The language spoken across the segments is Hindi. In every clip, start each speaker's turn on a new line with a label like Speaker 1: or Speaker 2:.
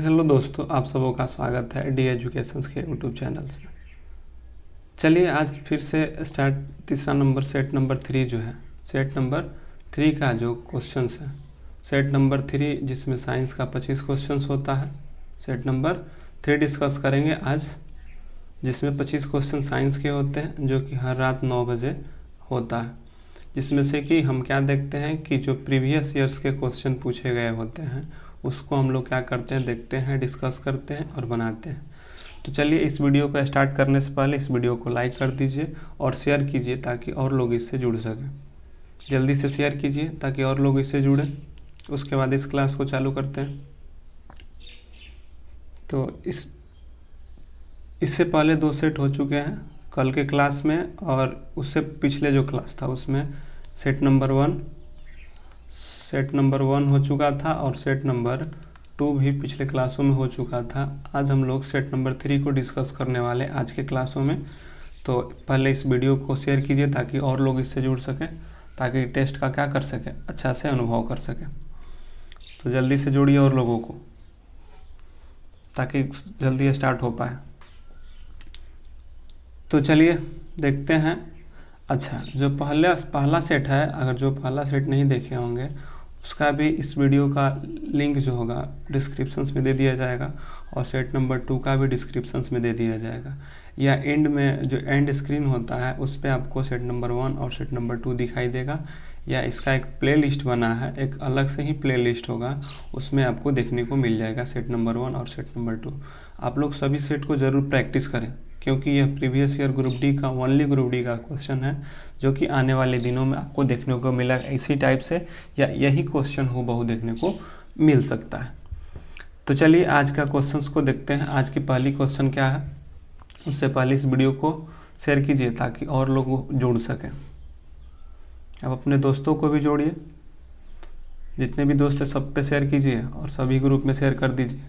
Speaker 1: हेलो दोस्तों, आप सबों का स्वागत है डी एजुकेशंस के यूट्यूब चैनल्स में। चलिए आज फिर से स्टार्ट तीसरा नंबर सेट नंबर 3 जो है सेट नंबर 3 का जो क्वेश्चंस है, सेट नंबर 3 जिसमें साइंस का 25 क्वेश्चंस होता है, सेट नंबर 3 डिस्कस करेंगे आज, जिसमें 25 क्वेश्चन साइंस के होते हैं जो कि हर रात 9 बजे होता है। जिसमें से कि हम क्या देखते हैं कि जो प्रीवियस ईयर्स के क्वेश्चन पूछे गए होते हैं उसको हम लोग क्या करते हैं, देखते हैं, डिस्कस करते हैं और बनाते हैं। तो चलिए इस वीडियो को स्टार्ट करने से पहले इस वीडियो को लाइक कर दीजिए और शेयर कीजिए ताकि और लोग इससे जुड़ सकें। जल्दी से शेयर कीजिए ताकि और लोग इससे जुड़ें। उसके बाद इस क्लास को चालू करते हैं। तो इससे पहले 2 सेट हो चुके हैं कल के क्लास में, और उससे पिछले जो क्लास था उसमें सेट नंबर 1 हो चुका था और सेट नंबर 2 भी पिछले क्लासों में हो चुका था। आज हम लोग सेट नंबर 3 को डिस्कस करने वाले आज के क्लासों में। तो पहले इस वीडियो को शेयर कीजिए ताकि और लोग इससे जुड़ सकें, ताकि टेस्ट का क्या कर सकें, अच्छा से अनुभव कर सकें। तो जल्दी से जोड़िए और लोगों को ताकि जल्दी स्टार्ट हो पाए। तो चलिए देखते हैं। अच्छा, जो पहला सेट है, अगर जो पहला सेट नहीं देखे होंगे उसका भी इस वीडियो का लिंक जो होगा डिस्क्रिप्शंस में दे दिया जाएगा, और सेट नंबर 2 का भी डिस्क्रिप्शंस में दे दिया जाएगा, या एंड में जो एंड स्क्रीन होता है उस पर आपको सेट नंबर 1 और सेट नंबर 2 दिखाई देगा, या इसका एक प्ले लिस्ट बना है, एक अलग से ही प्ले लिस्ट होगा, उसमें आपको देखने को मिल जाएगा सेट नंबर 1 और सेट नंबर 2। आप लोग सभी सेट को ज़रूर प्रैक्टिस करें क्योंकि यह प्रीवियस ईयर ग्रुप डी का ओनली ग्रुप डी का क्वेश्चन है जो कि आने वाले दिनों में आपको देखने को मिलेगा इसी टाइप से, या यही क्वेश्चन हूबहू देखने को मिल सकता है। तो चलिए आज का क्वेश्चंस को देखते हैं। आज की पहली क्वेश्चन क्या है, उससे पहले इस वीडियो को शेयर कीजिए ताकि और लोग जुड़ सकें। अब अपने दोस्तों को भी जोड़िए, जितने भी दोस्त हैं सब पे शेयर कीजिए और सभी ग्रुप में शेयर कर दीजिए,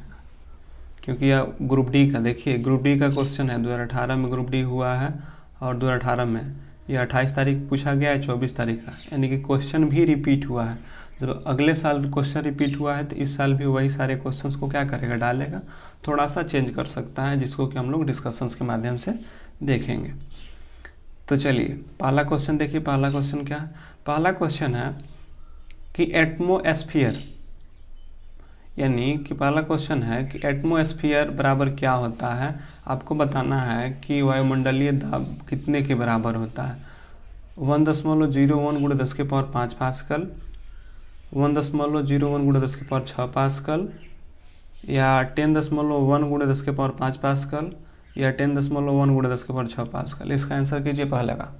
Speaker 1: क्योंकि यह ग्रुप डी का, देखिए ग्रुप डी का क्वेश्चन है। 2018 में ग्रुप डी हुआ है और 2018 में यह 28 तारीख पूछा गया है, 24 तारीख का, यानी कि क्वेश्चन भी रिपीट हुआ है। जब अगले साल क्वेश्चन रिपीट हुआ है तो इस साल भी वही सारे क्वेश्चंस को क्या करेगा, डालेगा, थोड़ा सा चेंज कर सकता है, जिसको कि हम लोग डिस्कशंस के माध्यम से देखेंगे। तो चलिए पहला क्वेश्चन देखिए। पहला क्वेश्चन क्या है, पहला क्वेश्चन है कि एटमोस्फियर, यानी कि पहला क्वेश्चन है कि एटमोस्फियर बराबर क्या होता है। आपको बताना है कि वायुमंडलीय दाब कितने के बराबर होता है। 1.01 गुणे 10 के पावर 5 पास्कल, 1.01 गुणे 10 के पावर 6 पास्कल, या 10.1 गुणे 10 के पावर 5 पास्कल, या 10.1 गुणे 10 के पावर 6 पास्कल। इसका आंसर कीजिए पहले का।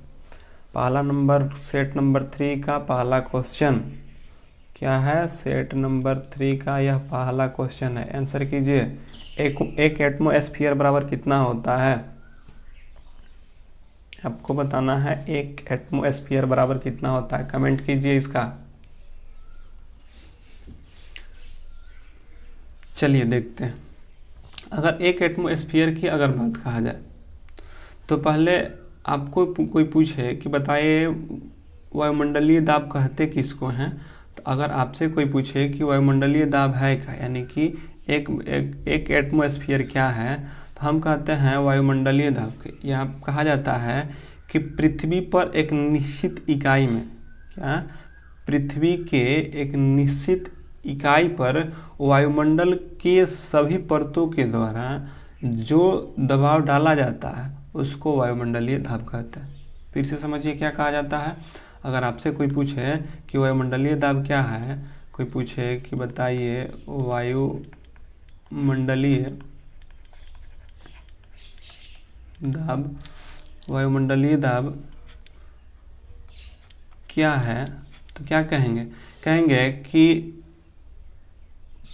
Speaker 1: पहला नंबर सेट नंबर 3 का पहला क्वेश्चन क्या है, सेट नंबर 3 का यह पहला क्वेश्चन है। आंसर कीजिए। एक एटमोस्फियर बराबर कितना होता है, आपको बताना है। एक एटमोस्फियर बराबर कितना होता है, कमेंट कीजिए इसका। चलिए देखते हैं। अगर एक एटमोस्फियर की अगर बात कहा जाए तो पहले आपको कोई पूछे कि बताइए वायुमंडलीय दाब कहते किसको हैं, तो अगर आपसे कोई पूछे कि वायुमंडलीय दाब है क्या, यानी कि एक एटमोस्फियर क्या है, तो हम कहते हैं वायुमंडलीय दाब के, यह कहा जाता है कि पृथ्वी पर एक निश्चित इकाई में, क्या, पृथ्वी के एक निश्चित इकाई पर वायुमंडल के सभी परतों के द्वारा जो दबाव डाला जाता है उसको वायुमंडलीय दाब कहते हैं। फिर से समझिए क्या कहा जाता है। अगर आपसे कोई पूछे कि वायुमंडलीय दाब क्या है, कोई पूछे कि बताइए वायुमंडलीय दाब क्या है, तो क्या कहेंगे, कहेंगे कि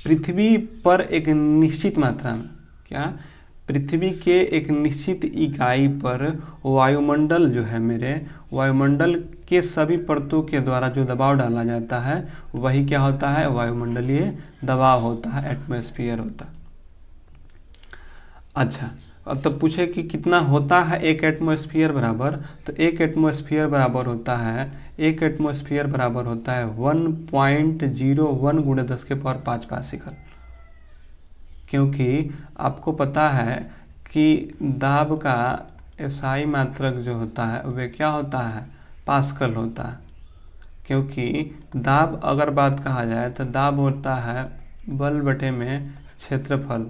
Speaker 1: पृथ्वी पर एक निश्चित मात्रा में, क्या, पृथ्वी के एक निश्चित इकाई पर वायुमंडल जो है मेरे, वायुमंडल के सभी परतों के द्वारा जो दबाव डाला जाता है वही क्या होता है, वायुमंडलीय दबाव होता है, एटमॉस्फेयर होता है। अच्छा, अब तो पूछे कि कितना होता है एक एटमॉस्फेयर बराबर, तो एक एटमॉस्फेयर बराबर होता है, एक एटमॉस्फेयर बराबर होता है 1.01 गुणे 10 के पावर 5 पास्कल। क्योंकि आपको पता है कि दाब का एसआई मात्रक जो होता है वह क्या होता है, पास्कल होता है। क्योंकि दाब अगर बात कहा जाए तो दाब होता है बल बटे में क्षेत्रफल,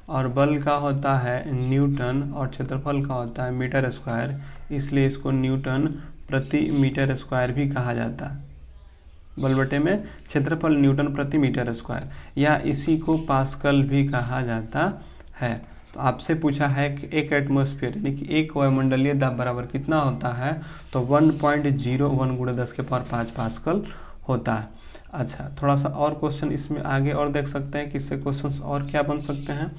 Speaker 1: और बल का होता है न्यूटन और क्षेत्रफल का होता है मीटर स्क्वायर, इसलिए इसको न्यूटन प्रति मीटर स्क्वायर भी कहा जाता है। बल बटे में क्षेत्रफल न्यूटन प्रति मीटर स्क्वायर, या इसी को पास्कल भी कहा जाता है। तो आपसे पूछा है कि एक एटमॉस्फेयर यानी कि एक वायुमंडलीय दाब बराबर कितना होता है, तो 1.01 × 10⁵ पास्कल होता है। अच्छा, थोड़ा सा और क्वेश्चन इसमें आगे और देख सकते हैं कि इससे क्वेश्चंस और क्या बन सकते हैं।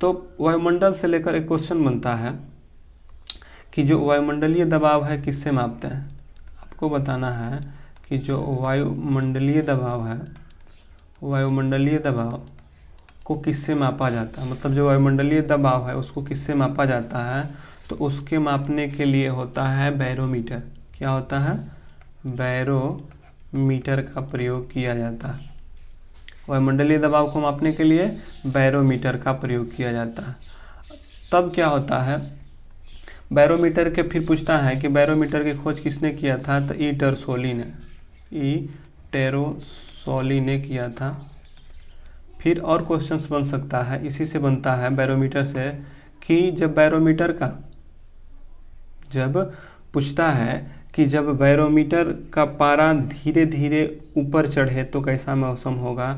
Speaker 1: तो वायुमंडल से लेकर एक क्वेश्चन बनता है कि जो वायुमंडलीय दबाव है किससे मापते हैं। आपको बताना है कि जो वायुमंडलीय दबाव है, वायुमंडलीय दबाव को किससे मापा जाता है, मतलब जो वायुमंडलीय दबाव है उसको किससे मापा जाता है, तो उसके मापने के लिए होता है बैरोमीटर। क्या होता है, बैरोमीटर का प्रयोग किया जाता है। वायुमंडलीय दबाव को मापने के लिए बैरोमीटर का प्रयोग किया जाता है। तब क्या होता है, बैरोमीटर के फिर पूछता है कि बैरोमीटर की खोज किसने किया था, तो टेरोसोली ने किया था। फिर और क्वेश्चंस बन सकता है, इसी से बनता है बैरोमीटर से, कि जब पूछता है कि जब बैरोमीटर का पारा धीरे धीरे ऊपर चढ़े तो कैसा मौसम होगा।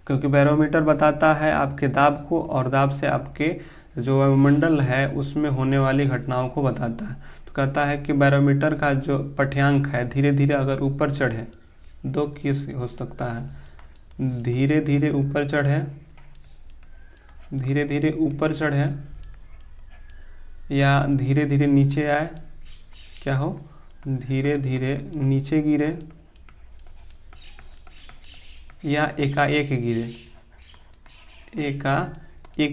Speaker 1: क्योंकि बैरोमीटर बताता है आपके दाब को, और दाब से आपके जो वायुमंडल है उसमें होने वाली घटनाओं को बताता है। तो कहता है कि बैरोमीटर का जो पाठ्यांक है धीरे धीरे अगर ऊपर चढ़े, दो केस हो सकता है, धीरे धीरे ऊपर चढ़े या धीरे धीरे नीचे आए, क्या हो, धीरे धीरे नीचे गिरे या एकाएक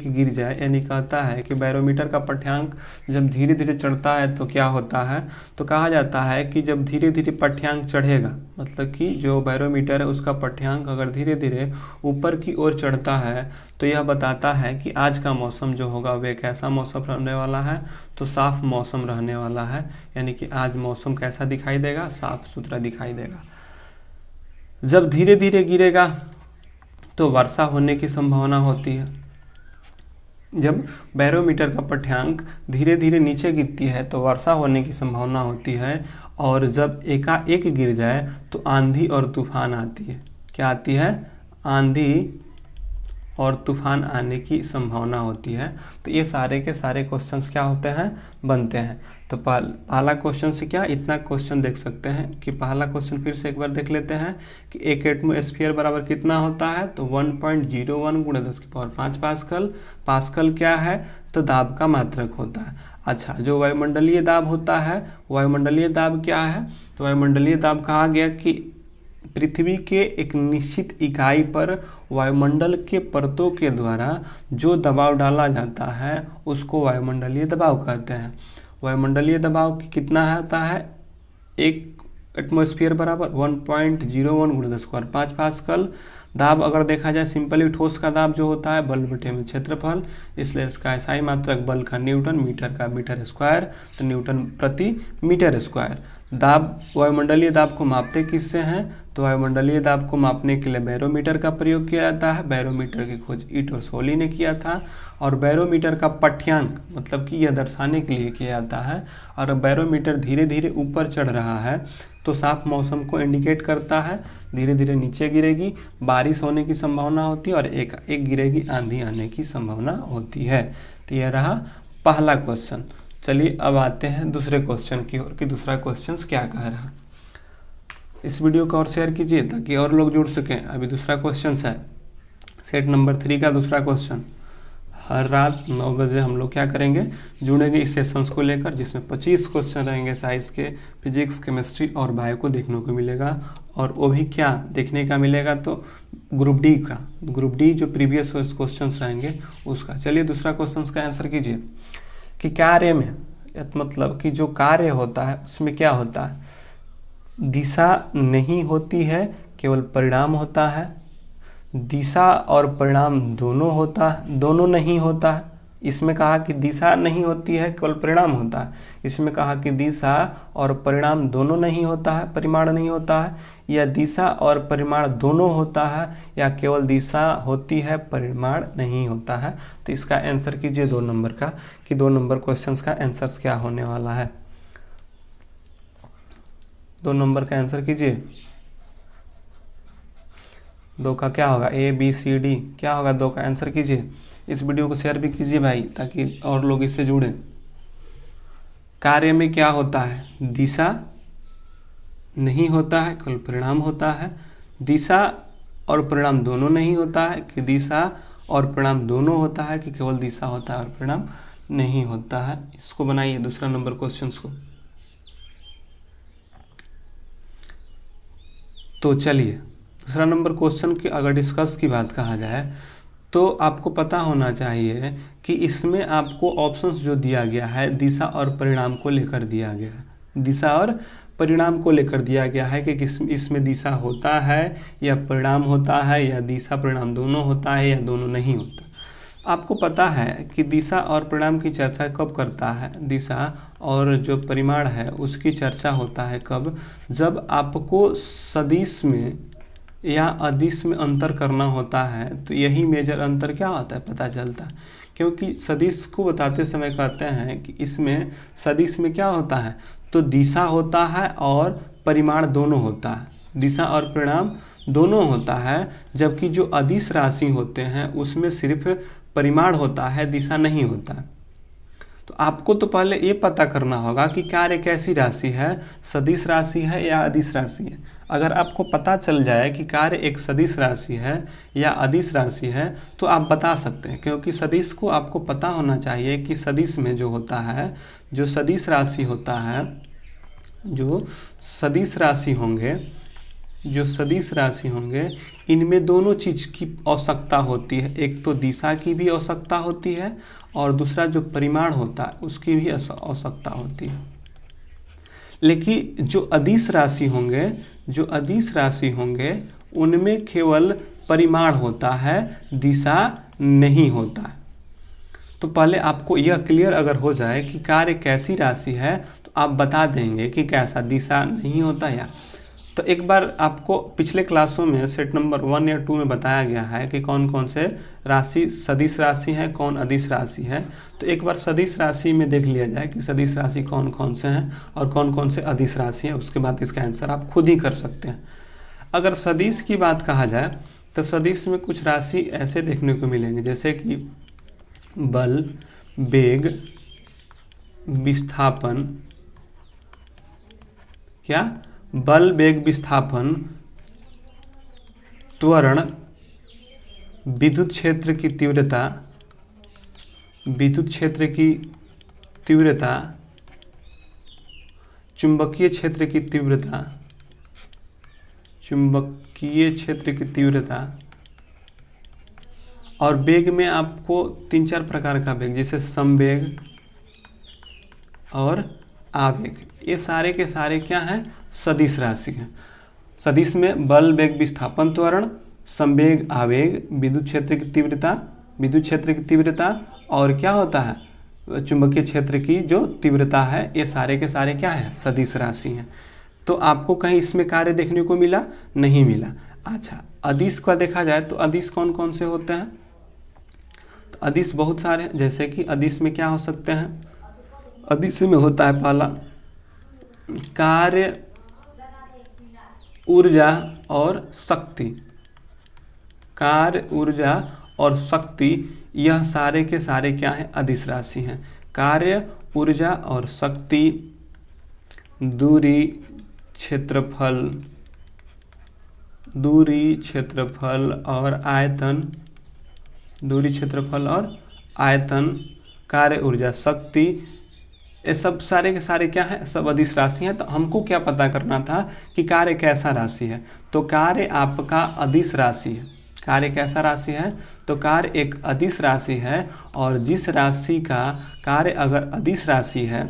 Speaker 1: गिर जाए। यानी कहता है कि बैरोमीटर का पाठ्यांक जब धीरे धीरे चढ़ता है तो क्या होता है, तो कहा जाता है कि जब धीरे धीरे पाठ्यांक चढ़ेगा, मतलब कि जो बैरोमीटर है उसका पाठ्यांक अगर धीरे धीरे ऊपर की ओर चढ़ता है तो यह बताता है कि आज का मौसम जो होगा वह कैसा मौसम रहने वाला है, तो साफ मौसम रहने वाला है। यानी कि आज मौसम कैसा दिखाई देगा, साफ सुथरा दिखाई देगा। जब धीरे धीरे गिरेगा तो वर्षा होने की संभावना होती है। जब बैरोमीटर का पाठ्यांक धीरे धीरे नीचे गिरती है तो वर्षा होने की संभावना होती है, और जब एकाएक गिर जाए तो आंधी और तूफान आती है। क्या आती है, आंधी और तूफान आने की संभावना होती है। तो ये सारे के सारे क्वेश्चंस क्या होते हैं, बनते हैं। तो पहला क्वेश्चन से क्या इतना क्वेश्चन देख सकते हैं कि पहला क्वेश्चन फिर से एक बार देख लेते हैं कि एक एटमॉस्फेयर बराबर कितना होता है, तो 1.01 × 10⁵ पास्कल। पास्कल क्या है, तो दाब का मात्रक होता है। अच्छा, जो वायुमंडलीय दाब होता है, वायुमंडलीय दाब क्या है, तो वायुमंडलीय दाब कहा गया कि पृथ्वी के एक निश्चित इकाई पर वायुमंडल के परतों के द्वारा जो दबाव डाला जाता है उसको वायुमंडलीय दबाव कहते हैं। वायुमंडलीय दबाव कितना आता है, एक एटमॉस्फेयर बराबर 1.01 × 10⁵ पास्कल। दाब अगर देखा जाए सिंपली ठोस का दाब जो होता है बल बटे में क्षेत्रफल, इसलिए इसका एसआई मात्रक बल का न्यूटन, मीटर का मीटर स्क्वायर, तो न्यूटन प्रति मीटर स्क्वायर। दाब, वायुमंडलीय दाब को मापते किससे हैं, तो वायुमंडलीय दाब को मापने के लिए बैरोमीटर का प्रयोग किया जाता है। बैरोमीटर की खोज टेरोसोली ने किया था। और बैरोमीटर का पाठ्यांक मतलब कि यह दर्शाने के लिए किया जाता है, और बैरोमीटर धीरे धीरे ऊपर चढ़ रहा है तो साफ मौसम को इंडिकेट करता है। धीरे धीरे नीचे गिरेगी, बारिश होने की संभावना होती है, और एक गिरेगी, आंधी आने की संभावना होती है। तो यह रहा पहला क्वेश्चन। चलिए अब आते हैं दूसरे क्वेश्चन की ओर कि दूसरा क्वेश्चन क्या कह रहा है। इस वीडियो को और शेयर कीजिए ताकि और लोग जुड़ सकें। अभी दूसरा क्वेश्चन है सेट नंबर 3 का दूसरा क्वेश्चन। हर रात 9 बजे हम लोग क्या करेंगे, जुड़ेंगे इस सेशंस को लेकर, जिसमें 25 क्वेश्चन रहेंगे साइंस के, फिजिक्स, केमिस्ट्री और बायो को देखने को मिलेगा। और वो भी क्या देखने का मिलेगा, तो ग्रुप डी का, ग्रुप डी जो प्रीवियस क्वेश्चन रहेंगे उसका। चलिए दूसरा क्वेश्चन का आंसर कीजिए कि कार्य में, मतलब कि जो कार्य होता है उसमें क्या होता है, दिशा नहीं होती है, केवल परिणाम होता है। दिशा और परिणाम दोनों नहीं होता है। इसमें कहा कि दिशा नहीं होती है, केवल परिणाम होता है। इसमें कहा कि दिशा और परिणाम दोनों नहीं होता है, परिमाण नहीं होता है, या दिशा और परिमाण दोनों होता है, या केवल दिशा होती है, परिमाण नहीं होता है। तो इसका आंसर कीजिए 2 नंबर का, कि 2 नंबर क्वेश्चन का आंसर क्या होने वाला है। 2 नंबर का आंसर कीजिए। 2 का क्या होगा, ABCD क्या होगा, 2 का आंसर कीजिए। इस वीडियो को शेयर भी कीजिए भाई, ताकि और लोग इससे जुड़ें। कार्य में क्या होता है, दिशा नहीं होता है, केवल परिणाम होता है। दिशा और परिणाम दोनों नहीं होता है, कि दिशा और परिणाम दोनों होता है, कि केवल दिशा होता है और परिणाम नहीं होता है। इसको बनाइए दूसरा नंबर क्वेश्चन को। तो चलिए दूसरा नंबर क्वेश्चन की अगर डिस्कस की बात कहा जाए तो आपको पता होना चाहिए कि इसमें आपको ऑप्शंस जो दिया गया है दिशा और परिणाम को लेकर दिया गया है। दिशा और परिणाम को लेकर दिया गया है कि इसमें दिशा होता है या परिणाम होता है, या दिशा परिणाम दोनों होता है, या दोनों नहीं होता। आपको पता है कि दिशा और परिणाम की चर्चा कब करता है, दिशा और जो परिमाण है उसकी चर्चा होता है कब, जब आपको सदिश में या अदिश में अंतर करना होता है। तो यही मेजर अंतर क्या होता है, पता चलता है। क्योंकि सदिश को बताते समय कहते हैं कि इसमें सदिश में क्या होता है, तो दिशा होता है और परिमाण दोनों होता है, दिशा और परिणाम दोनों होता है। जबकि जो अदिश राशि होते हैं उसमें सिर्फ परिमाण होता है, दिशा नहीं होता है। तो आपको तो पहले ये पता करना होगा कि कार्य कैसी राशि है, सदिश राशि है या अदिश राशि है। अगर आपको पता चल जाए कि कार्य एक सदिश राशि है या अदिश राशि है तो आप बता सकते हैं, क्योंकि सदिश को आपको पता होना चाहिए कि सदिश में जो होता है, जो सदिश राशि होता है, जो सदिश राशि होंगे इनमें दोनों चीज़ की आवश्यकता होती है। एक तो दिशा की भी आवश्यकता होती है और दूसरा जो परिमाण होता है उसकी भी आवश्यकता होती है। लेकिन जो अदिश राशि होंगे उनमें केवल परिमाण होता है, दिशा नहीं होता है। तो पहले आपको यह क्लियर अगर हो जाए कि कार्य कैसी राशि है तो आप बता देंगे कि कैसा, दिशा नहीं होता या। तो एक बार आपको पिछले क्लासों में सेट नंबर 1 या 2 में बताया गया है कि कौन कौन से राशि सदिश राशि है, कौन अदिश राशि है। तो एक बार सदिश राशि में देख लिया जाए कि सदिश राशि कौन कौन से हैं और कौन कौन से अदिश राशि हैं। उसके बाद इसका आंसर आप खुद ही कर सकते हैं। अगर सदिश की बात कहा जाए तो सदिश में कुछ राशि ऐसे देखने को मिलेंगे जैसे कि बल, वेग, विस्थापन, क्या, बल, वेग, विस्थापन, त्वरण, विद्युत क्षेत्र की तीव्रता, चुंबकीय क्षेत्र की तीव्रता, और वेग में आपको 3-4 प्रकार का वेग, जैसे समवेग और आवेग, ये सारे के सारे क्या हैं, सदिश राशि हैं। सदिश में बल, वेग, विस्थापन, त्वरण, संवेग, आवेग, विद्युत क्षेत्र की तीव्रता और क्या होता है, चुंबकीय क्षेत्र की जो तीव्रता है, ये सारे के सारे क्या है, सदिश राशि हैं। तो आपको कहीं इसमें कार्य देखने को मिला, नहीं मिला। अच्छा, अदिश का देखा जाए तो अदिश कौन कौन से होते हैं, तो अदिश बहुत सारे, जैसे कि अदिश में क्या हो सकते हैं, अदिश में होता है पहला कार्य, ऊर्जा और शक्ति। कार्य, ऊर्जा और शक्ति, यह सारे के सारे क्या हैं, अदिश राशि हैं। कार्य, ऊर्जा और शक्ति, दूरी, क्षेत्रफल और आयतन, कार्य, ऊर्जा, शक्ति, ये सब सारे के सारे क्या है, सब अदिश राशि हैं। तो हमको क्या पता करना था कि कार्य कैसा राशि है। तो कार्य आपका अदिश राशि है। कार्य कैसा राशि है, तो कार्य एक अदिश राशि है। और जिस राशि का कार्य अगर अदिश राशि है,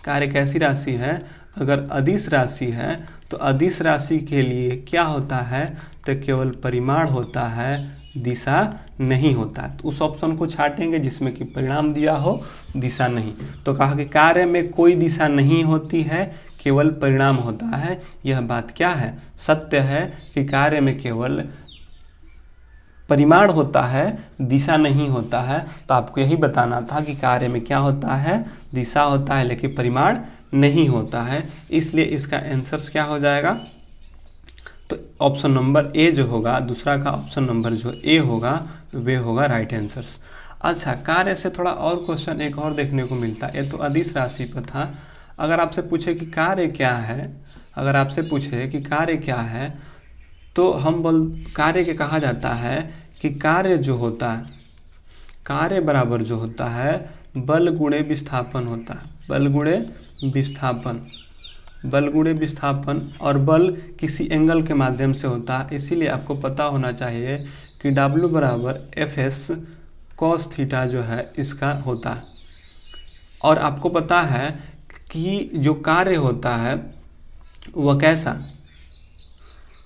Speaker 1: कार्य कैसी राशि है, अगर अदिश राशि है तो अदिश राशि के लिए क्या होता है, तो केवल परिमाण होता है, दिशा नहीं होता है। तो उस ऑप्शन को छाटेंगे जिसमें कि परिणाम दिया हो, दिशा नहीं। तो कहा कि कार्य में कोई दिशा नहीं होती है, केवल परिणाम होता है। यह बात क्या है, सत्य है कि कार्य में केवल परिमाण होता है, दिशा नहीं होता है। तो आपको यही बताना था कि कार्य में क्या होता है, दिशा होता है, लेकिन परिमाण नहीं होता है। इसलिए इसका आंसर क्या हो जाएगा, तो ऑप्शन नंबर ए जो होगा, दूसरा का ऑप्शन नंबर जो ए होगा वे होगा राइट आंसर्स। अच्छा, कार्य से थोड़ा और क्वेश्चन एक और देखने को मिलता है। ये तो अदिश राशि पर था। अगर आपसे पूछे कि कार्य क्या है, अगर आपसे पूछे कि कार्य क्या है, तो हम कार्य के कहा जाता है कि कार्य जो होता है, कार्य बराबर जो होता है बल गुणे विस्थापन होता है। बल गुणे विस्थापन, बल गुणे विस्थापन, और बल किसी एंगल के माध्यम से होता है। इसीलिए आपको पता होना चाहिए कि W बराबर FS cos थीटा जो है इसका होता है। और आपको पता है कि जो कार्य होता है वह कैसा,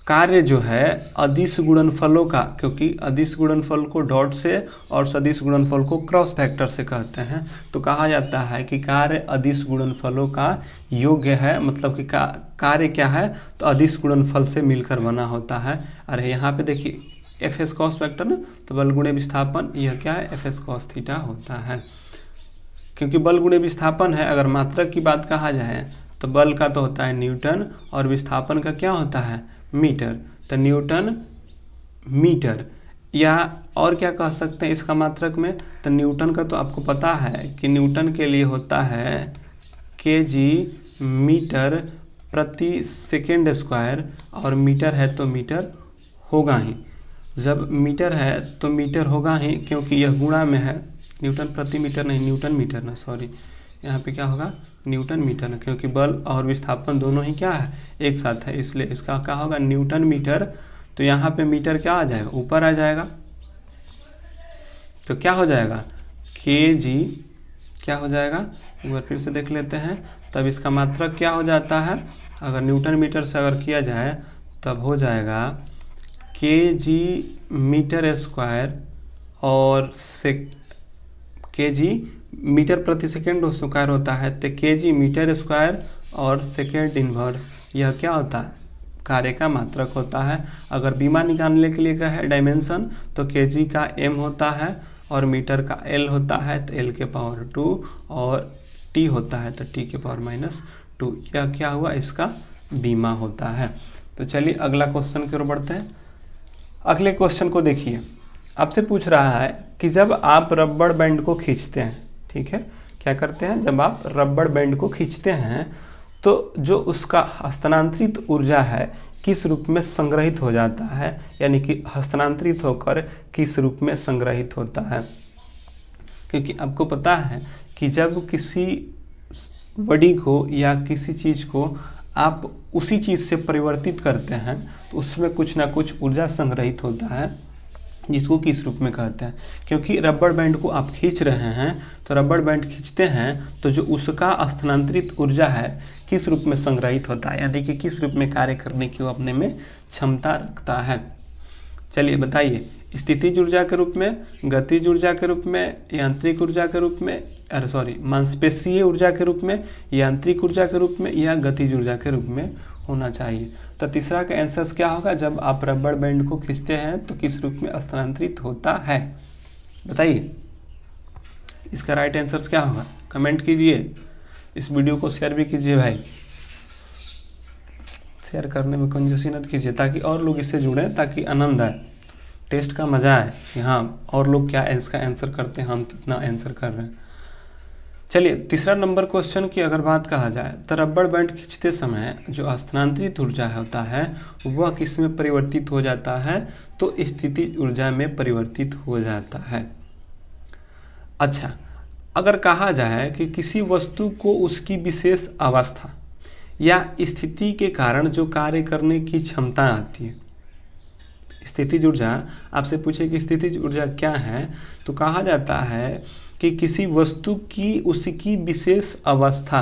Speaker 1: कार्य जो है अदिश गुणनफलों का, क्योंकि अदिश गुणनफल को डॉट से और सदिश गुणनफल को क्रॉस फैक्टर से कहते हैं। तो कहा जाता है कि कार्य अदिश गुणनफलों का योग्य है, मतलब कि कार्य क्या है, तो अदिश गुणनफल से मिलकर बना होता है। अरे यहाँ पे देखिए FS cos फैक्टर ना, तो बल गुणे विस्थापन, यह क्या है, FS cos थीटा होता है। क्योंकि बल गुणे विस्थापन है, अगर मात्रक की बात कहा जाए तो बल का तो होता है न्यूटन और विस्थापन का क्या होता है, मीटर। तो न्यूटन मीटर, या और क्या कह सकते हैं इसका मात्रक में, तो न्यूटन का तो आपको पता है कि न्यूटन के लिए होता है केजी मीटर प्रति सेकेंड स्क्वायर, और मीटर है तो मीटर होगा ही। जब मीटर है तो मीटर होगा ही, क्योंकि यह गुणा में है। न्यूटन प्रति मीटर नहीं, न्यूटन मीटर ना, सॉरी, यहाँ पे क्या होगा, न्यूटन मीटर, क्योंकि बल और विस्थापन दोनों ही क्या है, एक साथ है, इसलिए इसका क्या होगा, न्यूटन मीटर। तो यहाँ पे मीटर क्या आ जाएगा, ऊपर आ जाएगा, तो क्या हो जाएगा, केजी क्या हो जाएगा, एक बार फिर से देख लेते हैं। तब इसका मात्रक क्या हो जाता है, अगर न्यूटन मीटर से अगर किया जाए तब हो जाएगा केजी मीटर स्क्वायर, और केजी मीटर प्रति सेकेंड स्क्वायर होता है, तो केजी मीटर स्क्वायर और सेकेंड इनवर्स, यह क्या होता है, कार्य का मात्रक होता है। अगर बीमा निकालने के लिए क्या है, डायमेंशन, तो केजी का m होता है और मीटर का l होता है, तो l के पावर 2, और t होता है तो t के पावर -2। यह क्या हुआ, इसका बीमा होता है। तो चलिए अगला क्वेश्चन की ओर बढ़ते हैं। अगले क्वेश्चन को देखिए, आपसे पूछ रहा है कि जब आप रबड़ बैंड को खींचते हैं, ठीक है, क्या करते हैं, जब आप रबड़ बैंड को खींचते हैं तो जो उसका हस्तांतरित ऊर्जा है किस रूप में संग्रहित हो जाता है, यानी कि हस्तांतरित होकर किस रूप में संग्रहित होता है। क्योंकि आपको पता है कि जब किसी बॉडी को या किसी चीज़ को आप उसी चीज़ से परिवर्तित करते हैं तो उसमें कुछ ना कुछ ऊर्जा संग्रहित होता है, जिसको किस रूप में कहते हैं। क्योंकि रबड़ बैंड को आप खींच रहे हैं, तो रबड़ बैंड खींचते हैं तो जो उसका स्थानांतरित ऊर्जा है किस रूप में संग्रहित होता है, यानी कि किस रूप में कार्य करने की वो अपने में क्षमता रखता है। चलिए बताइए, स्थितिज ऊर्जा के रूप में, गतिज ऊर्जा के रूप में, यांत्रिक ऊर्जा के रूप में, मांसपेशीय ऊर्जा के रूप में, यांत्रिक ऊर्जा के रूप में, या गतिज ऊर्जा के रूप में होना चाहिए। तो तीसरा का आंसर क्या होगा, जब आप रबड़ बैंड को खींचते हैं तो किस रूप में स्थानांतरित होता है, बताइए। इसका राइट आंसर क्या होगा, कमेंट कीजिए, इस वीडियो को शेयर भी कीजिए भाई, शेयर करने में कंजूसी मत कीजिए ताकि और लोग इससे जुड़ें, ताकि आनंद आए, टेस्ट का मज़ा आए कि हाँ और लोग क्या इसका आंसर करते हैं, हम कितना आंसर कर रहे हैं। चलिए तीसरा नंबर क्वेश्चन की अगर बात कहा जाए तो रबड़ बैंड खींचते समय जो स्थानांतरित ऊर्जा होता है वह किस में परिवर्तित हो जाता है, तो स्थितिज ऊर्जा में परिवर्तित हो जाता है। अच्छा, अगर कहा जाए कि किसी वस्तु को उसकी विशेष अवस्था या स्थिति के कारण जो कार्य करने की क्षमता आती है, स्थितिज ऊर्जा, आपसे पूछे कि स्थितिज ऊर्जा क्या है, तो कहा जाता है कि किसी वस्तु की उसकी विशेष अवस्था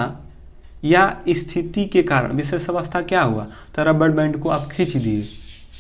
Speaker 1: या स्थिति के कारण विशेष अवस्था क्या हुआ, तो रबड़ बैंड को आप खींच दिए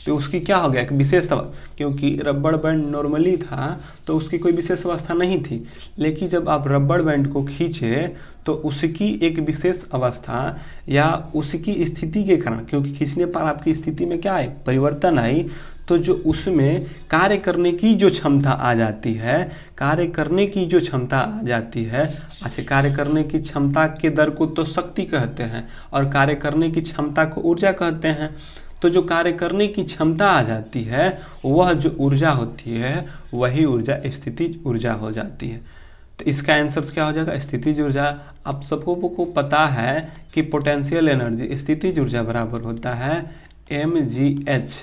Speaker 1: तो उसकी क्या हो गया, एक विशेष अवस्था, क्योंकि रबड़ बैंड नॉर्मली था तो उसकी कोई विशेष अवस्था नहीं थी, लेकिन जब आप रबड़ बैंड को खींचे तो उसकी एक विशेष अवस्था या उसकी स्थिति के कारण, क्योंकि खींचने पर आपकी स्थिति में क्या है, परिवर्तन आई, तो जो उसमें कार्य करने की जो क्षमता आ जाती है, कार्य करने की जो क्षमता आ जाती है, अच्छा कार्य करने की क्षमता के दर को तो शक्ति कहते हैं और कार्य करने की क्षमता को ऊर्जा कहते हैं। तो जो कार्य करने की क्षमता आ जाती है वह जो ऊर्जा होती है वही ऊर्जा स्थितिज ऊर्जा हो जाती है। तो इसका आंसर क्या हो जाएगा, स्थितिज ऊर्जा। आप सबको को पता है कि पोटेंशियल एनर्जी स्थितिज ऊर्जा बराबर होता है mgh।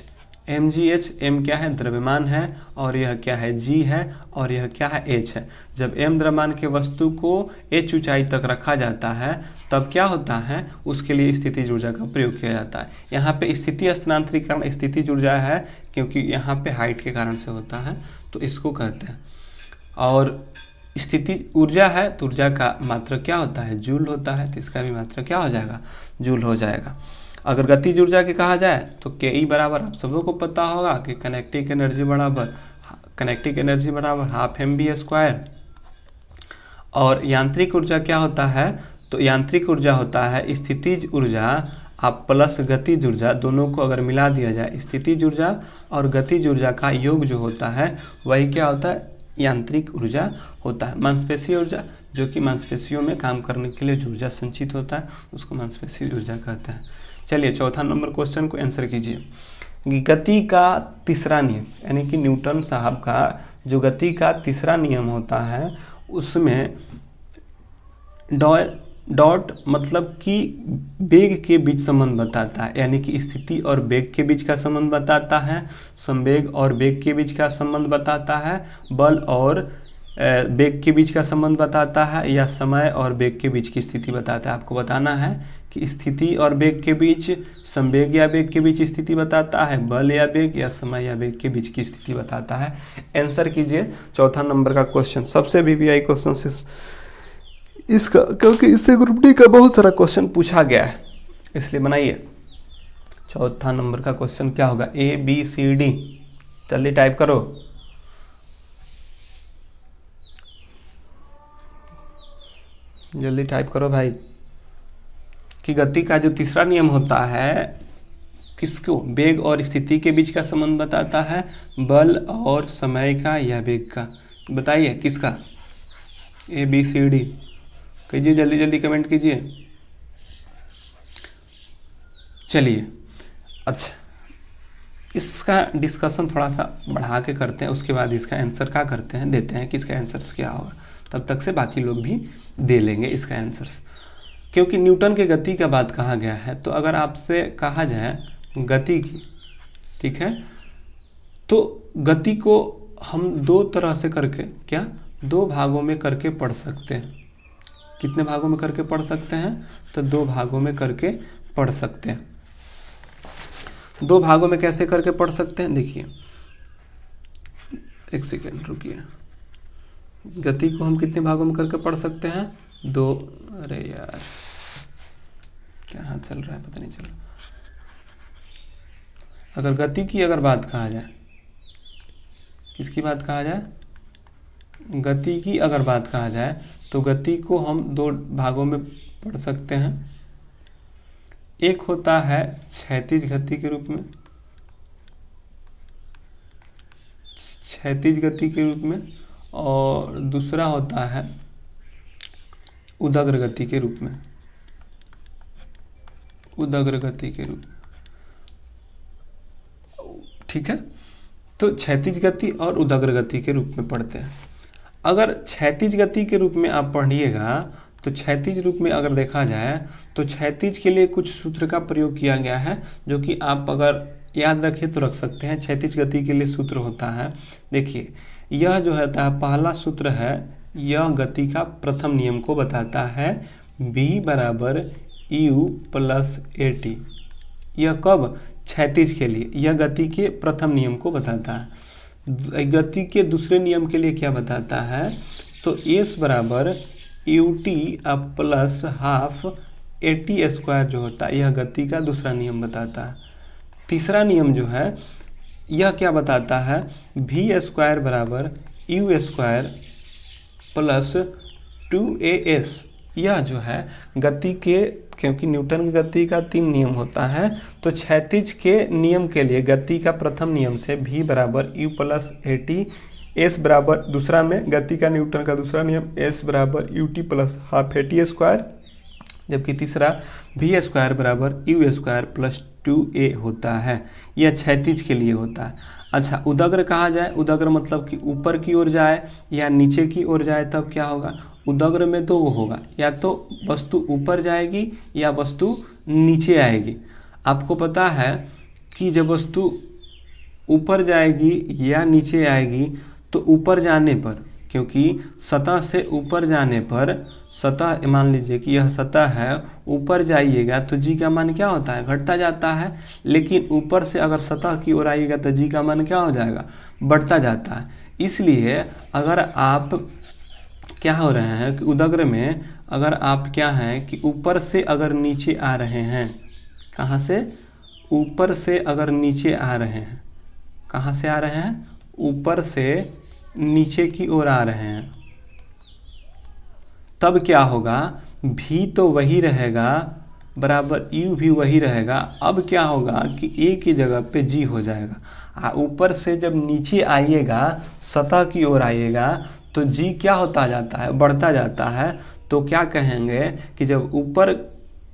Speaker 1: mgh m क्या है, द्रव्यमान है, और यह क्या है, g है, और यह क्या है, h है। जब m द्रव्यमान के वस्तु को h ऊंचाई तक रखा जाता है तब क्या होता है, उसके लिए स्थितिज ऊर्जा का प्रयोग किया जाता है। यहाँ पे स्थिति स्थानांतरीकरण स्थितिज ऊर्जा है क्योंकि यहाँ पे हाइट के कारण से होता है, तो इसको कहते हैं। और स्थिति ऊर्जा है तो ऊर्जा का मात्रा क्या होता है, जूल होता है, तो इसका भी मात्रा क्या हो जाएगा, जूल हो जाएगा। अगर गतिज ऊर्जा की कहा जाए तो के बराबर आप सबों को पता होगा कि कनेक्टिक एनर्जी बराबर हाफ mv²। और यांत्रिक ऊर्जा क्या होता है, तो यांत्रिक ऊर्जा होता है स्थितिज ऊर्जा आप प्लस गतिज ऊर्जा, दोनों को अगर मिला दिया जाए, स्थितिज ऊर्जा और गतिज ऊर्जा का योग जो होता है वही क्या होता है, यांत्रिक ऊर्जा होता है। मांसपेशीय ऊर्जा, जो कि मांसपेशियों में काम करने के लिए जो ऊर्जा संचित होता है उसको मांसपेशीय ऊर्जा कहते हैं। चलिए चौथा नंबर क्वेश्चन को आंसर कीजिए। गति का तीसरा नियम, यानी कि न्यूटन साहब का जो गति का तीसरा नियम होता है उसमें डॉट मतलब कि वेग के बीच संबंध बताता है, यानी कि स्थिति और वेग के बीच का संबंध बताता है, संवेग और वेग के बीच का संबंध बताता है, बल और वेग के बीच का संबंध बताता है, या समय और वेग के बीच की स्थिति बताता है। आपको बताना है कि स्थिति और वेग के बीच, संवेग या वेग के बीच स्थिति बताता है, बल या वेग, या समय या वेग के बीच की स्थिति बताता है। आंसर कीजिए चौथा नंबर का क्वेश्चन, सबसे VVI क्वेश्चन इसका, क्योंकि इससे ग्रुप डी का बहुत सारा क्वेश्चन पूछा गया है, इसलिए बनाइए। चौथा नंबर का क्वेश्चन क्या होगा, ABCD, जल्दी टाइप करो। जल्दी टाइप करो भाई। कि गति का जो तीसरा नियम होता है किसको, वेग और स्थिति के बीच का संबंध बताता है, बल और समय का या वेग का, बताइए किसका, ABCD कीजिए, जल्दी जल्दी कमेंट कीजिए। चलिए अच्छा, इसका डिस्कशन थोड़ा सा बढ़ा के करते हैं, उसके बाद इसका आंसर क्या करते हैं, देते हैं कि इसका आंसर्स क्या होगा, तब तक से बाकी लोग भी दे लेंगे इसका आंसर्स। क्योंकि न्यूटन के गति का बात कहा गया है, तो अगर आपसे कहा जाए गति की, ठीक है, तो गति को हम दो तरह से करके, क्या, दो भागों में करके पढ़ सकते हैं। कितने भागों में करके पढ़ सकते हैं, तो दो भागों में करके पढ़ सकते हैं। दो भागों में कैसे करके पढ़ सकते हैं, देखिए एक सेकेंड रुकिए। गति को हम कितने भागों में करके पढ़ सकते हैं, दो, अरे यार क्या हाथ चल रहा है पता नहीं चल रहा। अगर गति की अगर बात कहा जाए, किसकी बात कहा जाए, गति की अगर बात कहा जाए तो गति को हम दो भागों में पढ़ सकते हैं। एक होता है क्षैतिज गति के रूप में, क्षैतिज गति के रूप में, और दूसरा होता है उदग्र गति के रूप में, उदग्र गति के रूप में, ठीक है। तो क्षैतिज गति और उदग्र गति के रूप में पढ़ते हैं। अगर क्षैतिज गति के रूप में आप पढ़िएगा तो क्षैतिज रूप में अगर देखा जाए तो क्षैतिज के लिए कुछ सूत्र का प्रयोग किया गया है, जो कि आप अगर याद रखिए तो रख सकते हैं। क्षैतिज गति के लिए सूत्र होता है, देखिए यह जो होता है पहला सूत्र है, यह गति का प्रथम नियम को बताता है, v बराबर u प्लस at। यह कब, क्षैतिज के लिए, यह गति के प्रथम नियम को बताता है। गति के दूसरे नियम के लिए क्या बताता है, तो s बराबर ut plus half AT square जो होता है यह गति का दूसरा नियम बताता है। तीसरा नियम जो है यह क्या बताता है, v स्क्वायर बराबर u स्क्वायर प्लस 2as। यह जो है गति के, क्योंकि न्यूटन की गति का 3 नियम होता है, तो क्षैतिज के नियम के लिए गति का प्रथम नियम से v बराबर u प्लस AT, s बराबर दूसरा में गति का न्यूटन का दूसरा नियम s बराबर ut plus half AT square, जबकि तीसरा v स्क्वायर बराबर u स्क्वायर प्लस 2a होता है। यह क्षैतिज के लिए होता है। अच्छा, उदग्र कहा जाए, उदग्र मतलब कि ऊपर की ओर जाए या नीचे की ओर जाए, तब क्या होगा, उदग्र में तो वो होगा या तो वस्तु ऊपर जाएगी या वस्तु नीचे आएगी। आपको पता है कि जब वस्तु ऊपर जाएगी या नीचे आएगी तो ऊपर जाने पर, क्योंकि सतह से ऊपर जाने पर, सतह मान लीजिए कि यह सतह है, ऊपर जाइएगा तो जी का मान क्या होता है, घटता जाता है। लेकिन ऊपर से अगर सतह की ओर आइएगा तो जी का मान क्या हो जाएगा, बढ़ता जाता है। इसलिए अगर आप क्या हो रहे हैं कि उदग्र में अगर आप क्या हैं कि ऊपर से अगर नीचे आ रहे हैं, कहाँ से, ऊपर से अगर नीचे आ रहे हैं, कहाँ से आ रहे हैं, ऊपर से नीचे की ओर आ रहे हैं, तब क्या होगा, v तो वही रहेगा बराबर u भी वही रहेगा। अब क्या होगा कि a की जगह पे g हो जाएगा। ऊपर से जब नीचे आइएगा, सतह की ओर आइएगा तो g क्या होता जाता है, बढ़ता जाता है। तो क्या कहेंगे कि जब ऊपर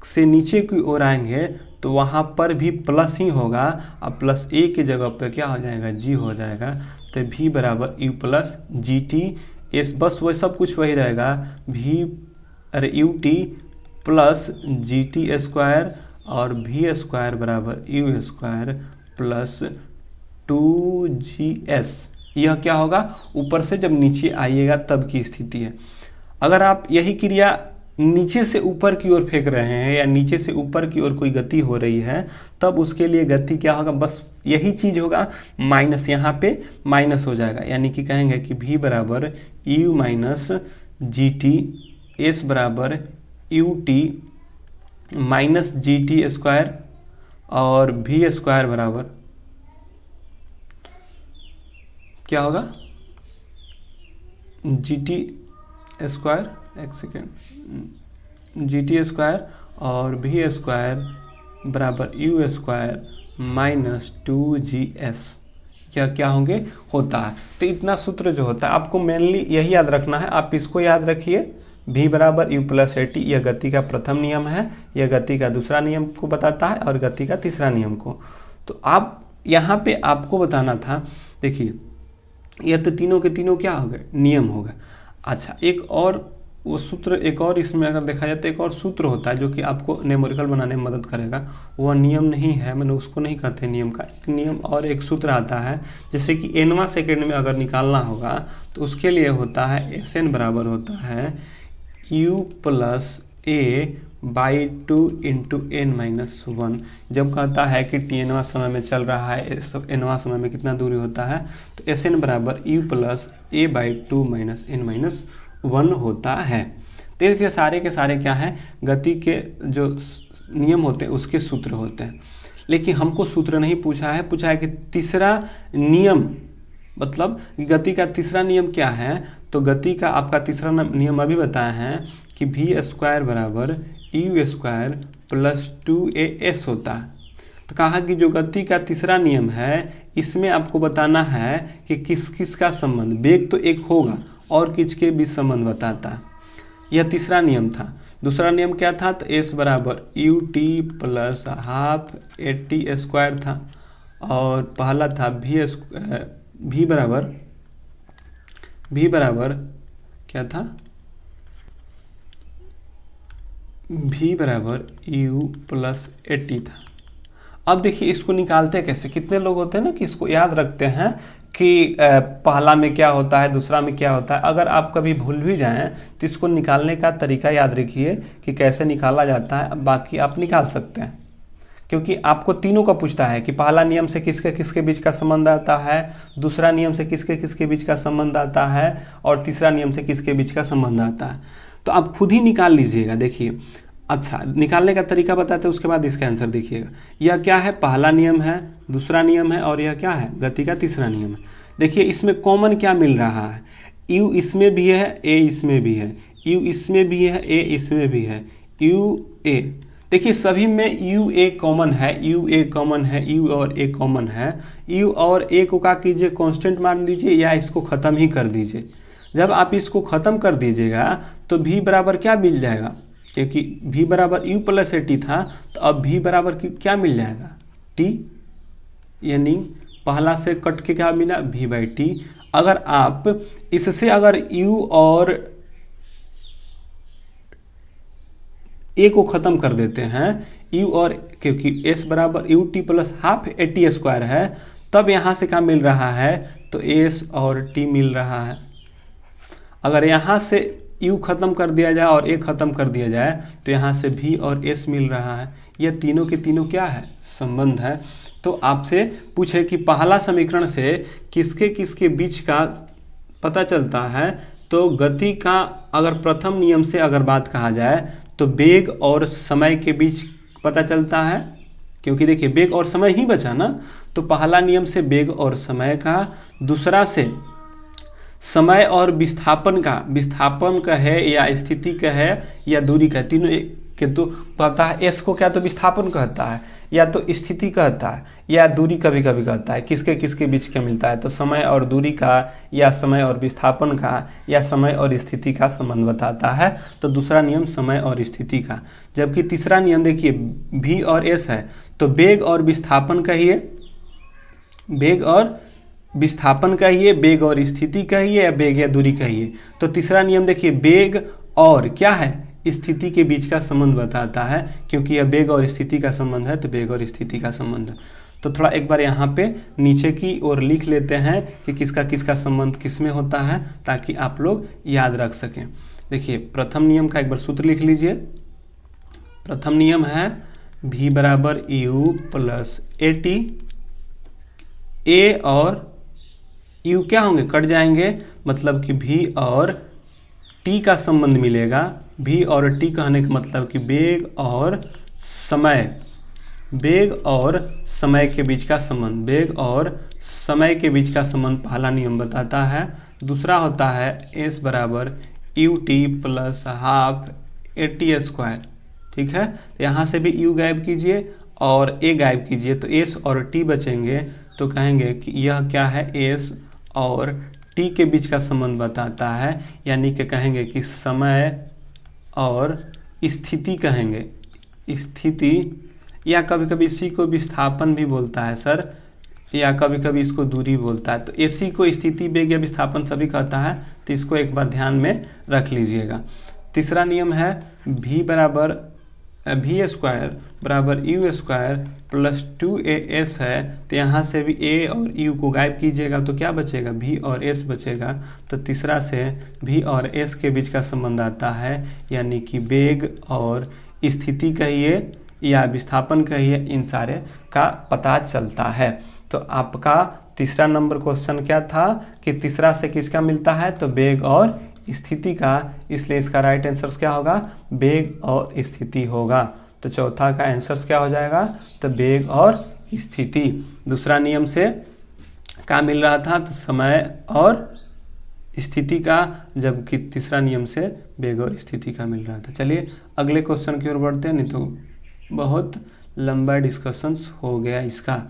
Speaker 1: से नीचे की ओर आएंगे तो वहाँ पर भी प्लस ही होगा, अब प्लस a की जगह पे क्या हो जाएगा, g हो जाएगा। तो v बराबर u प्लस gt, इस बस वही सब कुछ वही रहेगा, ut प्लस gt स्क्वायर और v स्क्वायर बराबर u स्क्वायर प्लस 2gs। यह क्या होगा, ऊपर से जब नीचे आइएगा तब की स्थिति है। अगर आप यही क्रिया नीचे से ऊपर की ओर फेंक रहे हैं या नीचे से ऊपर की ओर कोई गति हो रही है, तब उसके लिए गति क्या होगा, बस यही चीज़ होगा, माइनस, यहाँ पे माइनस हो जाएगा। यानी कि कहेंगे कि v बराबर u minus G T, S बराबर U T minus G T square और v स्क्वायर बराबर क्या होगा, जी टी स्क्वायर, एक सेकेंड, जी टी स्क्वायर और v स्क्वायर बराबर यू स्क्वायर माइनस 2gs। क्या होंगे, होता है। तो इतना सूत्र जो होता है आपको मेनली यही याद रखना है। आप इसको याद रखिए, v बराबर u प्लस ए टी, यह गति का प्रथम नियम है, यह गति का दूसरा नियम को बताता है और गति का तीसरा नियम को। तो आप यहाँ पे आपको बताना था, देखिए यह तो तीनों के तीनों क्या हो गए, नियम हो गए। अच्छा, एक और वो सूत्र, एक और इसमें अगर देखा जाए तो एक और सूत्र होता है जो कि आपको न्यूमेरिकल बनाने में मदद करेगा। वह नियम नहीं है, मैंने उसको नहीं कहते नियम का, एक नियम और एक सूत्र आता है, जैसे कि nवां सेकेंड में अगर निकालना होगा तो उसके लिए होता है Sn बराबर होता है u plus a by 2 into n minus 1। जब कहता है कि tnवां समय में चल रहा है, nवां समय में कितना दूरी होता है, तो Sn बराबर u plus a by 2 minus n minus 1 होता है। तो इसके सारे के सारे क्या हैं, गति के जो नियम होते हैं उसके सूत्र होते हैं। लेकिन हमको सूत्र नहीं पूछा है, पूछा है कि तीसरा नियम, मतलब गति का तीसरा नियम क्या है। तो गति का आपका तीसरा नियम अभी बताया है कि v स्क्वायर बराबर यू स्क्वायर प्लस 2as होता है। तो कहा कि जो गति का तीसरा नियम है इसमें आपको बताना है कि किस किस का संबंध, वेग तो एक होगा और किसके बीच संबंध बताता है। यह तीसरा नियम था। दूसरा नियम क्या था, तो s बराबर U T plus half A T square था, और पहला था v बराबर क्या था, v बराबर u प्लस ए टी था। अब देखिए इसको निकालते कैसे, कितने लोग होते हैं ना कि इसको याद रखते हैं कि पहला में क्या होता है, दूसरा में क्या होता है। अगर आप कभी भूल भी जाएं तो इसको निकालने का तरीका याद रखिए कि कैसे निकाला जाता है, बाकी आप निकाल सकते हैं। क्योंकि आपको तीनों का पूछता है कि पहला नियम से किसके किसके बीच का संबंध आता है, दूसरा नियम से किसके किसके बीच का संबंध आता है, और तीसरा नियम से किसके बीच का संबंध आता है। तो आप खुद ही निकाल लीजिएगा। देखिए अच्छा, निकालने का तरीका बताते हैं, उसके बाद इसका आंसर देखिएगा। यह क्या है, पहला नियम है, दूसरा नियम है, और यह क्या है, गति का तीसरा नियम है। देखिए इसमें कॉमन क्या मिल रहा है, यू इसमें भी है, ए इसमें भी है, यू इसमें भी है, ए इसमें भी है, यू ए। देखिए सभी में यू ए कॉमन है, यू ए कॉमन है, यू और ए कॉमन है। यू और ए को क्या कीजिए, कांस्टेंट मान दीजिए या इसको ख़त्म ही कर दीजिए। जब आप इसको ख़त्म कर दीजिएगा तो v बराबर क्या मिल जाएगा, क्योंकि v बराबर u प्लस ए टी था, तो अब v बराबर क्या मिल जाएगा, t, यानी पहला से कट के क्या मिला, v बाई टी। अगर आप इससे अगर u और a को ख़त्म कर देते हैं, u और, क्योंकि s बराबर U T plus half A T square है, तब यहाँ से क्या मिल रहा है, तो s और t मिल रहा है। अगर यहाँ से u ख़त्म कर दिया जाए और a ख़त्म कर दिया जाए तो यहाँ से v और s मिल रहा है। ये तीनों के तीनों क्या है, संबंध है। तो आपसे पूछे कि पहला समीकरण से किसके किसके बीच का पता चलता है, तो गति का अगर प्रथम नियम से अगर बात कहा जाए तो वेग और समय के बीच पता चलता है, क्योंकि देखिए वेग और समय ही बचा ना, तो पहला नियम से वेग और समय का, दूसरा से समय और विस्थापन का है या स्थिति का है या दूरी का, तीनों के तो पता है। एस को क्या तो विस्थापन कहता है, या तो स्थिति कहता है, या दूरी कभी कभी कहता है। किसके किसके बीच क्या मिलता है, तो समय और दूरी का, या समय और विस्थापन का, या समय और स्थिति का संबंध बताता है। तो दूसरा नियम समय और स्थिति का। जबकि तीसरा नियम देखिए v और s है, तो वेग और विस्थापन कहिए, वेग और विस्थापन कहिए, वेग और स्थिति कहिए, या वेग या दूरी कहिए। तो तीसरा नियम देखिए वेग और क्या है, स्थिति के बीच का संबंध बताता है, क्योंकि यह वेग और स्थिति का संबंध है, तो वेग और स्थिति का संबंध है। तो थोड़ा एक बार यहाँ पे नीचे की ओर लिख लेते हैं कि किसका किसका संबंध किस में होता है, ताकि आप लोग याद रख सकें। देखिए प्रथम नियम का एक बार सूत्र लिख लीजिए। प्रथम नियम है v बराबर यू प्लस ए टी। ए और यू क्या होंगे, कट जाएंगे, मतलब कि v और t का संबंध मिलेगा। v और t कहने का मतलब कि वेग और समय के बीच का संबंध, वेग और समय के बीच का संबंध पहला नियम बताता है। दूसरा होता है s बराबर U T plus half A T square. ठीक है, तो यहाँ से भी u गायब कीजिए और a गायब कीजिए, तो s और t बचेंगे। तो कहेंगे कि यह क्या है, s और t के बीच का संबंध बताता है, यानी कि कहेंगे कि समय और स्थिति कहेंगे, स्थिति, या कभी कभी इसी को विस्थापन भी बोलता है सर, या कभी कभी इसको दूरी बोलता है। तो इसी को स्थिति, वेग या विस्थापन सभी कहता है, तो इसको एक बार ध्यान में रख लीजिएगा। तीसरा नियम है v बराबर v स्क्वायर बराबर यू स्क्वायर प्लस 2as है, तो यहाँ से भी a और u को गायब कीजिएगा तो क्या बचेगा, v और s बचेगा। तो तीसरा से v और s के बीच का संबंध आता है, यानी कि वेग और स्थिति कहिए या विस्थापन कहिए, इन सारे का पता चलता है। तो आपका तीसरा नंबर क्वेश्चन क्या था कि तीसरा से किसका मिलता है, तो वेग और स्थिति का, इसलिए इसका राइट आंसर क्या होगा, वेग और स्थिति होगा। तो चौथा का आंसर क्या हो जाएगा, तो वेग और स्थिति। दूसरा नियम से क्या मिल रहा था, तो समय और स्थिति का, जबकि तीसरा नियम से वेग और स्थिति का मिल रहा था। चलिए अगले क्वेश्चन की ओर बढ़ते हैं, नहीं तो बहुत लंबा डिस्कशंस हो गया इसका।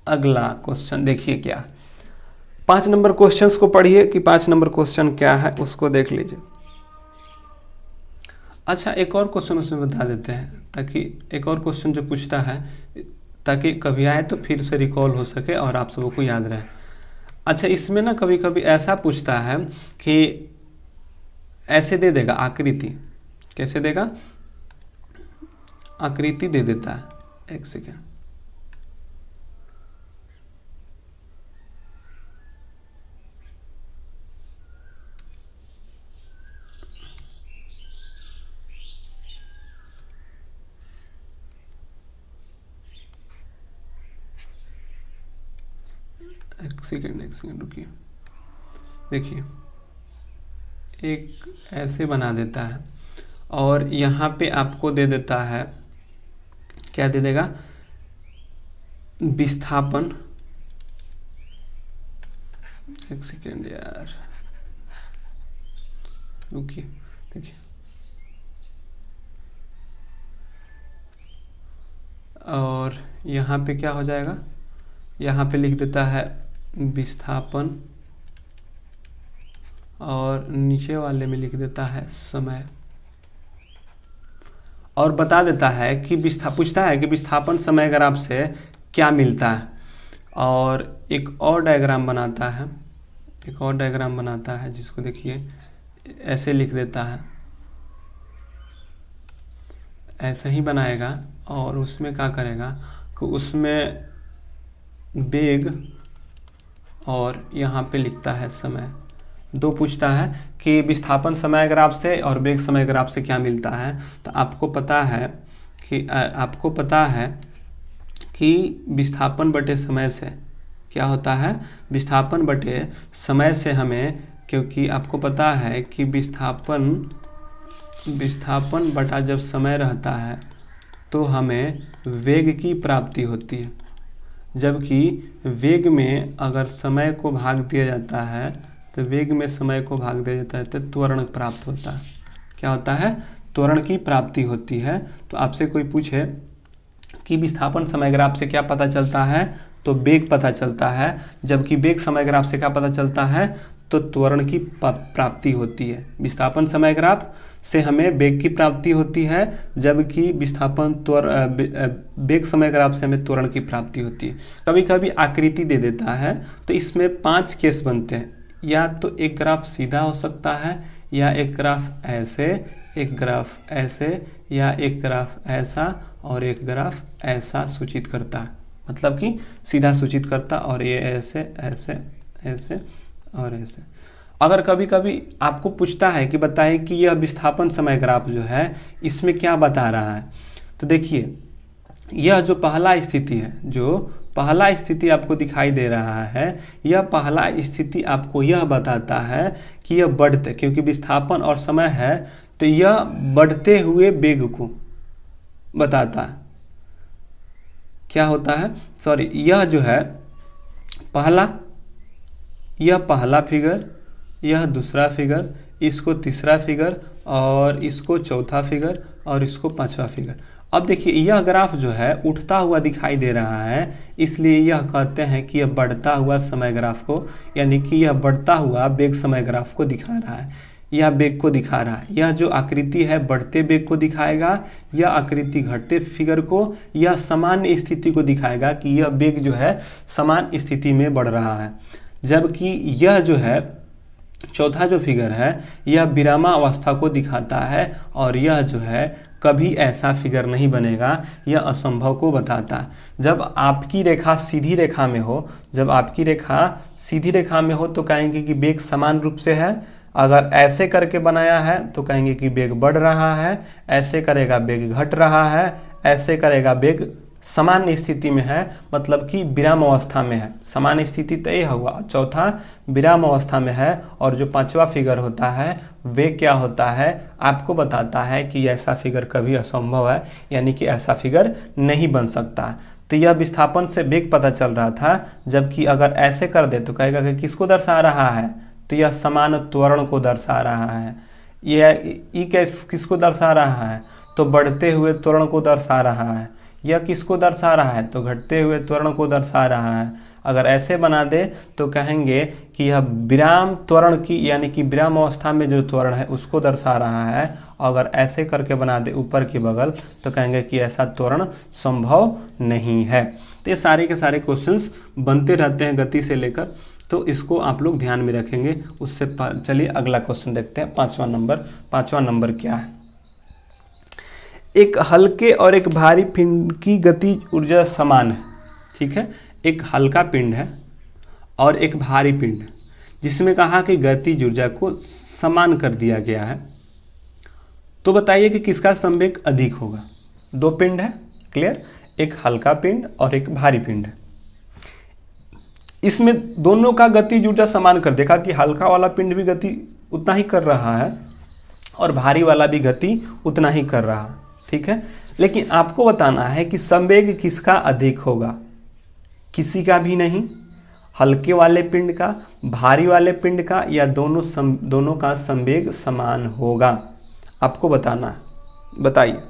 Speaker 1: अगला क्वेश्चन देखिए क्या, 5 नंबर क्वेश्चंस को पढ़िए कि 5 नंबर क्वेश्चन क्या है उसको देख लीजिए। अच्छा एक और क्वेश्चन उसमें बता देते हैं, ताकि एक और क्वेश्चन जो पूछता है ताकि कभी आए तो फिर से रिकॉल हो सके और आप सबों को याद रहे। अच्छा इसमें ना कभी कभी ऐसा पूछता है कि ऐसे दे देगा आकृति, कैसे देगा, आकृति दे देता है। एक सेकेंड, एक सेकेंड रुकिए। देखिए एक ऐसे बना देता है और यहाँ पे आपको दे देता है, क्या दे देगा, विस्थापन। एक सेकेंड यार, रुकिए, देखिए, और यहाँ पे क्या हो जाएगा, यहाँ पे लिख देता है विस्थापन और नीचे वाले में लिख देता है समय, और बता देता है कि पूछता है कि विस्थापन समय ग्राफ से क्या मिलता है। और एक और डायग्राम बनाता है, जिसको देखिए ऐसे लिख देता है, ऐसे ही बनाएगा, और उसमें क्या करेगा कि उसमें वेग और यहाँ पे लिखता है समय। दो पूछता है कि विस्थापन समय ग्राफ से और वेग समय ग्राफ से क्या मिलता है। तो आपको पता है कि विस्थापन बटे समय से क्या होता है, विस्थापन बटे समय से हमें, क्योंकि आपको पता है कि विस्थापन बटा जब समय रहता है तो हमें वेग की प्राप्ति होती है, जबकि वेग में अगर समय को भाग दिया जाता है तो वेग में समय को भाग दिया जाता है तो त्वरण प्राप्त होता है। क्या होता है, त्वरण की प्राप्ति होती है। तो आपसे कोई पूछे कि विस्थापन समय ग्राफ से क्या पता चलता है, तो वेग पता चलता है, जबकि वेग समय ग्राफ से क्या पता चलता है, तो त्वरण की प्राप्ति होती है। विस्थापन समय ग्राफ से हमें वेग की प्राप्ति होती है, जबकि वेग समय ग्राफ से हमें त्वरण की प्राप्ति होती है। कभी कभी आकृति दे देता है तो इसमें 5 केस बनते हैं, या तो एक ग्राफ सीधा हो सकता है, या एक ग्राफ ऐसे, एक ग्राफ ऐसे, या एक ग्राफ ऐसा और एक ग्राफ ऐसा सूचित करता है, मतलब कि सीधा सूचित करता, और ये ऐसे ऐसे ऐसे और ऐसे। अगर कभी कभी आपको पूछता है कि बताइए कि यह विस्थापन समय ग्राफ जो है इसमें क्या बता रहा है, तो देखिए यह जो पहला स्थिति है, जो पहला स्थिति आपको दिखाई दे रहा है, यह पहला स्थिति आपको यह बताता है कि यह बढ़ते, क्योंकि विस्थापन और समय है तो यह बढ़ते हुए वेग को बताता है। क्या होता है, सॉरी, यह जो है यह पहला फिगर, यह दूसरा फिगर, इसको तीसरा फिगर, और इसको चौथा फिगर, और इसको 5वां फिगर। अब देखिए यह ग्राफ जो है उठता हुआ दिखाई दे रहा है, इसलिए यह कहते हैं कि यह बढ़ता हुआ समय ग्राफ को, यानी कि यह बढ़ता हुआ वेग समय ग्राफ को दिखा रहा है, यह वेग को दिखा रहा है। यह जो आकृति है बढ़ते वेग को दिखाएगा, यह आकृति घटते फिगर को, यह सामान्य स्थिति को दिखाएगा कि यह वेग जो है सामान्य स्थिति में बढ़ रहा है। जबकि यह जो है चौथा जो फिगर है यह विरामावस्था को दिखाता है, और यह जो है कभी ऐसा फिगर नहीं बनेगा, यह असंभव को बताता है। जब आपकी रेखा सीधी रेखा में हो, तो कहेंगे कि वेग समान रूप से है। अगर ऐसे करके बनाया है तो कहेंगे कि वेग बढ़ रहा है, ऐसे करेगा वेग घट रहा है, ऐसे करेगा वेग सामान्य स्थिति में है, मतलब कि विराम अवस्था में है। सामान्य स्थिति तो यह हुआ, चौथा विराम अवस्था में है, और जो 5वां फिगर होता है वे क्या होता है, आपको बताता है कि ऐसा फिगर कभी असंभव है, यानी कि ऐसा फिगर नहीं बन सकता। तो यह विस्थापन से वेग पता चल रहा था, जबकि अगर ऐसे कर दे तो कहेगा कि किसको दर्शा रहा है, तो यह समान त्वरण को दर्शा रहा है। यह किसको दर्शा रहा है, तो बढ़ते हुए त्वरण को दर्शा रहा है। यह किसको दर्शा रहा है, तो घटते हुए त्वरण को दर्शा रहा है। अगर ऐसे बना दे तो कहेंगे कि यह विराम त्वरण की, यानी कि विराम अवस्था में जो त्वरण है उसको दर्शा रहा है। अगर ऐसे करके बना दे ऊपर की बगल तो कहेंगे कि ऐसा त्वरण संभव नहीं है। तो ये सारे के सारे क्वेश्चंस बनते रहते हैं गति से लेकर, तो इसको आप लोग ध्यान में रखेंगे। उससे चलिए अगला क्वेश्चन देखते हैं, 5वां नंबर। 5वां नंबर क्या है, एक हल्के और एक भारी पिंड की गति ऊर्जा समान है। ठीक है, एक हल्का पिंड है और एक भारी पिंड, जिसमें कहा कि गति ऊर्जा को समान कर दिया गया है। तो बताइए कि किसका संवेग अधिक होगा। दो पिंड है, क्लियर, एक हल्का पिंड और एक भारी पिंड है। इसमें दोनों का गति ऊर्जा समान कर, देखा कि हल्का वाला पिंड भी गति उतना ही कर रहा है, और भारी वाला भी गति उतना ही कर रहा, ठीक है। लेकिन आपको बताना है कि संवेग किसका अधिक होगा, किसी का भी नहीं, हल्के वाले पिंड का, भारी वाले पिंड का, या दोनों का संवेग समान होगा, आपको बताना है। बताइए।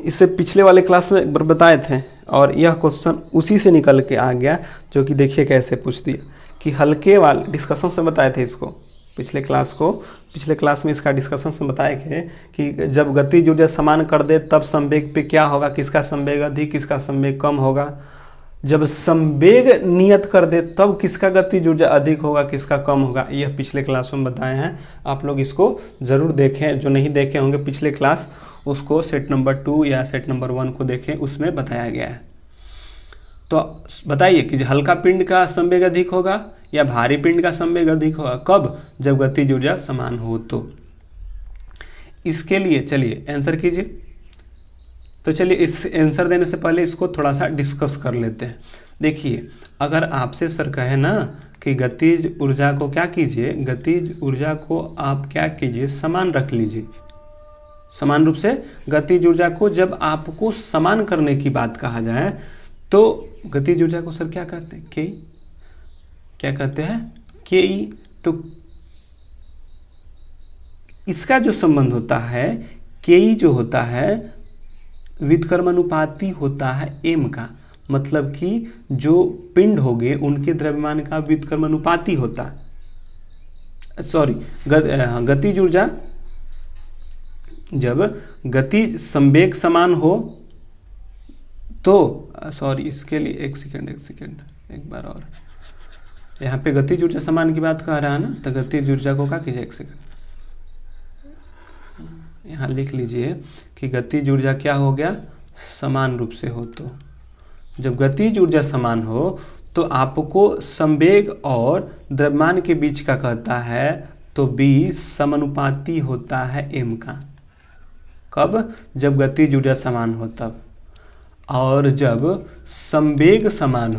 Speaker 1: इससे पिछले वाले क्लास में एक बार बताए थे और यह क्वेश्चन उसी से निकल के आ गया, जो कि देखिए कैसे पूछ दिया कि हल्के वाले, डिस्कशन से बताए थे इसको, पिछले क्लास में इसका डिस्कशन से बताए थे कि जब गतिज ऊर्जा समान कर दे तब संवेग पे क्या होगा, किसका संवेग अधिक, किसका संवेग कम होगा। जब संवेग नियत कर दे तब किसका गतिज ऊर्जा अधिक होगा, किसका कम होगा। यह पिछले क्लासों में बताए हैं, आप लोग इसको ज़रूर देखें। जो नहीं देखे होंगे पिछले क्लास, उसको सेट नंबर 2 या सेट नंबर 1 को देखें, उसमें बताया गया है। तो बताइए कि हल्का पिंड का संवेग अधिक होगा या भारी पिंड का संवेग अधिक होगा, कब, जब गतिज ऊर्जा समान हो। तो इसके लिए चलिए आंसर कीजिए। तो चलिए इस आंसर देने से पहले इसको थोड़ा सा डिस्कस कर लेते हैं। देखिए, अगर आपसे सर कहे ना कि गतिज ऊर्जा को क्या कीजिए, गतिज ऊर्जा को आप क्या कीजिए, समान रख लीजिए, समान रूप से गतिज ऊर्जा को जब आपको समान करने की बात कहा जाए तो गतिज ऊर्जा को सर क्या कहते हैं, के, क्या कहते हैं, के ई। तो इसका जो संबंध होता है, के ई जो होता है व्युत्क्रमानुपाती होता है एम का, मतलब कि जो पिंड होंगे उनके द्रव्यमान का व्युत्क्रमानुपाती होता है। सॉरी, गतिज ऊर्जा जब गति संवेग समान हो तो, सॉरी इसके लिए एक सेकेंड एक बार और, यहाँ पे गतिज ऊर्जा समान की बात कह रहा है ना, तो गतिज ऊर्जा को क्या कीजिए, एक सेकेंड यहाँ लिख लीजिए कि गतिज ऊर्जा क्या हो गया, समान रूप से हो। तो जब गतिज ऊर्जा समान हो तो आपको संवेग और द्रव्यमान के बीच का कहता है, तो बी समानुपाती होता है एम का। कब, जब गतिज ऊर्जा समान हो तब। और जब संवेग समान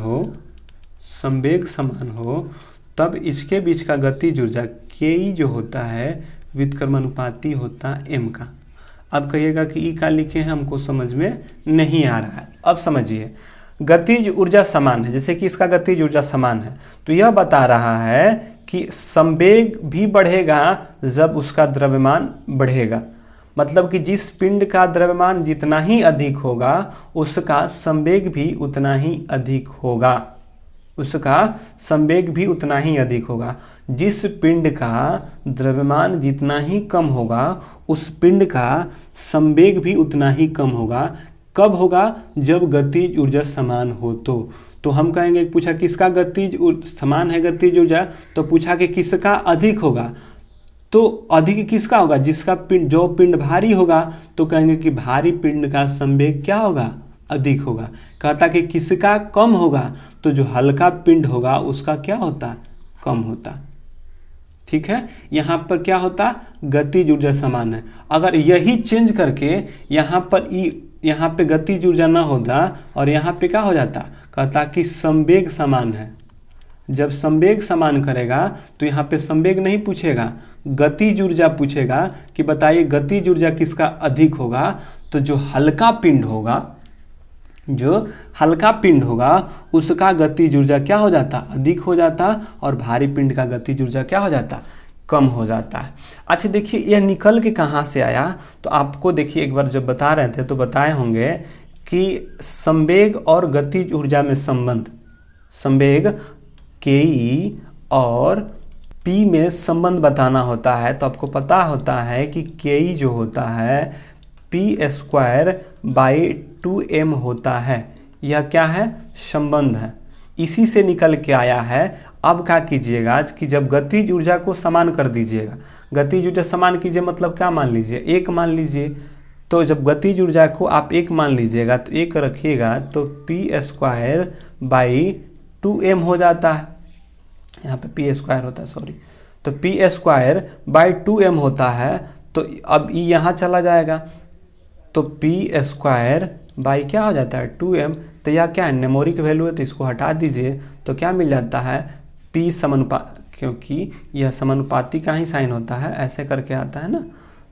Speaker 1: हो तब इसके बीच का गतिज ऊर्जा के ई जो होता है व्युत्क्रमानुपाती होता है एम का। अब कहिएगा कि ई का लिखे हैं, हमको समझ में नहीं आ रहा है। अब समझिए, गतिज ऊर्जा समान है, जैसे कि इसका गतिज ऊर्जा समान है, तो यह बता रहा है कि संवेग भी बढ़ेगा जब उसका द्रव्यमान बढ़ेगा। मतलब कि जिस पिंड का द्रव्यमान जितना ही अधिक होगा उसका संवेग भी उतना ही अधिक होगा, उसका संवेग भी उतना ही अधिक होगा। जिस पिंड का द्रव्यमान जितना ही कम होगा उस पिंड का संवेग भी उतना ही कम होगा। कब होगा, जब गतिज ऊर्जा समान हो। तो हम कहेंगे, पूछा किसका गतिज समान है गतिज ऊर्जा, तो पूछा कि किसका अधिक होगा, तो अधिक किसका होगा, जिसका पिंड, जो पिंड भारी होगा तो कहेंगे कि भारी पिंड का संवेग क्या होगा, अधिक होगा। कहता कि किसका कम होगा, तो जो हल्का पिंड होगा उसका क्या होता, कम होता। ठीक है, यहाँ पर क्या होता, गतिज ऊर्जा समान है। अगर यही चेंज करके यहाँ पे गतिज ऊर्जा ना होता और यहाँ पे क्या हो जाता, कहता कि संवेग समान है। जब संवेग समान करेगा तो यहाँ पे संवेग नहीं पूछेगा, गतिज ऊर्जा पूछेगा कि बताइए गतिज ऊर्जा किसका अधिक होगा। तो जो हल्का पिंड होगा उसका गतिज ऊर्जा क्या हो जाता, अधिक हो जाता, और भारी पिंड का गतिज ऊर्जा क्या हो जाता, कम हो जाता है। अच्छा देखिए, यह निकल के कहाँ से आया, तो आपको देखिए एक बार जब बता रहे थे तो बताए होंगे कि संवेग और गतिज ऊर्जा में संबंध, संवेग के ई और पी में संबंध बताना होता है। तो आपको पता होता है कि के ई जो होता है p²/2m होता है। यह क्या है, संबंध है, इसी से निकल के आया है। अब क्या कीजिएगा कि जब गतिज ऊर्जा को समान कर दीजिएगा, गतिज ऊर्जा समान कीजिए मतलब क्या मान लीजिए, 1 मान लीजिए। तो जब गतिज ऊर्जा को आप 1 मान लीजिएगा तो 1 रखिएगा तो p²/2m हो जाता है। यहाँ पे p² होता है, सॉरी, तो p²/2m होता है। तो अब ई यहाँ चला जाएगा तो p² क्या हो जाता है, 2m। तो यह क्या है, न्यूमेरिक वैल्यू है, तो इसको हटा दीजिए तो क्या मिल जाता है, p समानुपात, क्योंकि यह समानुपाती का ही साइन होता है, ऐसे करके आता है ना,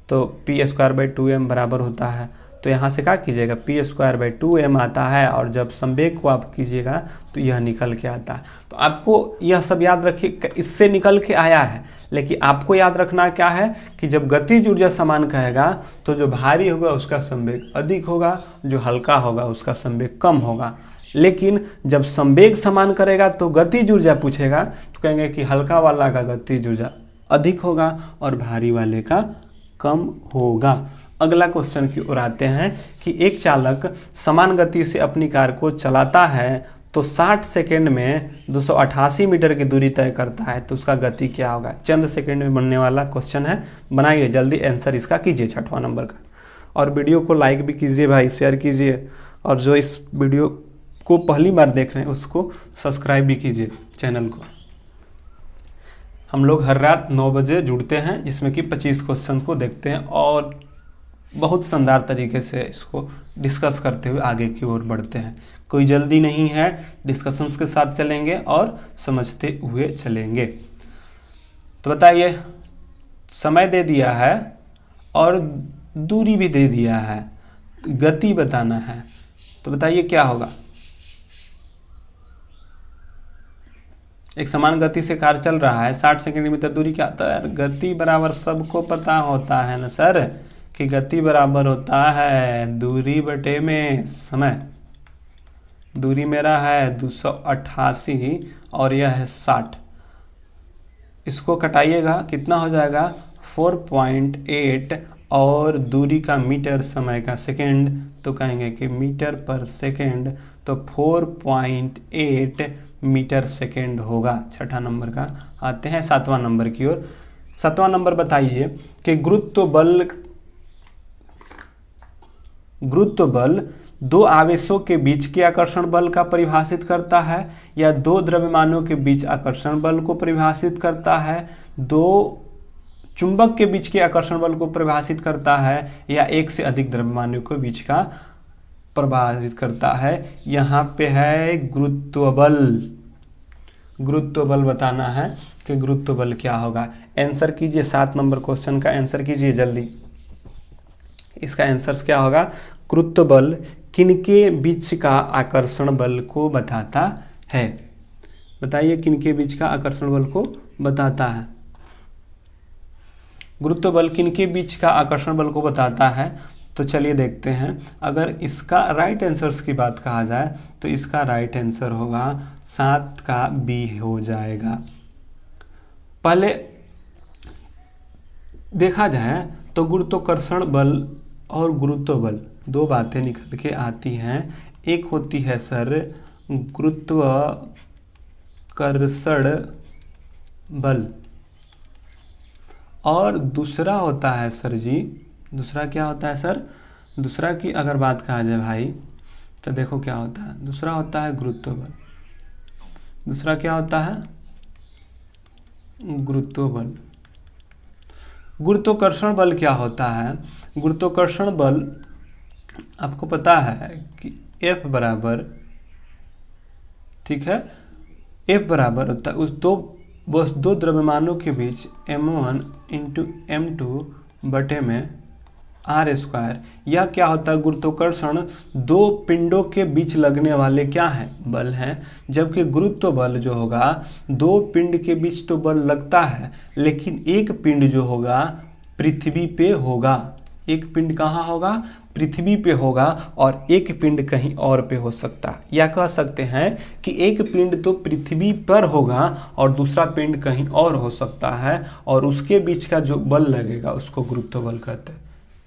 Speaker 1: तो p²/2m बराबर होता है। तो यहाँ से क्या कीजिएगा, p²/2m आता है, और जब संवेग को आप कीजिएगा तो यह निकल के आता है। तो आपको यह सब याद रखिए, इससे निकल के आया है, लेकिन आपको याद रखना क्या है कि जब गतिज ऊर्जा समान कहेगा तो जो भारी होगा उसका संवेग अधिक होगा, जो हल्का होगा उसका संवेग कम होगा। लेकिन जब संवेग समान करेगा तो गतिज ऊर्जा पूछेगा तो कहेंगे कि हल्का वाला का गतिज ऊर्जा अधिक होगा और भारी वाले का कम होगा। अगला क्वेश्चन की ओर आते हैं कि एक चालक समान गति से अपनी कार को चलाता है तो 60 सेकेंड में 288 मीटर की दूरी तय करता है, तो उसका गति क्या होगा। चंद सेकेंड में बनने वाला क्वेश्चन है, बनाइए जल्दी आंसर इसका कीजिए 6वां नंबर का। और वीडियो को लाइक भी कीजिए भाई, शेयर कीजिए, और जो इस वीडियो को पहली बार देख रहे हैं उसको सब्सक्राइब भी कीजिए चैनल को। हम लोग हर रात 9 बजे जुड़ते हैं, जिसमें कि 25 क्वेश्चन को देखते हैं और बहुत शानदार तरीके से इसको डिस्कस करते हुए आगे की ओर बढ़ते हैं। कोई जल्दी नहीं है, डिस्कशंस के साथ चलेंगे और समझते हुए चलेंगे। तो बताइए, समय दे दिया है और दूरी भी दे दिया है, गति बताना है, तो बताइए क्या होगा। एक समान गति से कार चल रहा है, 60 सेंटीमीटर दूरी क्या होता है, गति बराबर सबको पता होता है ना सर, कि गति बराबर होता है दूरी बटे में समय। दूरी मेरा है 288 और यह है 60। इसको कटाइएगा, कितना हो जाएगा 4.8, और दूरी का मीटर, समय का सेकेंड, तो कहेंगे कि मीटर पर सेकेंड, तो 4.8 मीटर सेकेंड होगा। 6ठा नंबर का। आते हैं 7वां नंबर की ओर। 7वां नंबर बताइए कि गुरुत्व बल दो आवेशों के बीच के आकर्षण बल का परिभाषित करता है, या दो द्रव्यमानों के बीच आकर्षण बल को परिभाषित करता है, दो चुंबक के बीच के आकर्षण बल को परिभाषित करता है, या एक से अधिक द्रव्यमानों के बीच का प्रभावित करता है। यहाँ पे है गुरुत्व बल। गुरुत्व बल बताना है कि गुरुत्व बल क्या होगा। आंसर कीजिए, 7 नंबर क्वेश्चन का आंसर कीजिए जल्दी। इसका आंसर क्या होगा, गुरुत्व बल किनके बीच का आकर्षण बल को बताता है। बताइए किनके बीच का आकर्षण बल को बताता है। गुरुत्व बल किनके बीच का आकर्षण बल को बताता है, तो चलिए देखते हैं। अगर इसका राइट आंसर्स की बात कहा जाए तो इसका राइट आंसर होगा 7 का बी हो जाएगा। पहले देखा जाए तो गुरुत्वाकर्षण बल और गुरुत्व बल दो बातें निकल के आती हैं। एक होती है सर गुरुत्वाकर्षण बल, और दूसरा होता है सर जी, दूसरा क्या होता है सर, दूसरा की अगर बात कहा जाए भाई तो देखो क्या होता है, दूसरा होता है गुरुत्व बल। दूसरा क्या होता है, गुरुत्व बल। गुरुत्वाकर्षण बल क्या होता है, गुरुत्वाकर्षण बल आपको पता है कि F बराबर, ठीक है, F बराबर होता है उस दो द्रव्यमानों के बीच m1 × m2 बटे में r²। यह क्या होता है, गुरुत्वाकर्षण दो पिंडों के बीच लगने वाले क्या है, बल हैं। जबकि गुरुत्व बल जो होगा दो पिंड के बीच तो बल लगता है, लेकिन एक पिंड जो होगा पृथ्वी पे होगा। एक पिंड कहाँ होगा, पृथ्वी पे होगा, और एक पिंड कहीं और पे हो सकता है। या कह सकते हैं कि एक पिंड तो पृथ्वी पर होगा और दूसरा पिंड कहीं और हो सकता है, और उसके बीच का जो बल लगेगा उसको गुरुत्व बल कहते हैं।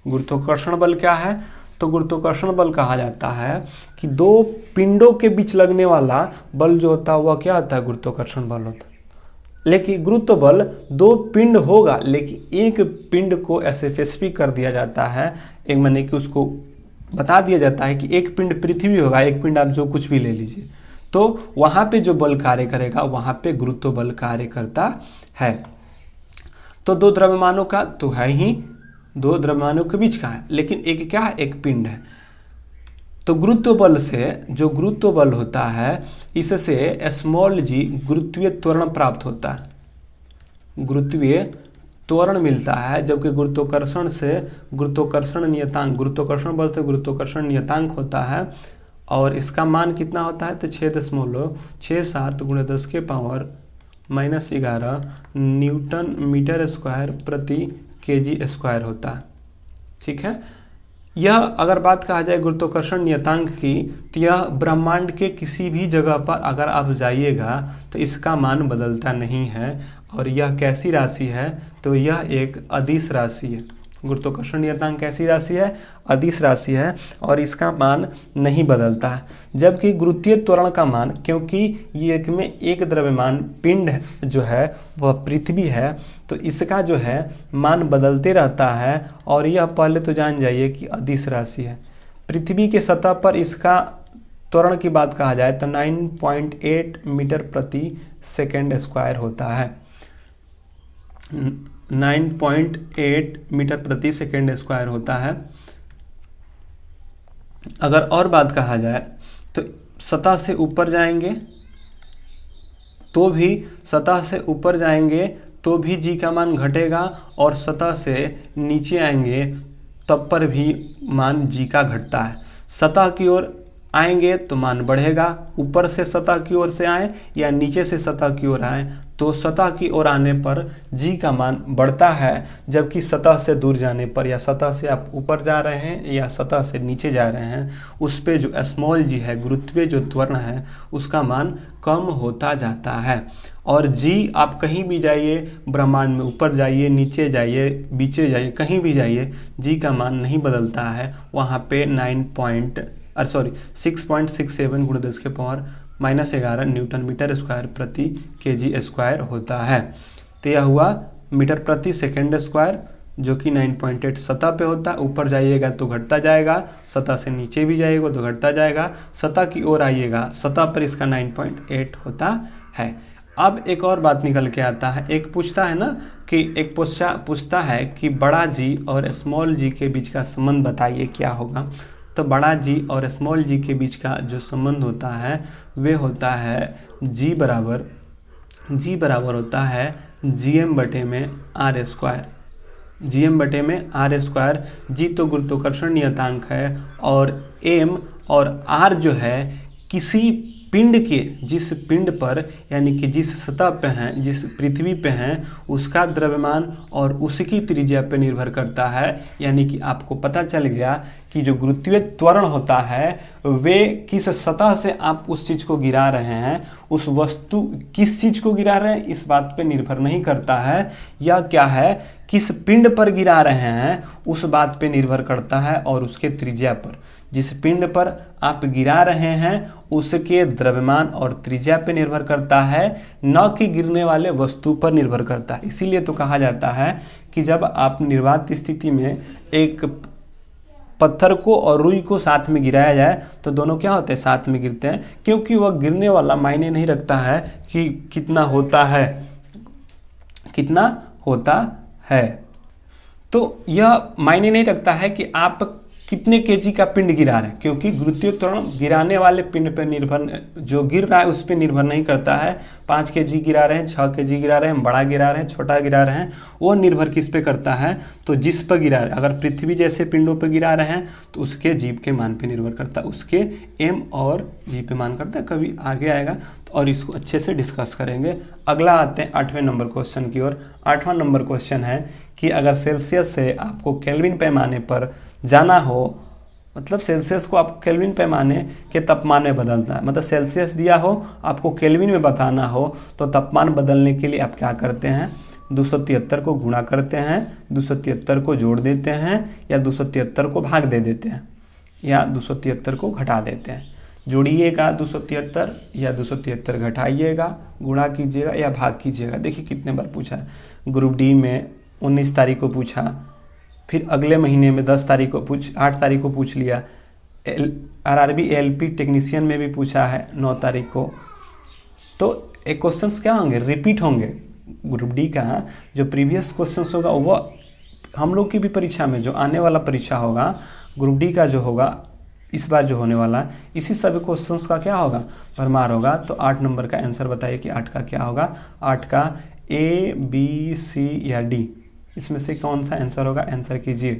Speaker 1: गुरुत्वाकर्षण बल क्या है, तो गुरुत्वाकर्षण बल कहा जाता है कि दो पिंडों के बीच लगने वाला बल जो होता है वह क्या होता है, गुरुत्वाकर्षण बल होता है। लेकिन गुरुत्व बल दो पिंड होगा, लेकिन एक पिंड को ऐसे स्पेसिफिक कर दिया जाता है, एक माने कि उसको बता दिया जाता है कि एक पिंड पृथ्वी होगा, एक पिंड आप जो कुछ भी ले लीजिए, तो वहाँ पे जो बल कार्य करेगा वहाँ पे गुरुत्व बल कार्य करता है। तो दो द्रव्यमानों का तो है ही, दो द्रव्यमानों के बीच का है, लेकिन एक क्या है, एक पिंड है। तो गुरुत्व बल से जो गुरुत्व बल होता है इससे स्मॉल g गुरुत्वीय त्वरण प्राप्त होता है। गुरुत्वीय त्वरण मिलता है, जबकि गुरुत्वाकर्षण से गुरुत्वाकर्षण नियतांक, गुरुत्वाकर्षण बल से गुरुत्वाकर्षण नियतांक होता है और इसका मान कितना होता है तो 6.67 × 10⁻⁻11 न्यूटन मीटर स्क्वायर प्रति केजी स्क्वायर होता है। ठीक है, यह अगर बात कहा जाए गुरुत्वाकर्षण नियतांक की, तो यह ब्रह्मांड के किसी भी जगह पर अगर आप जाइएगा तो इसका मान बदलता नहीं है। और यह कैसी राशि है तो यह एक अदिश राशि है। गुरुत्वाकर्षण नियतांक कैसी राशि है, अदिश राशि है और इसका मान नहीं बदलता है। जबकि गुरुत्वीय त्वरण का मान, क्योंकि ये में एक द्रव्यमान पिंड जो है वह पृथ्वी है, तो इसका जो है मान बदलते रहता है और यह पहले तो जान जाइए कि अदिश राशि है। पृथ्वी के सतह पर इसका त्वरण की बात कहा जाए तो 9.8 मीटर प्रति सेकेंड स्क्वायर होता है। 9.8 मीटर प्रति सेकेंड स्क्वायर होता है। अगर और बात कहा जाए तो सतह से ऊपर जाएंगे तो भी, सतह से ऊपर जाएंगे तो भी जी का मान घटेगा और सतह से नीचे आएंगे तब पर भी मान जी का घटता है। सतह की ओर आएंगे तो मान बढ़ेगा, ऊपर से सतह की ओर से आए या नीचे से सतह की ओर आए तो सतह की ओर आने पर जी का मान बढ़ता है, जबकि सतह से दूर जाने पर या सतह से आप ऊपर जा रहे हैं या सतह से नीचे जा रहे हैं उस पे जो स्मॉल जी है, गुरुत्वीय जो त्वरण है, उसका मान कम होता जाता है। और जी आप कहीं भी जाइए ब्रह्मांड में, ऊपर जाइए, नीचे जाइए, बीचे जाइए, कहीं भी जाइए, जी का मान नहीं बदलता है। वहाँ पे 6.67 × 10⁻⁻11 न्यूटन मीटर स्क्वायर प्रति केजी स्क्वायर होता है। तो यह हुआ मीटर प्रति सेकेंड स्क्वायर, जो कि 9.8 सतह पे होता है। ऊपर जाइएगा तो घटता जाएगा, सतह से नीचे भी जाइएगा तो घटता जाएगा, सतह की ओर आइएगा सतह पर इसका 9.8 होता है। अब एक और बात निकल के आता है, एक पूछता है ना कि एक पूछता है कि बड़ा जी और स्मॉल जी के बीच का संबंध बताइए क्या होगा। तो बड़ा जी और स्मॉल जी के बीच का जो संबंध होता है वे होता है जी बराबर होता है Gm/r²। Gm/r²। जी तो गुरुत्वाकर्षण नियतांक है और m और r जो है किसी पिंड के, जिस पिंड पर यानी कि जिस सतह पे हैं, जिस पृथ्वी पे हैं, उसका द्रव्यमान और उसकी त्रिज्या पे निर्भर करता है। यानी कि आपको पता चल गया कि जो गुरुत्वीय त्वरण होता है वे किस सतह से आप उस चीज़ को गिरा रहे हैं, उस वस्तु किस चीज़ को गिरा रहे हैं इस बात पे निर्भर नहीं करता है। यह क्या है, किस पिंड पर गिरा रहे हैं उस बात पे निर्भर करता है और उसके त्रिज्या पर। जिस पिंड पर आप गिरा रहे हैं उसके द्रव्यमान और त्रिज्या पे निर्भर करता है, न कि गिरने वाले वस्तु पर निर्भर करता है। इसीलिए तो कहा जाता है कि जब आप निर्वात स्थिति में एक पत्थर को और रुई को साथ में गिराया जाए तो दोनों क्या होते हैं, साथ में गिरते हैं, क्योंकि वह गिरने वाला मायने नहीं रखता है कि कितना होता है। तो यह मायने नहीं रखता है कि आप कितने केजी का पिंड गिरा रहे हैं, क्योंकि गुरुत्वीय त्वरण गिराने वाले पिंड पर निर्भर, जो गिर रहा है उस पर निर्भर नहीं करता है। 5 केजी गिरा रहे हैं, 6 केजी गिरा रहे हैं, बड़ा गिरा रहे हैं, छोटा गिरा रहे हैं, वो निर्भर किस पे करता है, तो जिस पर गिरा रहे हैं। अगर पृथ्वी जैसे पिंडों पर गिरा रहे हैं तो उसके जीव के मान पे निर्भर करता है, उसके एम और जी पे मान करता है। कभी आगे आएगा तो और इसको अच्छे से डिस्कस करेंगे। अगला आते हैं 8वें नंबर क्वेश्चन की ओर। 8वां नंबर क्वेश्चन है कि अगर सेल्सियस से आपको केल्विन पैमाने पर जाना हो, मतलब सेल्सियस को आपको केल्विन पैमाने के तापमान में बदलना है, मतलब सेल्सियस दिया हो आपको केल्विन में बताना हो, तो तापमान बदलने के लिए आप क्या करते हैं, 273 को गुणा करते हैं, 273 को जोड़ देते हैं या 273 को भाग दे देते हैं या 273 को घटा देते हैं। जोड़िएगा 273 या 273 घटाइएगा, गुणा कीजिएगा या भाग कीजिएगा। देखिए कितने बार पूछा है। ग्रुप डी में 19 तारीख को पूछा, फिर अगले महीने में 10 तारीख को 8 तारीख को पूछ लिया। RRB ALP टेक्नीशियन में भी पूछा है 9 तारीख को। तो एक क्वेश्चंस क्या होंगे, रिपीट होंगे। ग्रुप डी का जो प्रीवियस क्वेश्चंस होगा वो हम लोग की भी परीक्षा में, जो आने वाला परीक्षा होगा ग्रुप डी का जो होगा इस बार जो होने वाला, इसी सभी क्वेश्चंस का क्या होगा, भरमार होगा। तो 8 नंबर का आंसर बताइए कि 8 का क्या होगा। 8 का A, B, C या D, इसमें से कौन सा आंसर होगा, आंसर कीजिए।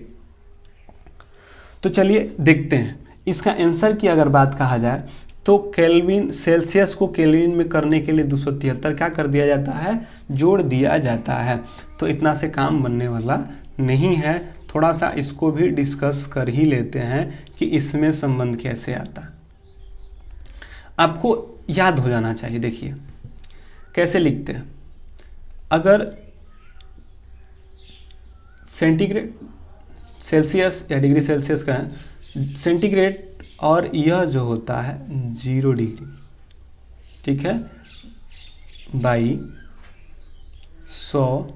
Speaker 1: तो चलिए देखते हैं इसका आंसर की अगर बात कहा जाए तो केल्विन, सेल्सियस को केल्विन में करने के लिए 273 क्या कर दिया जाता है, जोड़ दिया जाता है। तो इतना से काम बनने वाला नहीं है, थोड़ा सा इसको भी डिस्कस कर ही लेते हैं कि इसमें संबंध कैसे आता है। आपको याद हो जाना चाहिए। देखिए कैसे लिखते हैं, अगर सेंटीग्रेड, सेल्सियस या डिग्री सेल्सियस का है, सेंटीग्रेड और यह जो होता है 0 डिग्री, ठीक है, बाई 100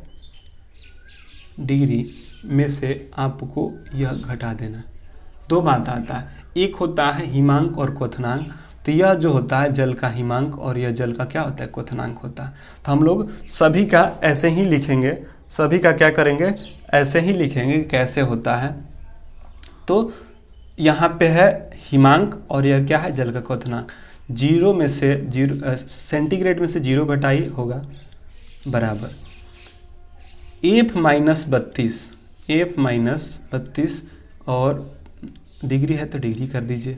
Speaker 1: डिग्री में से आपको यह घटा देना। दो बात आता है, एक होता है हिमांक और क्वथनांक। तो यह जो होता है जल का हिमांक और यह जल का क्या होता है, क्वथनांक होता है। तो हम लोग सभी का ऐसे ही लिखेंगे, सभी का क्या करेंगे, ऐसे ही लिखेंगे कैसे होता है। तो यहाँ पे है हिमांक और यह क्या है, जल का क्वथनांक। 0 में से 0, सेंटीग्रेड में से 0 घटाई होगा, बराबर F माइनस 32 और डिग्री है तो डिग्री कर दीजिए।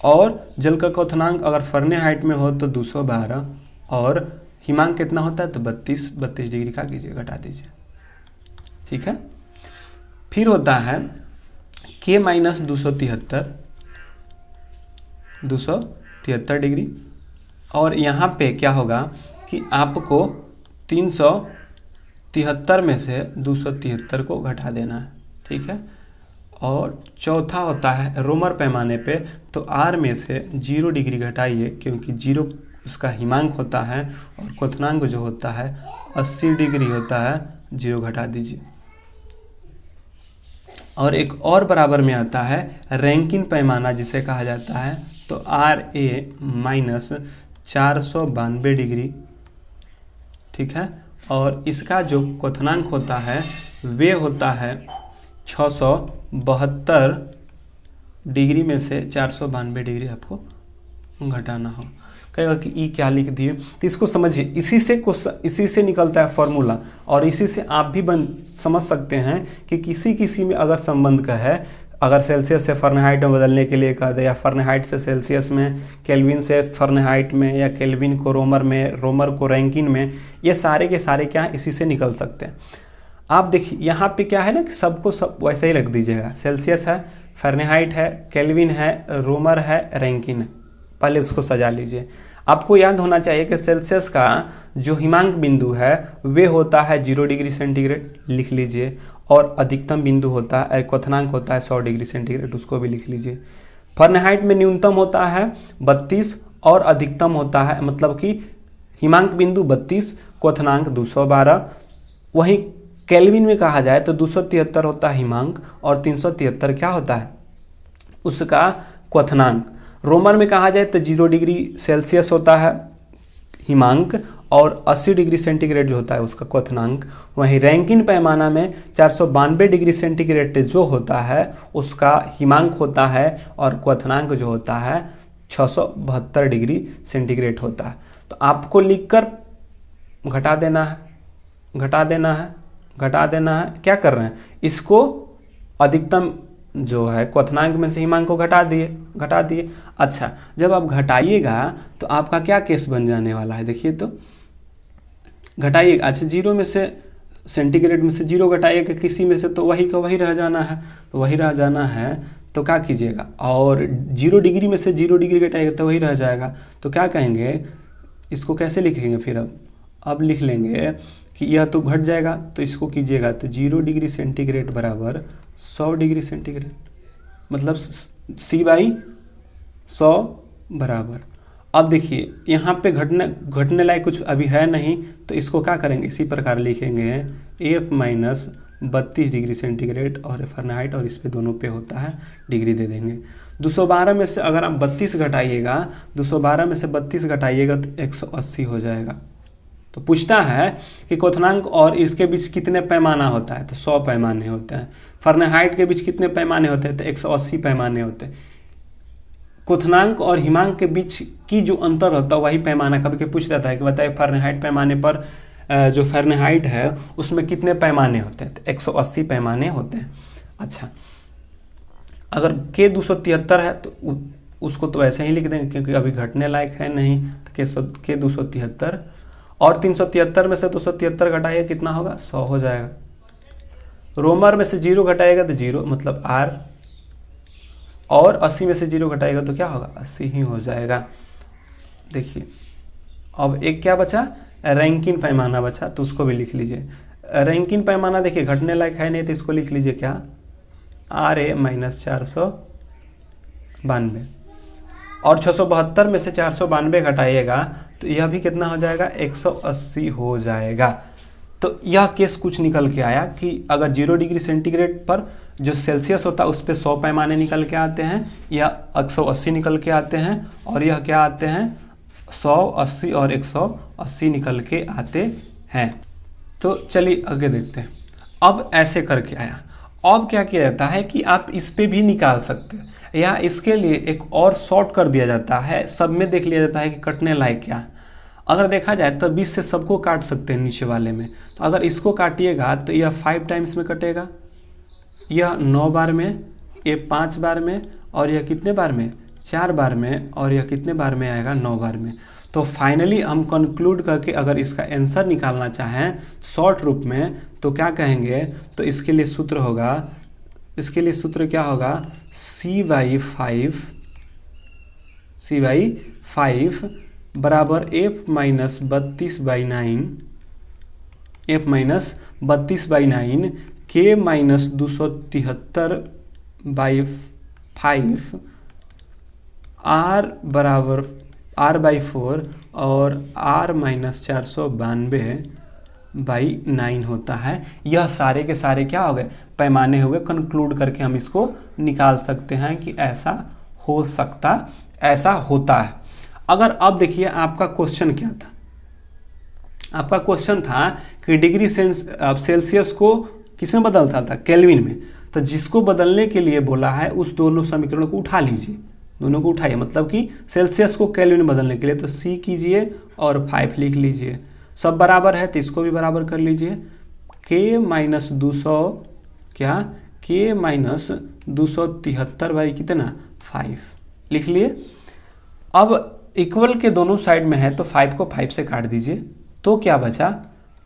Speaker 1: और जल का क्वथनांक अगर फ़ारेनहाइट में हो तो 212 और हिमांक कितना होता है तो 32 डिग्री का कीजिए, घटा दीजिए, ठीक है। फिर होता है K माइनस 273 डिग्री और यहाँ पे क्या होगा कि आपको 373 में से 273 को घटा देना है, ठीक है। और चौथा होता है रोमर पैमाने पे, तो R में से 0 डिग्री घटाइए क्योंकि 0 उसका हिमांक होता है और क्वथनांक जो होता है 80 डिग्री होता है, 0 घटा दीजिए। और एक और बराबर में आता है रैंकिन पैमाना जिसे कहा जाता है, तो RA माइनस 492 डिग्री, ठीक है। और इसका जो क्वथनांक होता है वे होता है 672 डिग्री में से 492 डिग्री आपको घटाना हो। कहेगा कि ई क्या लिख दिए, तो इसको समझिए, इसी से निकलता है फॉर्मूला और इसी से आप भी समझ सकते हैं कि किसी में अगर संबंध का है, अगर सेल्सियस से फ़ारेनहाइट में बदलने के लिए कह दे या फ़ारेनहाइट से सेल्सियस में, केल्विन से फ़ारेनहाइट में या केल्विन को रोमर में, रोमर को रैंकिन में, ये सारे के सारे क्या हैं, इसी से निकल सकते हैं। आप देखिए यहाँ पे क्या है ना कि सबको सब वैसे ही रख दीजिएगा, सेल्सियस है, फ़ारेनहाइट है, केल्विन है, रोमर है, रैंकिन है, पहले उसको सजा लीजिए। आपको याद होना चाहिए कि सेल्सियस का जो हिमांक बिंदु है वे होता है 0 डिग्री सेंटीग्रेड, लिख लीजिए। और अधिकतम बिंदु होता है, क्वथनांक होता है 100 डिग्री सेंटीग्रेड, उसको भी लिख लीजिए। फ़ारेनहाइट में न्यूनतम होता है 32 और अधिकतम होता है, मतलब कि हिमांक बिंदु 32, क्वथनांक 212। वहीं केल्विन में कहा जाए तो 273 होता है हिमांक और 373 क्या होता है उसका क्वथनांक। रोमर में कहा जाए तो 0 डिग्री सेल्सियस होता है हिमांक और 80 डिग्री सेंटीग्रेड जो होता है उसका क्वथनांक। वहीं रैंकिन पैमाना में 492 डिग्री सेंटीग्रेड जो होता है उसका हिमांक होता है और क्वथनांक जो होता है 672 डिग्री सेंटीग्रेड होता है। तो आपको लिखकर घटा देना है। क्या कर रहे हैं, इसको अधिकतम जो है क्वथनांक में से हिमांक को घटा दिए। अच्छा, जब आप घटाइएगा तो आपका क्या केस बन जाने वाला है, देखिए तो घटाइएगा। अच्छा, 0 में से सेंटीग्रेड में से 0 घटाइएगा किसी में से तो वही का वही रह जाना है, तो क्या कीजिएगा, और 0 डिग्री में से 0 डिग्री घटाइएगा तो वही रह जाएगा। तो क्या कहेंगे, इसको कैसे लिखेंगे, फिर अब लिख लेंगे कि यह तो घट जाएगा, तो इसको कीजिएगा तो 0 डिग्री सेंटीग्रेड बराबर 100 डिग्री सेंटीग्रेड, मतलब C/100 बराबर। अब देखिए यहाँ पे घटने लायक कुछ अभी है नहीं, तो इसको क्या करेंगे, इसी प्रकार लिखेंगे F माइनस 32 डिग्री सेंटीग्रेड और फ़ारेनहाइट, और इस पे दोनों पे होता है डिग्री दे देंगे। 212 में से अगर आप 32 घटाइएगा, 212 में से 32 घटाइएगा तो 180 हो जाएगा। तो पूछता है कि क्वथनांक और इसके बीच कितने पैमाना होता है, तो 100 पैमाने होते हैं। फ़ारेनहाइट के बीच कितने पैमाने होते हैं, तो 180 पैमाने होते हैं। क्वथनांक और हिमांक के बीच की जो अंतर होता है वही पैमाना कभी कभी पूछ जाता है कि बताइए फ़ारेनहाइट पैमाने पर जो फ़ारेनहाइट है उसमें कितने पैमाने होते हैं, तो 180 पैमाने होते हैं। अच्छा, अगर K 273 है तो उसको तो ऐसे ही लिख देंगे क्योंकि अभी घटने लायक है नहीं, तो K 273 और 373 में से 273 घटाइए कितना होगा, 100 हो जाएगा। रोमर में से 0 घटाएगा तो 0 मतलब R, और 80 में से 0 घटाएगा तो क्या होगा, 80 ही हो जाएगा। देखिए अब एक क्या बचा, रैंकिन पैमाना बचा, तो उसको भी लिख लीजिए। रैंकिन पैमाना देखिए घटने लायक है नहीं तो इसको लिख लीजिए क्या, RA - 492, और 672 में से 492 घटाइएगा तो यह भी कितना हो जाएगा, 180 हो जाएगा। तो यह केस कुछ निकल के आया कि अगर 0 डिग्री सेंटीग्रेड पर जो सेल्सियस होता है उस पर 100 पैमाने निकल के आते हैं, या 180 निकल के आते हैं, और यह क्या आते हैं 100, 80 और 180 निकल के आते हैं। तो चलिए आगे देखते हैं। अब ऐसे करके आया, अब क्या किया जाता है कि आप इस पे भी निकाल सकते हैं, या इसके लिए एक और शॉर्ट कर दिया जाता है, सब में देख लिया जाता है कि कटने लायक क्या। अगर देखा जाए तो 20 से सबको काट सकते हैं नीचे वाले में, तो अगर इसको काटिएगा तो यह 5 टाइम्स में कटेगा, यह 9 बार में, ये 5 बार में, और यह कितने बार में, 4 बार में, और यह कितने बार में आएगा, 9 बार में। तो फाइनली हम कंक्लूड करके अगर इसका आंसर निकालना चाहें शॉर्ट रूप में तो क्या कहेंगे, तो इसके लिए सूत्र होगा, इसके लिए सूत्र क्या होगा, C/5 बराबर F - 32/9 K - 273/5 R बराबर R/4 और R - 492/9 होता है। यह सारे के सारे क्या हो गए, पैमाने हुए। कंक्लूड करके हम इसको निकाल सकते हैं कि ऐसा हो सकता, ऐसा होता है। अगर अब देखिए आपका क्वेश्चन क्या था, आपका क्वेश्चन था कि डिग्री सेल्सियस को किसमें बदलता था, केल्विन में। तो जिसको बदलने के लिए बोला है उस दोनों समीकरणों को उठा लीजिए, दोनों को उठाइए, मतलब कि सेल्सियस को केल्विन में बदलने के लिए तो C कीजिए और 5 लिख लीजिए। सब बराबर है तो इसको भी बराबर कर लीजिए। K - 200 क्या, K - 273 बाई कितना, 5 लिख लिए। अब इक्वल के दोनों साइड में है तो 5 को 5 से काट दीजिए, तो क्या बचा,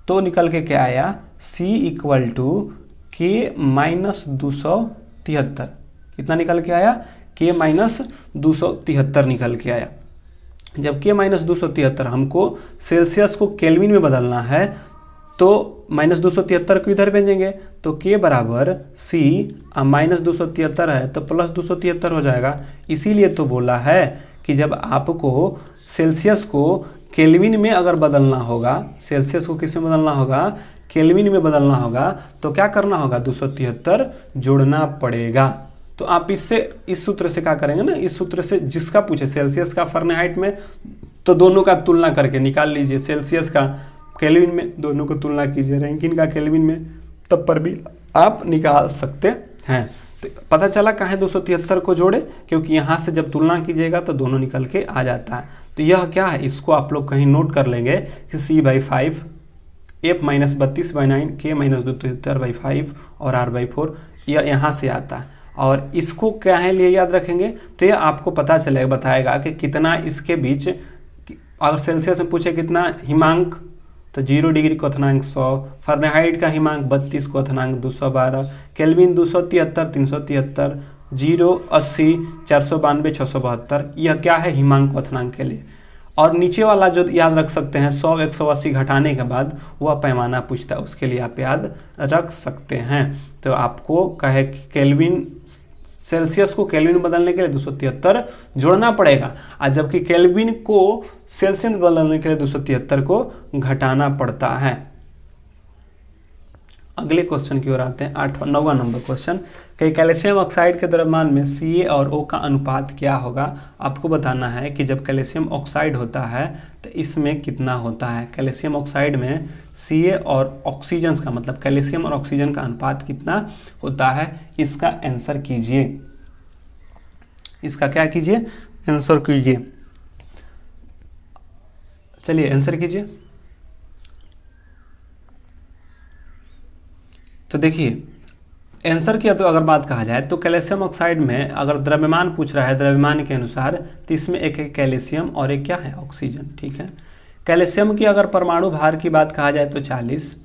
Speaker 1: तो निकल के क्या आया, C = K - 273, कितना निकल के आया, K - 273 निकल के आया। जब K - 273 हमको सेल्सियस को केल्विन में बदलना है तो -273 को इधर भेजेंगे, तो K बराबर C -273 है तो +273 हो जाएगा। इसीलिए तो बोला है कि जब आपको सेल्सियस को केल्विन में अगर बदलना होगा, सेल्सियस को किस में बदलना होगा, केल्विन में बदलना होगा, तो क्या करना होगा, 273 जोड़ना पड़ेगा। तो आप इससे, इस सूत्र से क्या करेंगे ना, इस सूत्र से जिसका पूछे सेल्सियस का फ़ारेनहाइट में, तो दोनों का तुलना करके निकाल लीजिए, सेल्सियस का केल्विन में, दोनों को तुलना कीजिए, रैंकिन का केल्विन में, तब पर भी आप निकाल सकते हैं। तो पता चला कहाँ 273 को जोड़े, क्योंकि यहाँ से जब तुलना कीजिएगा तो दोनों निकल के आ जाता है। तो यह क्या है, इसको आप लोग कहीं नोट कर लेंगे कि C/5 F - 32/9 K - 273/5 और R/4, यह यहाँ से आता है। और इसको क्या है लिए याद रखेंगे, तो यह आपको पता चलेगा, बताएगा कि कितना इसके बीच, अगर सेल्सियस में पूछे कितना हिमांक, तो 0 डिग्री क्वथनांक 100, फ़ारेनहाइट का हिमांक 32, क्वथनांक 212, केल्विन 273, 373, 0, 80, 492, 672, यह क्या है, हिमांक क्वथनांक के लिए। और नीचे वाला जो याद रख सकते हैं 100, 180 घटाने के बाद वह पैमाना पूछता है, उसके लिए आप याद रख सकते हैं। तो आपको कहे कि केल्विन, सेल्सियस को केल्विन में बदलने के लिए 273 जोड़ना पड़ेगा, और जबकि केल्विन को सेल्सियस में बदलने के लिए 273 को घटाना पड़ता है। अगले क्वेश्चन की ओर आते हैं, 9वां नंबर क्वेश्चन कि कैल्शियम ऑक्साइड के द्रव्यमान में Ca और O का अनुपात क्या होगा। आपको बताना है कि जब कैल्शियम ऑक्साइड होता है तो इसमें कितना होता है। कैल्शियम ऑक्साइड में Ca और ऑक्सीजन का, मतलब कैल्शियम और ऑक्सीजन का अनुपात कितना होता है, इसका आंसर कीजिए। इसका क्या कीजिए, आंसर कीजिए। चलिए आंसर कीजिए। तो देखिए आंसर की तो अगर बात कहा जाए तो कैल्शियम ऑक्साइड में अगर द्रव्यमान पूछ रहा है द्रव्यमान के अनुसार, तो इसमें एक है कैल्शियम और एक क्या है ऑक्सीजन। ठीक है, कैल्शियम की अगर परमाणु भार की बात कहा जाए तो 40,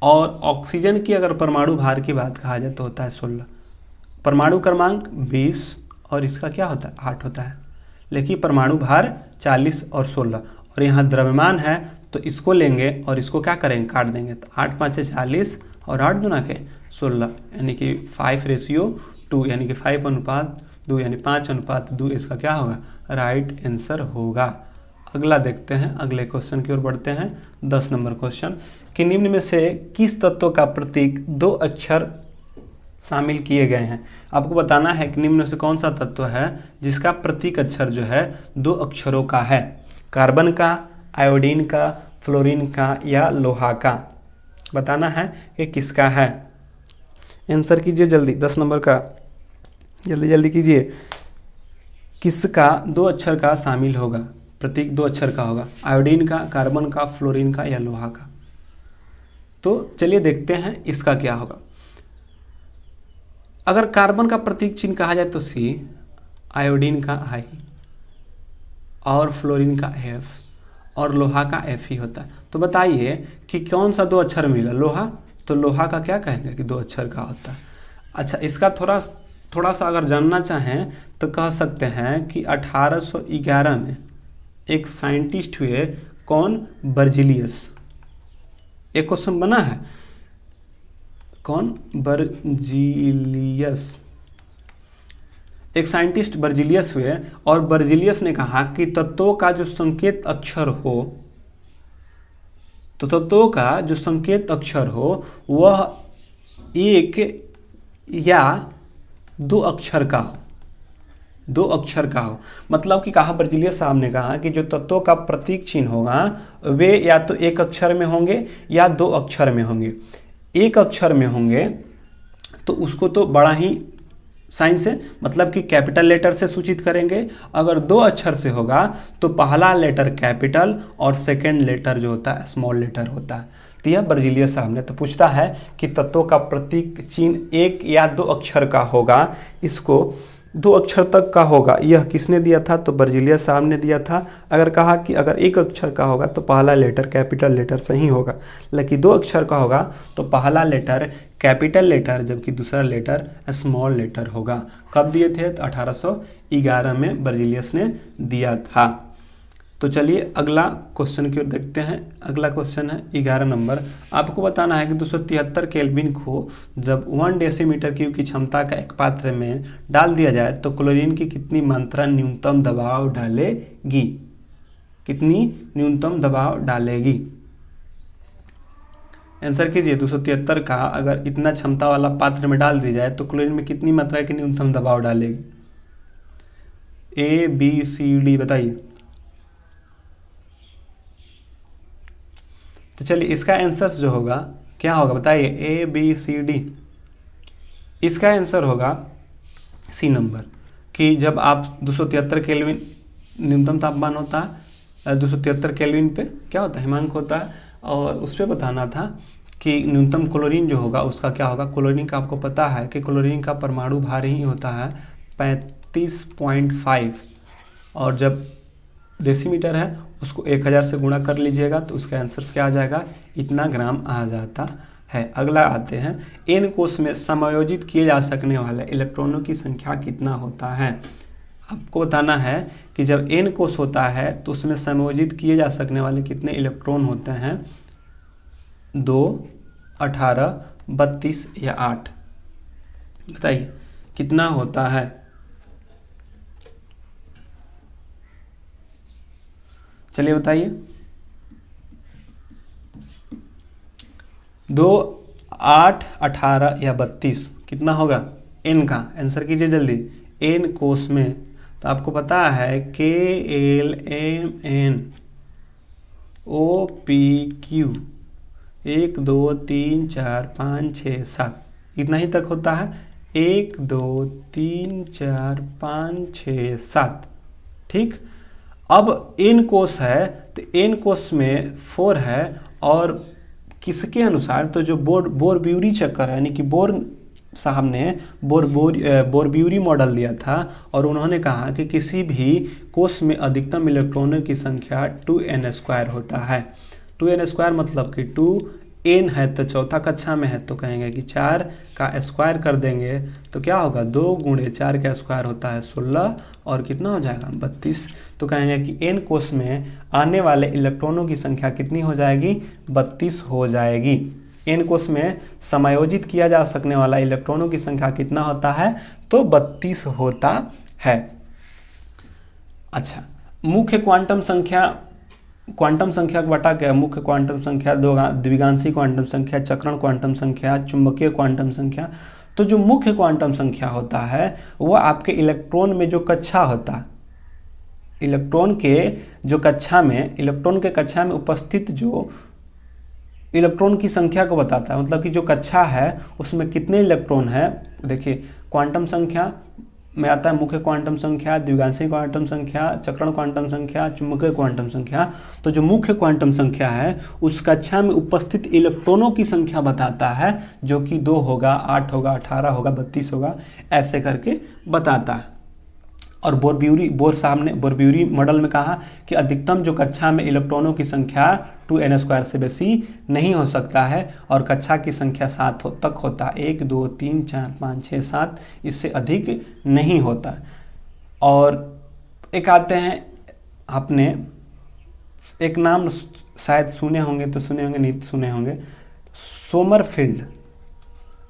Speaker 1: और ऑक्सीजन की अगर परमाणु भार की बात कहा जाए तो होता है 16। परमाणु क्रमांक 20 और इसका क्या होता है 8 होता है, लेकिन परमाणु भार 40 और 16, और यहाँ द्रव्यमान है तो इसको लेंगे और इसको क्या करेंगे काट देंगे, तो 8 5 40 और 8 दूना के 16, यानी कि 5:2, यानी कि 5:2 यानी 5:2 इसका क्या होगा राइट आंसर होगा। अगला देखते हैं, अगले क्वेश्चन की ओर बढ़ते हैं। 10 नंबर क्वेश्चन कि निम्न में से किस तत्व का प्रतीक 2 अक्षर शामिल किए गए हैं। आपको बताना है कि निम्न में से कौन सा तत्व है जिसका प्रतीक अक्षर जो है 2 अक्षरों का है। कार्बन का, आयोडीन का, फ्लोरीन का या लोहा का। बताना है कि किसका है। आंसर कीजिए जल्दी, 10 नंबर का जल्दी जल्दी कीजिए। किसका 2 अक्षर का शामिल होगा, प्रतीक 2 अक्षर का होगा, आयोडीन का, कार्बन का, फ्लोरीन का या लोहा का। तो चलिए देखते हैं इसका क्या होगा। अगर कार्बन का प्रतीक चिन्ह कहा जाए तो C, आयोडीन का I और फ्लोरीन का F और लोहा का F ही होता है। तो बताइए कि कौन सा 2 अक्षर मिला, लोहा, तो लोहा का क्या कहेंगे कि 2 अक्षर का होता है। अच्छा, इसका थोड़ा सा अगर जानना चाहें तो कह सकते हैं कि 1811 में एक साइंटिस्ट हुए, कौन, बर्जिलियस। एक क्वेश्चन बना है, कौन, बर्जिलियस। एक साइंटिस्ट बर्जिलियस हुए और बर्जिलियस ने कहा कि तत्वों का जो संकेत अक्षर हो, तो तत्वों का जो संकेत अक्षर हो वह 1 या 2 अक्षर का हो, 2 अक्षर का हो। मतलब कि कहा बर्जिलियस साहब ने कहा कि जो तत्वों का प्रतीक चिन्ह होगा वे या तो 1 अक्षर में होंगे या 2 अक्षर में होंगे। 1 अक्षर में होंगे तो उसको तो बड़ा ही साइन से, मतलब कि कैपिटल लेटर से सूचित करेंगे। अगर 2 अक्षर से होगा तो पहला लेटर कैपिटल और सेकंड लेटर जो होता है स्मॉल लेटर होता है। तो यह बर्जिलियस साहब ने तो पूछता है कि तत्वों का प्रतीक चिन्ह 1 या 2 अक्षर का होगा, इसको 2 अक्षर तक का होगा। यह किसने दिया था, तो बर्जिलियस साहब ने दिया था। अगर कहा कि अगर 1 अक्षर का होगा तो पहला लेटर कैपिटल लेटर सही होगा, लेकिन 2 अक्षर का होगा तो पहला लेटर कैपिटल लेटर जबकि दूसरा लेटर स्मॉल लेटर होगा। कब दिए थे, तो 1811 में बर्जिलियस ने दिया था। तो चलिए अगला क्वेश्चन की ओर देखते हैं। अगला क्वेश्चन है 11 नंबर। आपको बताना है कि 273 केल्विन को जब 1 डेसीमीटर क्यूब की क्षमता का एक पात्र में डाल दिया जाए तो क्लोरीन की कितनी मात्रा न्यूनतम दबाव डालेगी, कितनी न्यूनतम दबाव डालेगी। आंसर कीजिए। 273 का अगर इतना क्षमता वाला पात्र में डाल दी जाए तो क्लोरीन में कितनी मात्रा की न्यूनतम दबाव डालेगी। A, B, C, D बताइए। तो चलिए इसका आंसर जो होगा क्या होगा बताइए, A, B, C, D। इसका आंसर होगा C नंबर, कि जब आप 273 केल्विन न्यूनतम तापमान होता है, 273 केल्विन पे क्या होता है हिमांक होता है, और उस पर बताना था कि न्यूनतम क्लोरीन जो होगा उसका क्या होगा। क्लोरीन का आपको पता है कि क्लोरीन का परमाणु भार ही होता है 35.5, और जब डेसीमीटर है उसको 1000 से गुणा कर लीजिएगा तो उसका आंसर क्या आ जाएगा, इतना ग्राम आ जाता है। अगला आते हैं, एन कोश में समायोजित किए जा सकने वाले इलेक्ट्रॉनों की संख्या कितना होता है। आपको बताना है कि जब एन कोश होता है तो उसमें समायोजित किए जा सकने वाले कितने इलेक्ट्रॉन होते हैं, 2, 18, 32 या 8। बताइए कितना होता है। चलिए बताइए। 2, 8, 18 या 32 कितना होगा एन का। आंसर कीजिए जल्दी। एन कोश में तो आपको पता है KLMNOPQ 1 2 3 4 5 6 7 इतना ही तक होता है। 1 2 3 4 5 6 7 ठीक। अब एन कोष है तो एन कोष में 4 है और किसके अनुसार, तो जो बोर-ब्यूरी चक्कर है, यानी कि बोर साहब ने बोर-ब्यूरी मॉडल दिया था और उन्होंने कहा कि किसी भी कोष में अधिकतम इलेक्ट्रॉनों की संख्या 2n² होता है। 2n² मतलब कि 2n है तो चौथा कक्षा में है तो कहेंगे कि 4 का स्क्वायर कर देंगे तो क्या होगा, 2 × 4 का स्क्वायर होता है 16 और कितना हो जाएगा 32। तो कहेंगे कि n कोष में आने वाले इलेक्ट्रॉनों की संख्या कितनी हो जाएगी, 32 हो जाएगी। n कोष में समायोजित किया जा सकने वाला इलेक्ट्रॉनों की संख्या कितना होता है, तो 32 होता है। अच्छा, मुख्य क्वांटम संख्या का बटा क्या, मुख्य क्वांटम संख्या, द्विगांशी क्वांटम संख्या, चक्रण क्वांटम संख्या, चुंबकीय क्वांटम संख्या। तो जो मुख्य क्वांटम संख्या होता है वह आपके इलेक्ट्रॉन में जो कक्षा होता है, इलेक्ट्रॉन के कक्षा में उपस्थित जो इलेक्ट्रॉन की संख्या को बताता है। मतलब कि जो कक्षा है उसमें कितने इलेक्ट्रॉन है। देखिए, क्वांटम संख्या में आता है मुख्य क्वांटम संख्या, द्विगांशी क्वांटम संख्या, चक्रण क्वांटम संख्या, चुंबकीय क्वांटम संख्या। तो जो मुख्य क्वांटम संख्या है उस कक्षा में उपस्थित इलेक्ट्रॉनों की संख्या बताता है, जो कि 2 होगा, 8 होगा, 18 होगा, 32 होगा, ऐसे करके बताता है। और बोर साहब ने बोर-ब्यूरी मॉडल में कहा कि अधिकतम जो कक्षा में इलेक्ट्रॉनों की संख्या 2n² से बेसी नहीं हो सकता है और कक्षा की संख्या 7 तक होता है। 1 2 3 4 5 6 7, इससे अधिक नहीं होता। और एक आते हैं, आपने एक नाम शायद सुने होंगे तो सुने होंगे, नहीं सुने होंगे, सोमरफेल्ड।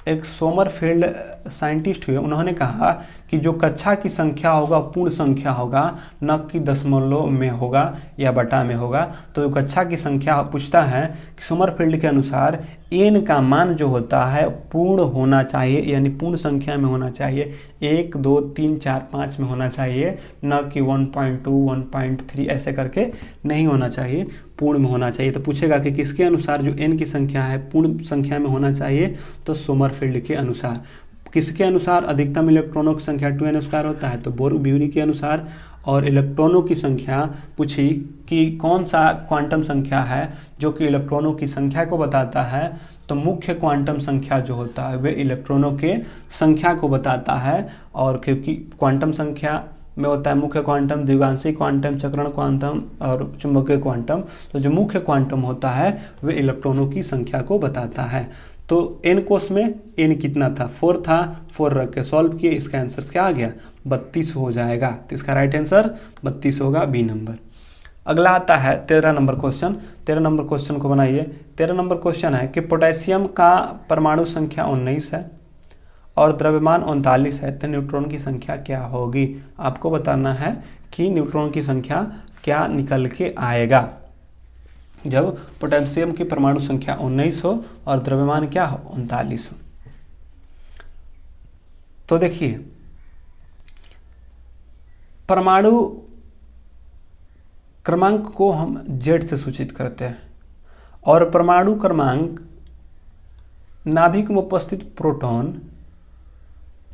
Speaker 1: एक सोमरफेल्ड साइंटिस्ट हुए, उन्होंने कहा कि जो कक्षा की संख्या होगा पूर्ण संख्या होगा, न कि दशमलव में होगा या बटा में होगा। तो कक्षा की संख्या पूछता है कि सोमरफेल्ड के अनुसार n का मान जो होता है पूर्ण होना चाहिए, यानी पूर्ण संख्या में होना चाहिए, 1 2 3 4 5 में होना चाहिए, न कि 1.2 1.3 ऐसे करके नहीं होना चाहिए, पूर्ण में होना चाहिए। तो पूछेगा कि किसके अनुसार जो n की संख्या है पूर्ण संख्या में होना चाहिए, तो सोमरफेल्ड के अनुसार। किसके अनुसार अधिकतम इलेक्ट्रॉनों की संख्या 2n² होता है, तो बोर-ब्यूरी के अनुसार। और इलेक्ट्रॉनों की संख्या पूछी कि कौन सा क्वांटम संख्या है जो कि इलेक्ट्रॉनों की संख्या को बताता है, तो मुख्य क्वांटम संख्या जो होता है वे इलेक्ट्रॉनों के संख्या को बताता है। और क्योंकि क्वांटम संख्या में होता है मुख्य क्वांटम, द्विगांशी क्वांटम, चक्रण क्वांटम और चुंबकीय क्वांटम, तो जो मुख्य क्वांटम होता है वे इलेक्ट्रॉनों की संख्या को बताता है। तो n कोष में n कितना था, 4 था, 4 रख के सॉल्व किए, इसका आंसर क्या आ गया, 32 हो जाएगा। तो इसका राइट आंसर 32 होगा, बी नंबर। अगला आता है 13 नंबर क्वेश्चन। 13 नंबर क्वेश्चन को बनाइए। 13 नंबर क्वेश्चन है कि पोटेशियम का परमाणु संख्या 19 है और द्रव्यमान 39 है, तो न्यूट्रॉन की संख्या क्या होगी। आपको बताना है कि न्यूट्रॉन की संख्या क्या निकल के आएगा जब पोटेशियम की परमाणु संख्या 19 हो और द्रव्यमान क्या हो, 39 हो। तो देखिए, परमाणु क्रमांक को हम Z से सूचित करते हैं और परमाणु क्रमांक नाभिक में उपस्थित प्रोटॉन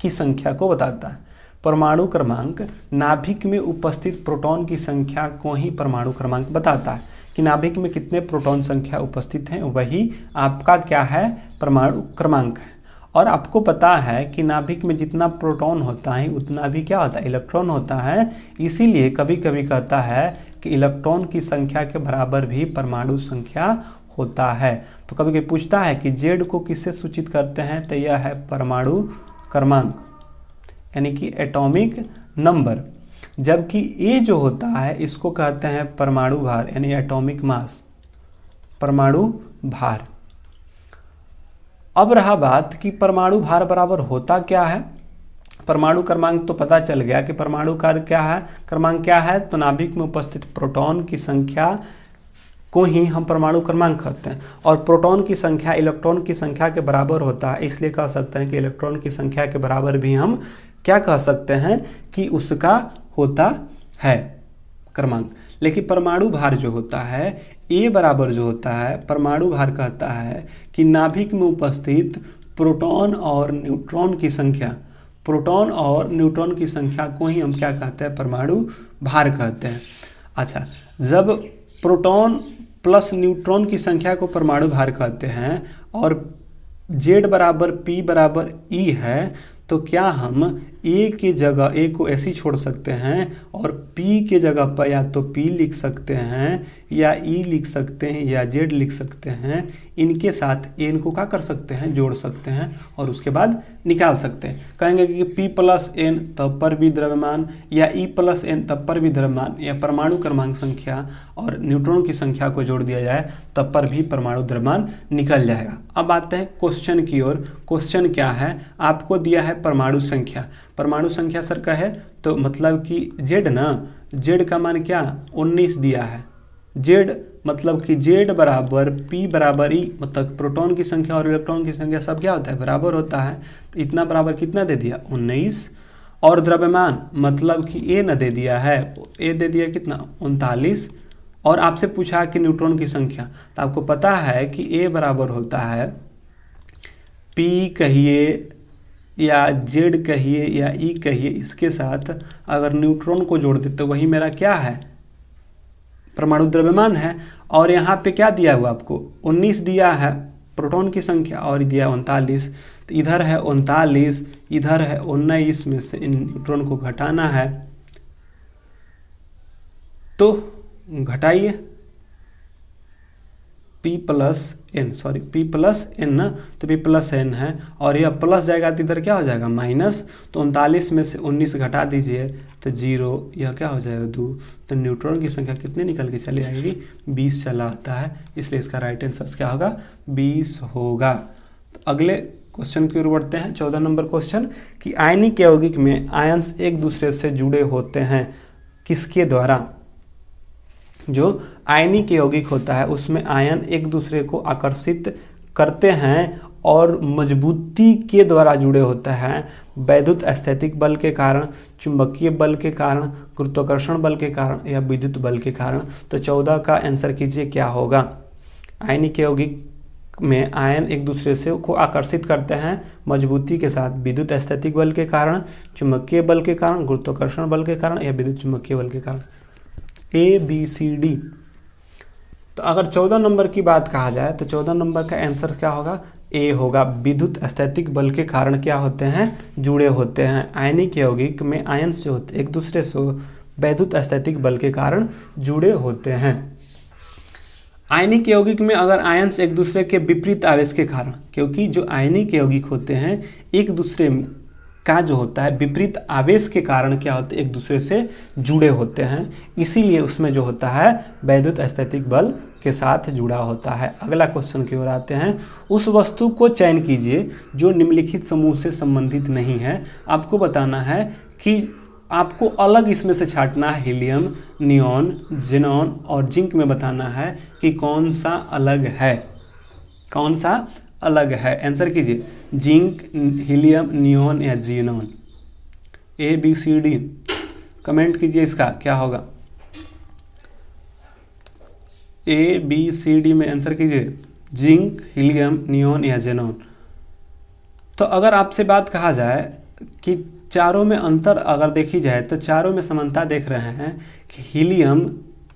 Speaker 1: की संख्या को बताता है। परमाणु क्रमांक नाभिक में उपस्थित प्रोटॉन की संख्या को ही परमाणु क्रमांक बताता है कि नाभिक में कितने प्रोटॉन संख्या उपस्थित हैं, वही आपका क्या है, परमाणु क्रमांक है। और आपको पता है कि नाभिक में जितना प्रोटॉन होता है उतना भी क्या होता है, इलेक्ट्रॉन होता है। इसीलिए कभी कभी कहता है कि इलेक्ट्रॉन की संख्या के बराबर भी परमाणु संख्या होता है। तो कभी कभी पूछता है कि Z को किससे सूचित करते हैं, तो यह है परमाणु क्रमांक, यानी कि एटॉमिक नंबर। जबकि ये जो होता है इसको कहते हैं परमाणु भार, यानी एटॉमिक मास, परमाणु भार। अब रहा बात कि परमाणु भार बराबर होता क्या है। परमाणु क्रमांक तो पता चल गया कि परमाणु कार्य क्या है, क्रमांक क्या है, तो नाभिक में उपस्थित प्रोटॉन की संख्या को ही हम परमाणु क्रमांक कहते हैं। और प्रोटॉन की संख्या इलेक्ट्रॉन की संख्या के बराबर होता है, इसलिए कह सकते हैं कि इलेक्ट्रॉन की संख्या के बराबर भी हम क्या कह सकते हैं कि उसका होता है क्रमांक। लेकिन परमाणु भार जो होता है, ए बराबर जो होता है, परमाणु भार कहता है कि नाभिक में उपस्थित प्रोटॉन और न्यूट्रॉन की संख्या, प्रोटॉन और न्यूट्रॉन की संख्या को ही हम क्या कहते हैं, परमाणु भार कहते हैं। अच्छा, जब प्रोटॉन प्लस न्यूट्रॉन की संख्या को परमाणु भार कहते हैं और Z बराबर P बराबर E है, तो क्या हम A की जगह A को ऐसे ही छोड़ सकते हैं और P के जगह पर या तो P लिख सकते हैं या E लिख सकते हैं या Z लिख सकते हैं। इनके साथ N को क्या कर सकते हैं, जोड़ सकते हैं और उसके बाद निकाल सकते हैं। कहेंगे कि P प्लस N तब पर भी द्रव्यमान या E प्लस N तब पर भी द्रव्यमान, या परमाणु क्रमांक संख्या और न्यूट्रॉन की संख्या को जोड़ दिया जाए तब पर भी परमाणु द्रव्यमान निकल जाएगा। अब आते हैं क्वेश्चन की ओर। क्वेश्चन क्या है, आपको दिया है परमाणु संख्या। परमाणु संख्या सर का है तो मतलब कि Z ना, Z का मान क्या 19 दिया है। Z मतलब कि Z बराबर P बराबर E, मतलब प्रोटॉन की संख्या और इलेक्ट्रॉन की संख्या सब क्या होता है, बराबर होता है। तो इतना बराबर कितना दे दिया 19, और द्रव्यमान मतलब कि A न दे दिया है, A दे दिया कितना 39, और आपसे पूछा कि न्यूट्रॉन की संख्या, तो आपको पता है कि A बराबर होता है P कहिए या Z कहिए या E कहिए, इसके साथ अगर न्यूट्रॉन को जोड़ दे तो वही मेरा क्या है, परमाणु द्रव्यमान है। और यहाँ पे क्या दिया हुआ आपको 19 दिया है प्रोटॉन की संख्या और दिया 39, तो इधर है 39, इधर है 19, में से इन न्यूट्रॉन को घटाना है, तो घटाइए P प्लस N ना, तो P प्लस N है और यह प्लस जाएगा तो इधर क्या हो जाएगा माइनस, तो 39 में से 19 घटा दीजिए तो 0, यह क्या हो जाएगा 2, तो न्यूट्रॉन की संख्या कितनी निकल के चली आएगी 20 चला आता है, इसलिए इसका राइट आंसर क्या होगा 20 होगा। तो अगले क्वेश्चन की ओर बढ़ते हैं। 14 नंबर क्वेश्चन कि आयनिक यौगिक में आयन्स एक दूसरे से जुड़े होते हैं किसके द्वारा। जो आयनिक यौगिक होता है उसमें आयन एक दूसरे को आकर्षित करते हैं और मजबूती के द्वारा जुड़े होते हैं, वैद्युत स्थैतिक बल के कारण, चुंबकीय बल के कारण, गुरुत्वाकर्षण बल के कारण या विद्युत बल के कारण। तो 14 का आंसर कीजिए क्या होगा। आयनिक यौगिक में आयन एक दूसरे से को आकर्षित करते हैं मजबूती के साथ, विद्युत स्थैतिक बल के कारण, चुंबकीय बल के कारण, गुरुत्वाकर्षण बल के कारण या विद्युत चुंबकीय बल के कारण। ABCD। तो अगर 14 नंबर की बात कहा जाए तो 14 नंबर का आंसर क्या होगा, A होगा। विद्युत स्थैतिक बल के कारण क्या होते हैं, जुड़े होते हैं। आयनिक यौगिक में आयन्स जो होते हैं एक दूसरे से वैद्युत स्थैतिक बल के कारण जुड़े होते हैं। आयनिक यौगिक में अगर आयन्स एक दूसरे के विपरीत आवेश के कारण, क्योंकि जो आयनिक यौगिक होते हैं एक दूसरे का जो होता है विपरीत आवेश के कारण क्या होते हैं, एक दूसरे से जुड़े होते हैं, इसीलिए उसमें जो होता है वैद्युत स्थैतिक बल के साथ जुड़ा होता है। अगला क्वेश्चन की ओर आते हैं। उस वस्तु को चयन कीजिए जो निम्नलिखित समूह से संबंधित नहीं है। आपको बताना है कि आपको अलग इसमें से छांटना है, हीलियम, नियॉन, जेनॉन और जिंक में बताना है कि कौन सा अलग है, कौन सा अलग है। आंसर कीजिए जिंक, हीलियम, नियॉन या जीनॉन। ABCD कमेंट कीजिए इसका क्या होगा। ABCD में आंसर कीजिए जिंक, हीलियम, नियॉन या जेनॉन। तो अगर आपसे बात कहा जाए कि चारों में अंतर अगर देखी जाए तो चारों में समानता देख रहे हैं कि हीलियम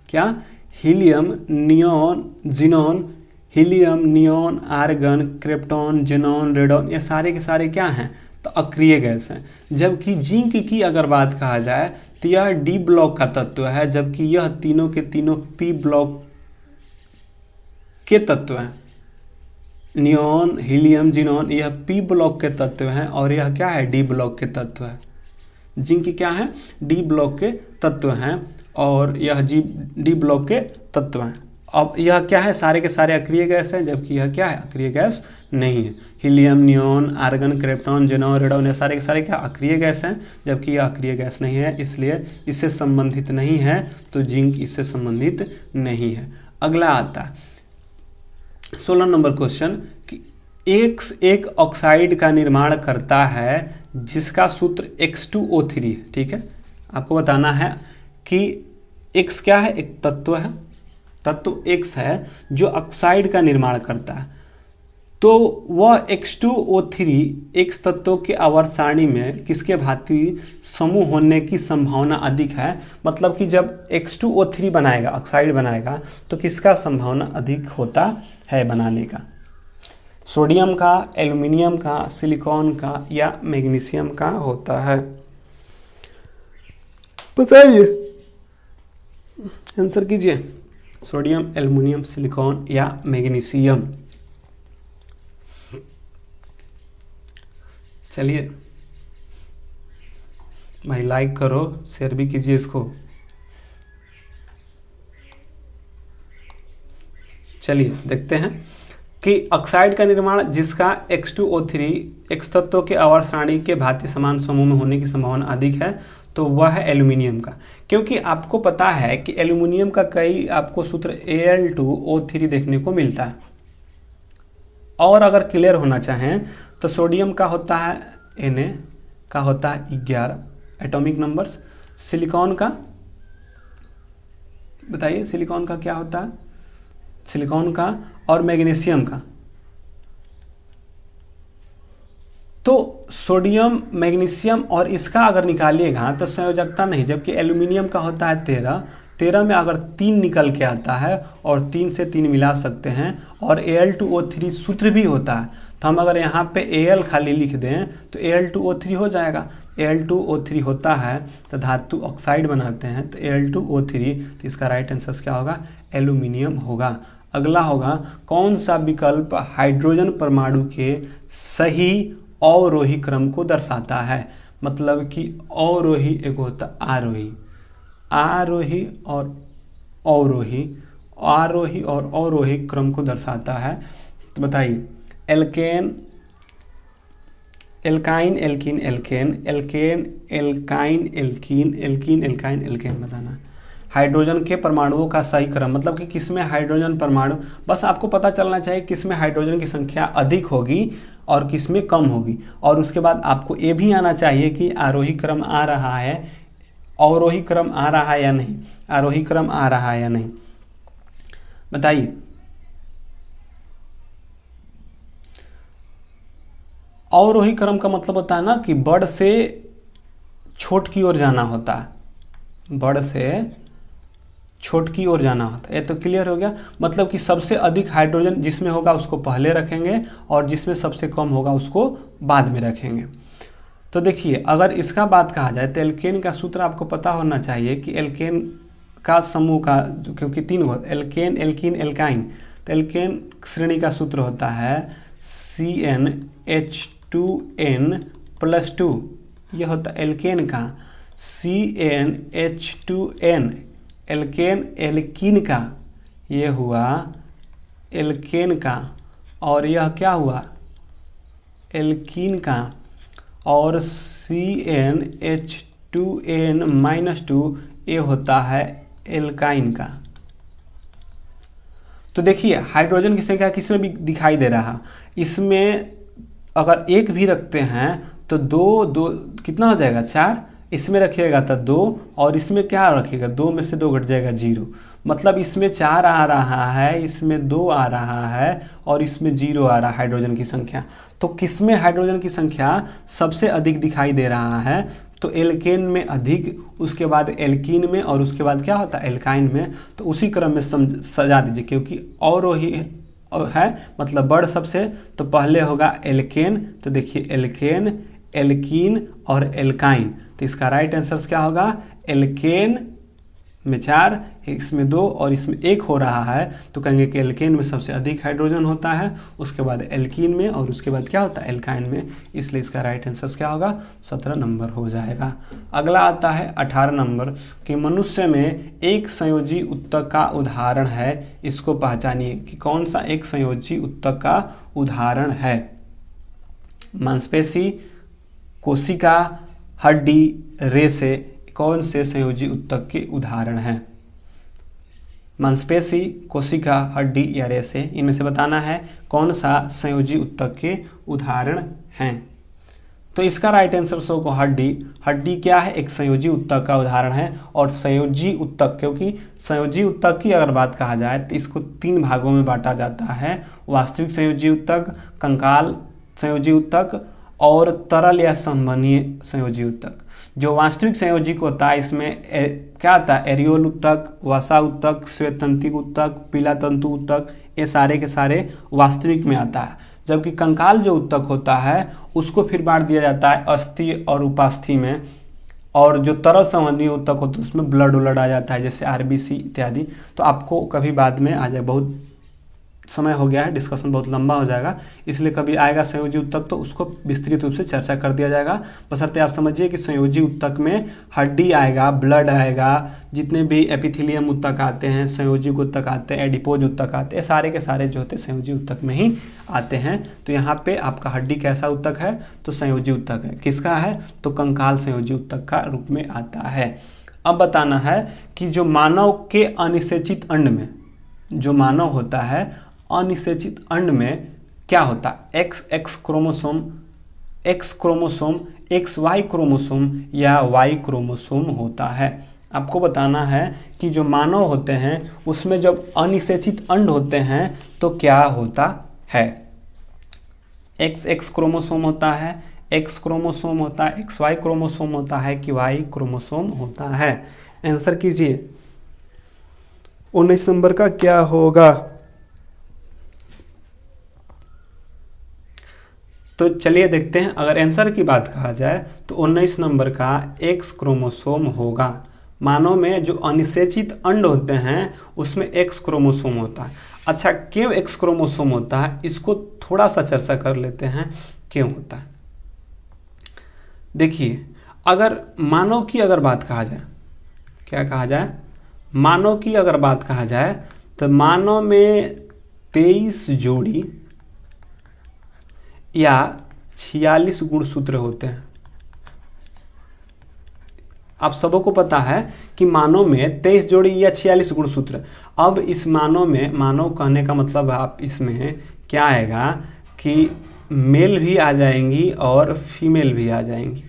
Speaker 1: क्या, helium, neon, xenon, helium, neon, argon, krypton, xenon, radon, ये सारे के सारे क्या हैं, तो अक्रिय गैस हैं। जबकि जिंक की अगर बात कहा जाए तो यह D ब्लॉक का तत्व है, जबकि यह तीनों के तीनों P ब्लॉक के तत्व हैं। नियॉन, हीलियम, जीनॉन यह P ब्लॉक के तत्व हैं और यह क्या है D ब्लॉक के तत्व है। जिंक क्या है, D ब्लॉक के तत्व हैं और यह D ब्लॉक के तत्व हैं। अब यह क्या है, सारे के सारे अक्रिय गैस हैं, जबकि यह क्या है, अक्रिय गैस नहीं है। Helium, neon, argon, krypton, xenon, radon ये सारे के सारे क्या अक्रिय गैस हैं, जबकि यह अक्रिय गैस नहीं है, इसलिए इससे संबंधित नहीं है, तो जिंक इससे संबंधित नहीं है। अगला आता है 16 नंबर क्वेश्चन कि X एक ऑक्साइड का निर्माण करता है जिसका सूत्र X2O3 है। ठीक है, आपको बताना है कि X क्या है, एक तत्व है, तत्व X है जो ऑक्साइड का निर्माण करता है। तो वह H2O3 X तत्वों के आवर्त सारणी में किसके भांति समूह होने की संभावना अधिक है। मतलब कि जब H2O3 बनाएगा, ऑक्साइड बनाएगा, तो किसका संभावना अधिक होता है बनाने का, सोडियम का, एल्युमिनियम का, सिलिकॉन का या मैग्नीशियम का होता है। बताइए, आंसर कीजिए। सोडियम, एल्युमिनियम, सिलिकॉन या मैग्नीशियम। चलिए भाई, लाइक करो, शेयर भी कीजिए इसको। चलिए देखते हैं कि ऑक्साइड का निर्माण जिसका H2O3 X तत्वों के आवर्त सारणी के भांति समान समूह में होने की संभावना अधिक है, तो वह है एल्युमिनियम का। क्योंकि आपको पता है कि एल्युमिनियम का कई आपको सूत्र Al2O3 देखने को मिलता है। और अगर क्लियर होना चाहें तो सोडियम का होता है Na का होता है 11 एटॉमिक नंबर्स। सिलिकॉन का बताइए, सिलिकॉन का क्या होता है, सिलिकॉन का और मैग्नीशियम का। तो सोडियम, मैग्नीशियम और इसका अगर निकालिएगा तो संयोजकता नहीं, जबकि एल्युमिनियम का होता है 13 में अगर 3 निकल के आता है और 3 से 3 मिला सकते हैं, और Al2O3 सूत्र भी होता है, तो हम अगर यहाँ पे Al खाली लिख दें तो Al2O3 हो जाएगा। Al2O3 होता है तो धातु ऑक्साइड बनाते हैं, तो Al2O3, तो इसका राइट आंसर क्या होगा, एल्युमिनियम होगा। अगला होगा कौन सा विकल्प हाइड्रोजन परमाणु के सही अवरोही क्रम को दर्शाता है। मतलब कि अवरोही एक होता आरोही, आरोही और अवरोही, आरोही और अवरोही क्रम को दर्शाता है। तो बताइए, alkane, alkyne, alkene, alkane, alkane, alkyne, alkene, alkene, alkyne, alkane बताना है। हाइड्रोजन के परमाणुओं का सही क्रम, मतलब कि किसमें हाइड्रोजन परमाणु, बस आपको पता चलना चाहिए किसमें हाइड्रोजन की संख्या अधिक होगी और किसमें कम होगी। और उसके बाद आपको ये भी आना चाहिए कि आरोही क्रम आ रहा है, अवरोही क्रम आ रहा है या नहीं, आरोही क्रम आ रहा है या नहीं, बताइए। अवरोही क्रम का मतलब होता है ना कि बड़ से छोट की ओर जाना होता है, बड़ से छोट की ओर जाना होता है। ये तो क्लियर हो गया। मतलब कि सबसे अधिक हाइड्रोजन जिसमें होगा उसको पहले रखेंगे और जिसमें सबसे कम होगा उसको बाद में रखेंगे। तो देखिए, अगर इसका बात कहा जाए तो एल्केन का सूत्र आपको पता होना चाहिए कि एल्केन का समूह का, क्योंकि 3 हो, एल्केन, एल्कीन, एल्काइन, तो एल्केन श्रेणी का सूत्र होता है CnH2n+2, यह होता है एल्केन का। CnH2n एल्केन, एल्कीन का, ये हुआ एल्केन का, और यह क्या हुआ, एल्कीन का। और CnH2n-2 ये होता है एल्काइन का। तो देखिए, हाइड्रोजन की संख्या किसमें भी दिखाई दे रहा, इसमें अगर 1 भी रखते हैं तो 2 कितना हो जाएगा, 4, इसमें रखिएगा तो 2, और इसमें क्या रखिएगा, 2 में से 2 घट जाएगा 0। मतलब इसमें 4 आ रहा है, इसमें 2 आ रहा है और इसमें 0 आ रहा है हाइड्रोजन की संख्या। तो किसमें हाइड्रोजन की संख्या सबसे अधिक दिखाई दे रहा है, तो एल्केन में अधिक, उसके बाद एल्कीन में, और उसके बाद क्या होता है एल्काइन में। तो उसी क्रम में सजा दीजिए, क्योंकि अवरोही है मतलब बड़ सबसे, तो पहले होगा एल्केन। तो देखिए, एल्केन, एल्कीन और एल्काइन, तो इसका राइट आंसर क्या होगा, एल्केन में 4, इसमें 2 और इसमें 1 हो रहा है, तो कहेंगे कि एल्केन में सबसे अधिक हाइड्रोजन होता है, उसके बाद एल्कीन में, और उसके बाद क्या होता है एल्काइन में। इसलिए इसका राइट आंसर क्या होगा, 17 नंबर हो जाएगा। अगला आता है 18 नंबर कि मनुष्य में एक संयोजी उत्तक का उदाहरण है, इसको पहचानिए कि कौन सा एक संयोजी उत्तक का उदाहरण है। मांसपेशी, कोशिका, हड्डी, रेशे, कौन से संयोजी उत्तक के उदाहरण हैं। मांसपेशी, कोशिका, हड्डी या रेशे, इनमें से बताना है कौन सा संयोजी उत्तक के उदाहरण हैं। तो इसका राइट आंसर शो को हड्डी। हड्डी क्या है? एक संयोजी ऊतक का उदाहरण है। और संयोजी ऊतक, क्योंकि संयोजी ऊतक की अगर बात कहा जाए तो इसको 3 भागों में बांटा जाता है, वास्तविक संयोजी ऊतक, कंकाल संयोजी ऊतक और तरल या संवहनीय संयोजी ऊतक। जो वास्तविक संयोजिक होता है इसमें क्या आता है? एरियोल ऊतक, वसा ऊतक, श्वेततंतुक ऊतक, पीला तंतु ऊतक, ये सारे के सारे वास्तविक में आता है। जबकि कंकाल जो ऊतक होता है उसको फिर बांट दिया जाता है अस्थि और उपास्थि में। और जो तरल संवहनीय ऊतक होता है उसमें ब्लड उलड आ जाता है, जैसे आरबीसी इत्यादि। तो आपको कभी बाद में आ जाए, बहुत समय हो गया है, डिस्कशन बहुत लंबा हो जाएगा, इसलिए कभी आएगा संयोजी ऊतक तो उसको विस्तृत रूप से चर्चा कर दिया जाएगा। बशर्ते आप समझिए कि संयोजी ऊतक में हड्डी आएगा, ब्लड आएगा, जितने भी एपिथेलियम ऊतक आते हैं, संयोजिक ऊतक आते हैं, एडिपोज ऊतक आते हैं, सारे के सारे जो होते हैं संयोजी ऊतक में ही आते हैं। तो यहाँ पे आपका हड्डी कैसा ऊतक है? तो संयोजी ऊतक है। किसका है? तो कंकाल संयोजी ऊतक का रूप में आता है। अब बताना है कि जो मानव के अनिषेचित अंड में, जो मानव होता है अनिषेचित अंड में क्या होता है? X chromosome, X Y chromosome या वाई क्रोमोसोम होता है। आपको बताना है कि जो मानव होते हैं उसमें जब अनिषेचित अंड होते हैं तो क्या होता है? एक्स क्रोमोसोम होता है, एक्स क्रोमोसोम होता है, एक्स वाई क्रोमोसोम होता है कि वाई क्रोमोसोम होता है? आंसर कीजिए। 19 नंबर का क्या होगा? तो चलिए देखते हैं। अगर आंसर की बात कहा जाए तो 19 नंबर का एक्स क्रोमोसोम होगा। मानव में जो अनिषेचित अंड होते हैं उसमें एक्स क्रोमोसोम होता है। अच्छा, क्यों एक्स क्रोमोसोम होता है इसको थोड़ा सा चर्चा कर लेते हैं, क्यों होता है। देखिए, अगर मानव की अगर बात कहा जाए, क्या कहा जाए? मानव की अगर बात कहा जाए तो मानव में 23 जोड़ी या 46 गुणसूत्र होते हैं। आप सबों को पता है कि मानव में 23 जोड़ी या 46 गुणसूत्र। अब इस मानव में, मानव कहने का मतलब आप इसमें क्या आएगा कि मेल भी आ जाएंगी और फीमेल भी आ जाएंगी,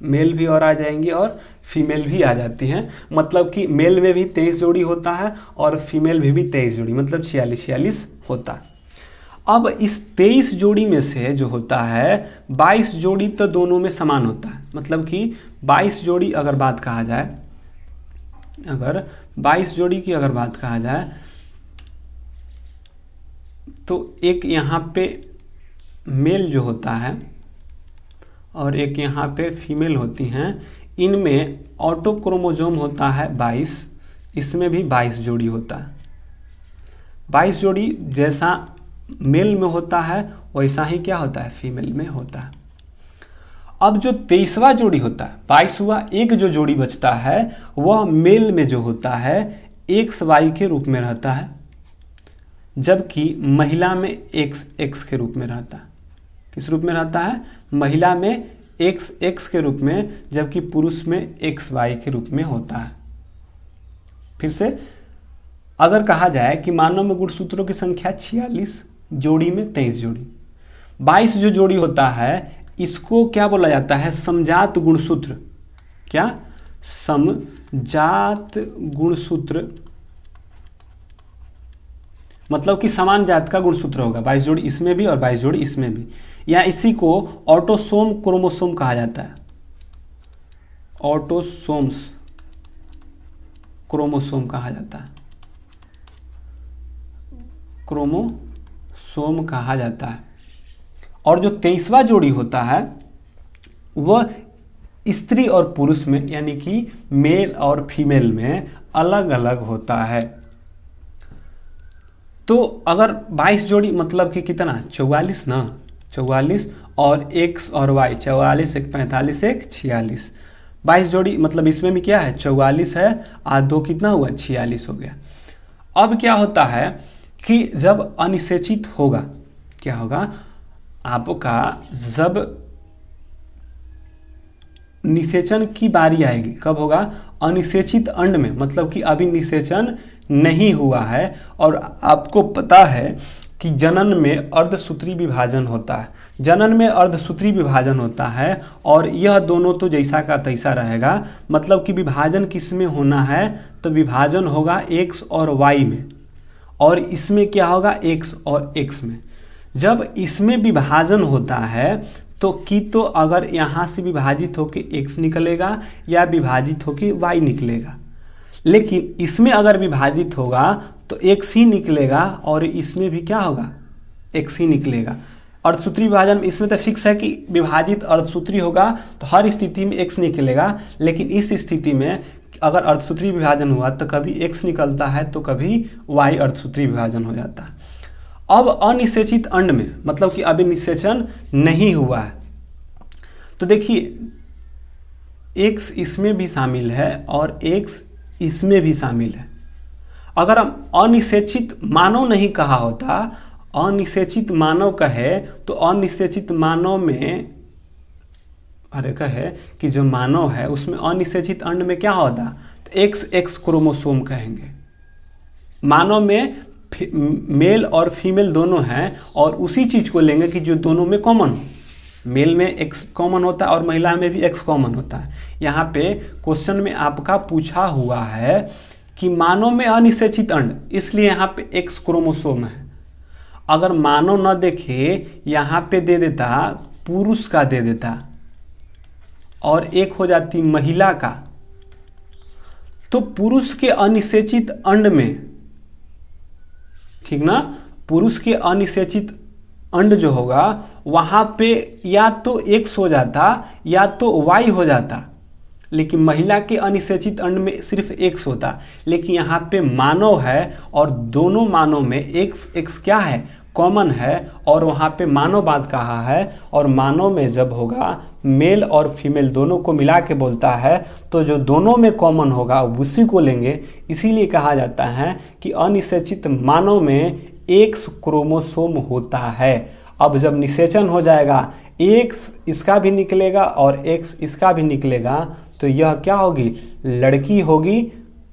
Speaker 1: मेल भी और आ जाएंगी और फीमेल भी आ जाती हैं। मतलब कि मेल में भी 23 जोड़ी होता है और फीमेल में भी 23 जोड़ी, मतलब 46 होता है। अब इस 23 जोड़ी में से जो होता है 22 जोड़ी तो दोनों में समान होता है। मतलब कि 22 जोड़ी अगर बात कहा जाए, अगर 22 जोड़ी की अगर बात कहा जाए तो एक यहाँ पे मेल जो होता है और एक यहाँ पे फीमेल होती हैं। इनमें ऑटोक्रोमोसोम होता है 22, इसमें भी 22 जोड़ी होता है। 22 जोड़ी जैसा मेल में होता है वैसा ही क्या होता है? फीमेल में होता है। अब जो 23वां जोड़ी होता है, 22 हुआ, एक जो जोड़ी बचता है वह मेल में जो होता है एक्स वाई के रूप में रहता है, जबकि महिला में एक्स के रूप में रहता है। किस रूप में रहता है? महिला में एक्स के रूप में, जबकि पुरुष में एक्स वाई के रूप में होता है। फिर से अगर कहा जाए कि मानव में गुणसूत्रों की संख्या 46, जोड़ी में 23 जोड़ी, 22 जो जोड़ी होता है इसको क्या बोला जाता है? समजात गुणसूत्र। क्या? समजात गुणसूत्र, मतलब कि समान जात का गुणसूत्र होगा। 22 जोड़ी इसमें भी और 22 जोड़ी इसमें भी, या इसी को ऑटोसोम क्रोमोसोम कहा जाता है। ऑटोसोम्स क्रोमोसोम कहा जाता है, क्रोमोसोम कहा जाता है। और जो 23वां जोड़ी होता है वह स्त्री और पुरुष में, यानी कि मेल और फीमेल में अलग अलग होता है। तो अगर 22 जोड़ी मतलब कि कितना? 44 ना, 44 और एक्स और वाई, 44 एक 45 एक 46, 22 जोड़ी मतलब इसमें भी क्या है? 44 है और 2 कितना हुआ? 46 हो गया। अब क्या होता है कि जब अनिषेचित होगा, क्या होगा आपका? जब निषेचन की बारी आएगी, कब होगा? अनिषेचित अंड में, मतलब कि अभी निषेचन नहीं हुआ है और आपको पता है कि जनन में अर्धसूत्री विभाजन होता है। जनन में अर्धसूत्री विभाजन होता है और यह दोनों तो जैसा का तैसा रहेगा। मतलब कि विभाजन किस में होना है, तो विभाजन होगा x और y में, और इसमें क्या होगा x और x में। जब इसमें विभाजन होता है तो अगर यहाँ से विभाजित होकर x निकलेगा या विभाजित होकर y निकलेगा, लेकिन इसमें अगर विभाजित होगा तो x ही निकलेगा और इसमें भी क्या होगा, x ही निकलेगा। अर्धसूत्री विभाजन इसमें तो फिक्स है कि विभाजित अर्धसूत्री होगा तो हर स्थिति में x निकलेगा, लेकिन इस स्थिति में अगर अर्धसूत्री विभाजन हुआ तो कभी x निकलता है तो कभी y अर्धसूत्री विभाजन हो जाता है। अब अनिषेचित अंड में, मतलब कि अभी निषेचन नहीं हुआ है, तो देखिए x इसमें भी शामिल है और x इसमें भी शामिल है। अगर हम अनिषेचित मानव नहीं कहा होता, अनिषेचित मानव कहे तो अनिषेचित मानव में कहे कि जो मानव है उसमें अनिषेचित अंड में क्या होता, तो XX क्रोमोसोम कहेंगे। मानव में मेल और फीमेल दोनों हैं और उसी चीज को लेंगे कि जो दोनों में कॉमन हो। मेल में X कॉमन होता है और महिला में भी X कॉमन होता है। यहाँ पे क्वेश्चन में आपका पूछा हुआ है कि मानव में अनिषेचित अंड, इसलिए यहाँ पे X क्रोमोसोम है। अगर मानव न देखे, यहाँ पे दे देता पुरुष का, दे देता और एक हो जाती महिला का, तो पुरुष के अनिषेचित अंड में, ठीक ना, पुरुष के अनिषेचित अंड जो होगा वहां पे या तो X हो जाता या तो Y हो जाता, लेकिन महिला के अनिषेचित अंड में सिर्फ X होता। लेकिन यहाँ पे मानव है और दोनों मानव में X क्या है, कॉमन है, और वहाँ पे मानववाद कहा है। और मानव में जब होगा मेल और फीमेल दोनों को मिला के बोलता है तो जो दोनों में कॉमन होगा उसी को लेंगे। इसीलिए कहा जाता है कि अनिषेचित मानव में X क्रोमोसोम होता है। अब जब निषेचन हो जाएगा, X इसका भी निकलेगा और X इसका भी निकलेगा, तो यह क्या होगी, लड़की होगी।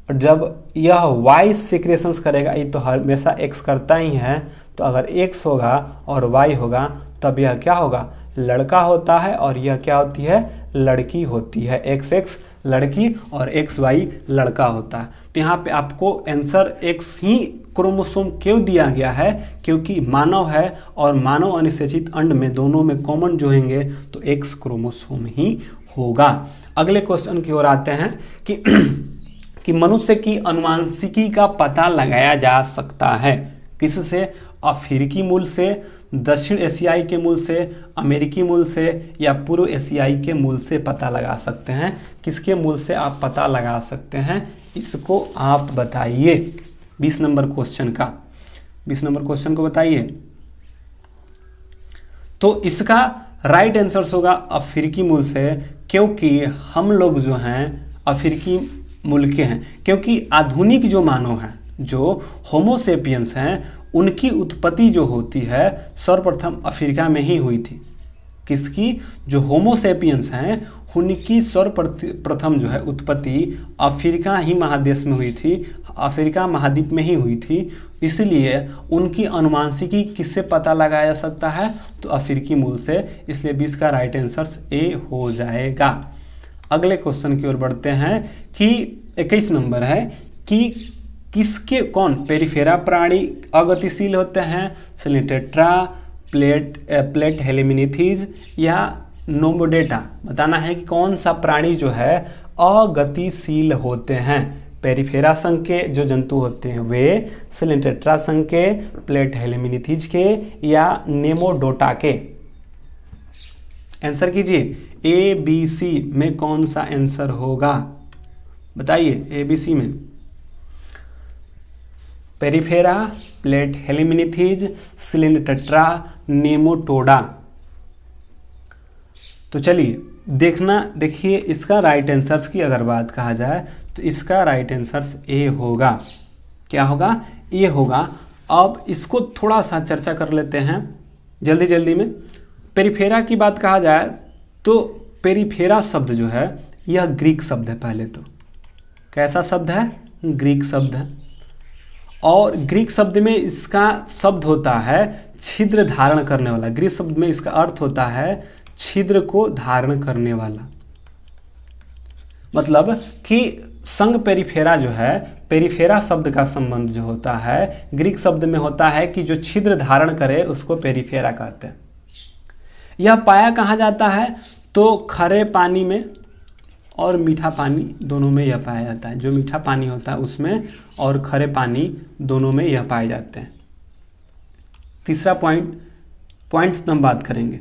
Speaker 1: और जब यह Y सिक्रेशंस करेगा, ये तो हमेशा X करता ही है, तो अगर X होगा और Y होगा तब यह क्या होगा, लड़का होता है, और यह क्या होती है, लड़की होती है। XX लड़की और XY लड़का होता है। तो यहाँ पे आपको आंसर X ही क्रोमोसोम क्यों दिया गया है, क्योंकि मानव है और मानव अनिषेचित अंड में दोनों में कॉमन जो होंगे तो X क्रोमोसोम ही होगा। अगले क्वेश्चन की ओर आते हैं कि मनुष्य की अनुवांशिकी का पता लगाया जा सकता है किससे, अफ्रीकी मूल से, दक्षिण एशियाई के मूल से, अमेरिकी मूल से, या पूर्व एशियाई के मूल से पता लगा सकते हैं। किसके मूल से आप पता लगा सकते हैं, इसको आप बताइए। 20 नंबर क्वेश्चन का, 20 नंबर क्वेश्चन को बताइए। तो इसका राइट आंसर होगा अफ्रीकी मूल से, क्योंकि हम लोग जो हैं अफ्रीकी मूल के हैं। क्योंकि आधुनिक जो मानव हैं, जो होमोसेपियंस हैं, उनकी उत्पत्ति जो होती है सर्वप्रथम अफ्रीका में ही हुई थी। किसकी, जो होमोसेपियंस हैं उनकी सर्वप्रथम जो है उत्पत्ति अफ्रीका ही महादेश में हुई थी, अफ्रीका महाद्वीप में ही हुई थी। इसलिए उनकी अनुवांशिकी किससे पता लगाया जा सकता है, तो अफ्रीकी मूल से। इसलिए 20 का राइट आंसर ए हो जाएगा। अगले क्वेश्चन की ओर बढ़ते हैं कि 21 नंबर है कि किसके कौन पेरिफेरा प्राणी अगतिशील होते हैं, सिलेंटेट्रा, प्लेट हेलिमिनिथीज या नोमोडेटा। बताना है कि कौन सा प्राणी जो है अगतिशील होते हैं। पेरिफेरा संघ के जो जंतु होते हैं वे सिलेंटेट्रा संघ के, प्लेट हेलिमिनिथीज के या नेमोडोटा के। आंसर कीजिए, ABC में कौन सा आंसर होगा, बताइए। ABC में पेरिफेरा, प्लेट हेलिमिनिथीज, सिलेंटेट्रा, नेमोटोडा। तो चलिए देखिए इसका राइट आंसर की अगर बात कहा जाए तो इसका राइट आंसर ए होगा। क्या होगा, ए होगा। अब इसको थोड़ा सा चर्चा कर लेते हैं जल्दी में। पेरिफेरा की बात कहा जाए तो पेरिफेरा शब्द जो है यह ग्रीक शब्द है। पहले तो कैसा शब्द है, ग्रीक शब्द है। और ग्रीक शब्द में इसका शब्द होता है छिद्र धारण करने वाला। ग्रीक शब्द में इसका अर्थ होता है छिद्र को धारण करने वाला। मतलब कि संघ पेरिफेरा जो है, पेरिफेरा शब्द का संबंध जो होता है ग्रीक शब्द में होता है कि जो छिद्र धारण करे उसको पेरिफेरा कहते हैं। यह पाया कहाँ जाता है? तो खरे पानी में और मीठा पानी दोनों में यह पाया जाता है। जो मीठा पानी होता है उसमें और खरे पानी दोनों में यह पाए जाते हैं। तीसरा पॉइंट्स हम बात करेंगे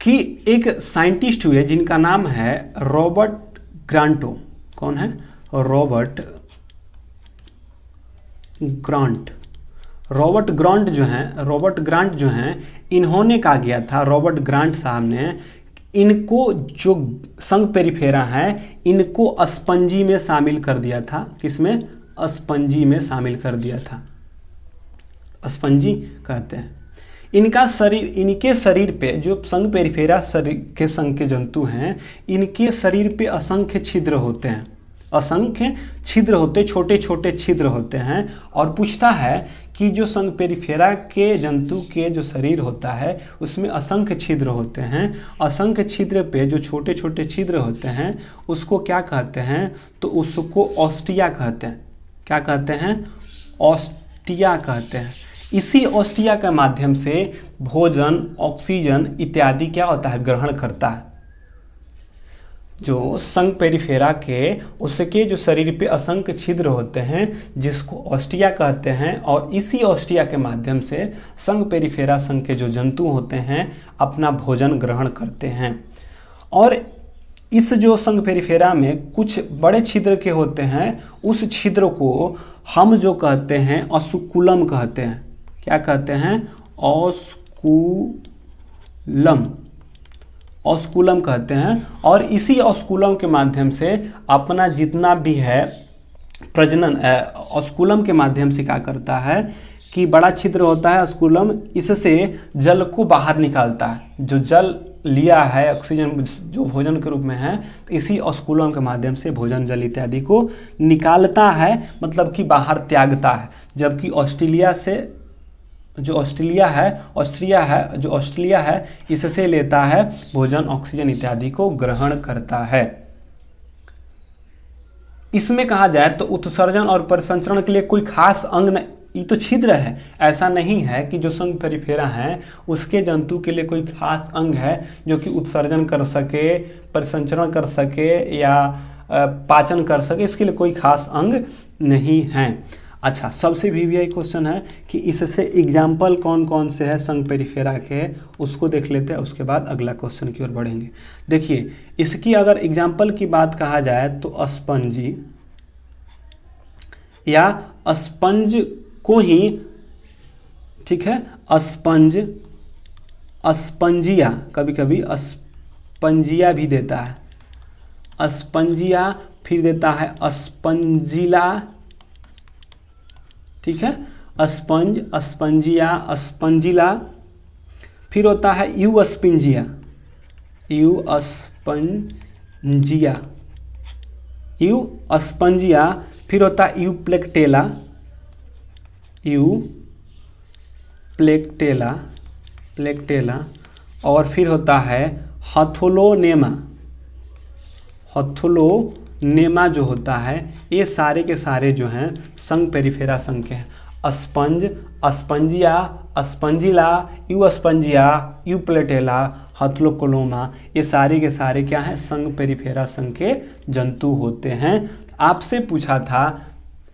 Speaker 1: कि एक साइंटिस्ट हुए जिनका नाम है रॉबर्ट ग्रांटो। कौन है? Robert grant. रॉबर्ट ग्रांट जो हैं इन्होंने कहा गया था, रॉबर्ट ग्रांट साहब ने, इनको जो संघ पेरिफेरा है इनको स्पंजी में शामिल कर दिया था। किसमें? स्पंजी में शामिल कर दिया था। स्पंजी कहते हैं। इनके शरीर पे जो संघ पेरिफेरा शरीर के संघ के जंतु हैं, इनके शरीर पे असंख्य छिद्र होते हैं। असंख्य छिद्र होते, छोटे छोटे छिद्र होते हैं। और पूछता है कि जो संघ पेरिफेरा के जंतु के जो शरीर होता है उसमें असंख्य छिद्र होते हैं। असंख्य छिद्र पे जो छोटे छोटे छिद्र होते हैं उसको क्या कहते हैं? तो उसको ऑस्टिया कहते हैं। क्या कहते हैं? ऑस्टिया कहते हैं। इसी ऑस्टिया के माध्यम से भोजन, ऑक्सीजन इत्यादि क्या होता है? ग्रहण करता है। जो संघ पेरिफेरा के उसके जो शरीर पे असंख्य छिद्र होते हैं जिसको ऑस्टिया कहते हैं, और इसी ऑस्टिया के माध्यम से संघ पेरिफेरा संघ के जो जंतु होते हैं अपना भोजन ग्रहण करते हैं। और इस जो संघ पेरिफेरा में कुछ बड़े छिद्र के होते हैं, उस छिद्र को हम जो कहते हैं ऑस्कुलम कहते हैं। क्या कहते हैं? ऑस्कुलम कहते हैं। और इसी ऑस्कुलम के माध्यम से अपना जितना भी है प्रजनन, ऑस्कुलम के माध्यम से क्या करता है कि बड़ा छिद्र होता है ऑस्कुलम, इससे जल को बाहर निकालता है। जो जल लिया है ऑक्सीजन जो भोजन के रूप में है, तो इसी ऑस्कुलम के माध्यम से भोजन जल इत्यादि को निकालता है, मतलब कि बाहर त्यागता है। जबकि ऑस्ट्रिया है इससे लेता है भोजन, ऑक्सीजन इत्यादि को ग्रहण करता है। इसमें कहा जाए तो उत्सर्जन और परिसंचरण के लिए कोई खास अंग ये तो छिद्र है, ऐसा नहीं है कि जो संघ पेरिफेरा है उसके जंतु के लिए कोई खास अंग है जो कि उत्सर्जन कर सके, परिसंचरण कर सके या पाचन कर सके। इसके लिए कोई खास अंग नहीं है। अच्छा, सबसे वीवीआई क्वेश्चन है कि इससे एग्जाम्पल कौन कौन से हैं संघ पेरिफेरा के, उसको देख लेते हैं, उसके बाद अगला क्वेश्चन की ओर बढ़ेंगे। देखिए, इसकी अगर एग्जाम्पल की बात कहा जाए तो स्पंजी या स्पंज को ही, ठीक है, स्पंजिया, कभी कभी स्पंजिया भी देता है, स्पंजिया, फिर देता है स्पंजिला, ठीक है, स्पंज, स्पंजिया, स्पंजिला, फिर होता है यूस्पिंजिया, यूस्पंजिया, फिर होता है प्लेक्टेला, और फिर होता है हथोलोनेमा जो होता है। ये सारे के सारे जो हैं संघ पेरिफेरा संघ के हैं। स्पंज, स्पंजिया, स्पंजिला, यूस्पंजिया, यूप्लेटेला, हथलोकोलोमा, ये सारे के सारे क्या हैं? संघ पेरिफेरा संघ के जंतु होते हैं। आपसे पूछा था,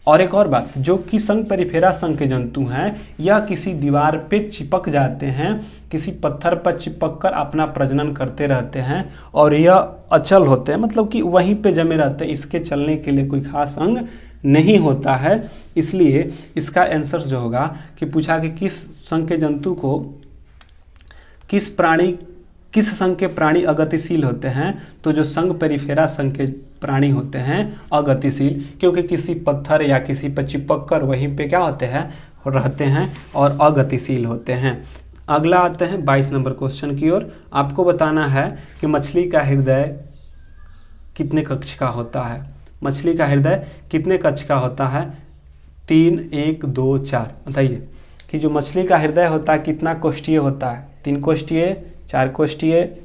Speaker 1: और एक और बात, जो कि संघ पेरिफेरा संघ के जंतु हैं यह किसी दीवार पे चिपक जाते हैं, किसी पत्थर पर चिपक कर अपना प्रजनन करते रहते हैं, और यह अचल होते हैं, मतलब कि वहीं पे जमे रहते हैं। इसके चलने के लिए कोई खास अंग नहीं होता है। इसलिए इसका आंसर जो होगा कि पूछा कि किस संघ के जंतु को, किस संघ के प्राणी अगतिशील होते हैं, तो जो संघ पेरिफेरा संघ के प्राणी होते हैं अगतिशील, क्योंकि किसी पत्थर या किसी पर चिपक कर वहीं पे क्या होते हैं? रहते हैं और अगतिशील होते हैं। अगला आते हैं 22 नंबर क्वेश्चन की ओर। आपको बताना है कि मछली का हृदय कितने कक्ष का होता है? मछली का हृदय कितने कक्ष का होता है? 3, 1, 2, 4, बताइए कि जो मछली का हृदय होता है कितना कोष्ठीय होता है, 3 कोष्ठीय, 4 कोष्ठीय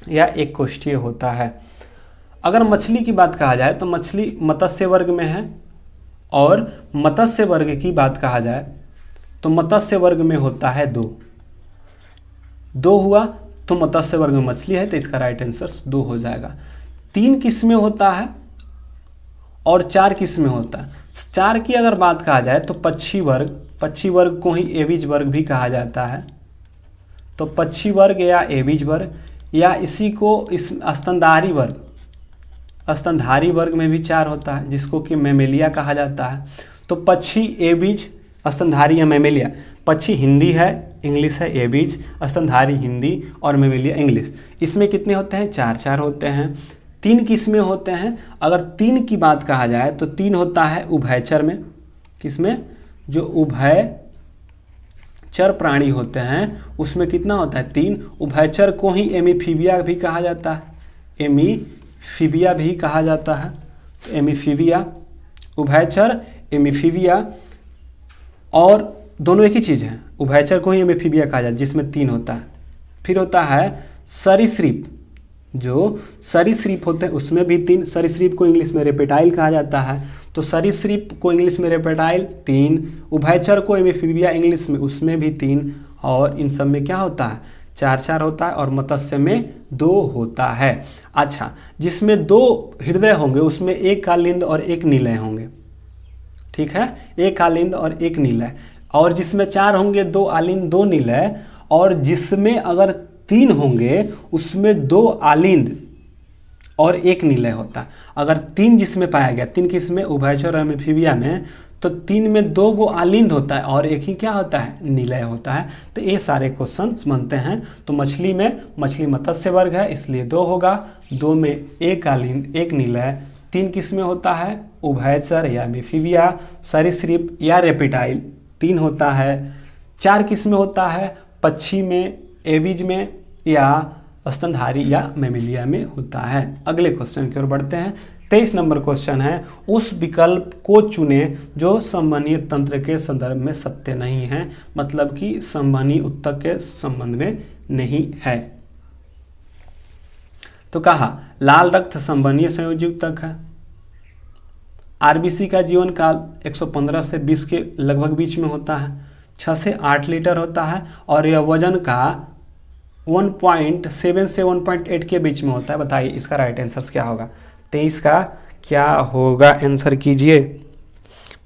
Speaker 1: या 1 कोष्ठीय होता है। अगर मछली की बात कहा जाए तो मछली मत्स्य वर्ग में है, और मत्स्य वर्ग की बात कहा जाए तो मत्स्य वर्ग में होता है 2 हुआ तो मत्स्य वर्ग में मछली है, तो इसका राइट आंसर 2 हो जाएगा। 3 किस्में होता है और 4 किस्में होता है। 4 की अगर बात कहा जाए तो पक्षी वर्ग को ही एविज वर्ग भी कहा जाता है। तो पक्षी वर्ग या एविज वर्ग, या इसी को इस स्तनधारी वर्ग में भी 4 होता है, जिसको कि मैमेलिया कहा जाता है। तो पक्षी, एविज, स्तनधारी या मैमेलिया। पक्षी हिंदी है, इंग्लिश है एविज, स्तनधारी हिंदी और मैमेलिया इंग्लिश। इसमें कितने होते हैं? 4 होते हैं। 3 किस्में होते हैं। अगर 3 की बात कहा जाए तो 3 होता है उभयचर में। किसमें? जो उभयचर प्राणी होते हैं उसमें कितना होता है? 3। उभयचर को ही एमीफीबिया भी कहा जाता है, एमीफीबिया भी कहा जाता है। तो एमीफीबिया, उभयचर, एमीफीबिया, और दोनों एक ही चीज़ है। उभयचर को ही एमीफीबिया कहा जाता है, जिसमें 3 होता है। फिर होता है सरीसृप। जो सरीसृप होते हैं उसमें भी 3। सरीसृप को इंग्लिश में रेप्टाइल कहा जाता है। तो सरीसृप को इंग्लिश में रेप्टाइल 3, उभयचर को एमीफीबिया इंग्लिश में, उसमें भी 3, और इन सब में क्या होता है? 4 होता है, और मत्स्य में 2 होता है। अच्छा, जिसमें 2 हृदय होंगे उसमें 1 कालिंद और 1 निलय होंगे, ठीक है, 1 कालिंद और 1 निलय। और जिसमें 4 होंगे 2 आलिंद 2 निलय, और जिसमें अगर 3 होंगे उसमें 2 आलिंद और 1 निलय होता है। अगर 3 जिसमें पाया गया, 3 किसमें? उभयचर और एमीफीबिया में, तो 3 में 2 गो आलिंद होता है और 1 ही क्या होता है? निलय होता है। तो ये सारे क्वेश्चन बनते हैं। तो मछली मत्स्य वर्ग है इसलिए 2 होगा, 2 में 1 आलिंद 1 निलय। 3 किसमें होता है? उभयचर या एमीफीबिया, सरीसृप या रेप्टाइल 3 होता है। 4 किसमें होता है? पक्षी में, एविज में, या स्तनधारी या मैमेलिया में होता है। अगले क्वेश्चन की ओर बढ़ते हैं। 23 नंबर क्वेश्चन है, उस विकल्प को चुने जो संवहनीय तंत्र के संदर्भ में सत्य नहीं है, मतलब कि संवहनीय ऊतक के संबंध में नहीं है। तो कहा लाल रक्त संवहनीय संयोजी ऊतक है। आरबीसी का जीवन काल 115 से 20 के लगभग बीच में होता है, 6 से 8 लीटर होता है, और यह वजन का 1.7 से 1.8 के बीच में होता है। बताइए इसका राइट आंसर क्या होगा? 23 का क्या होगा? आंसर कीजिए।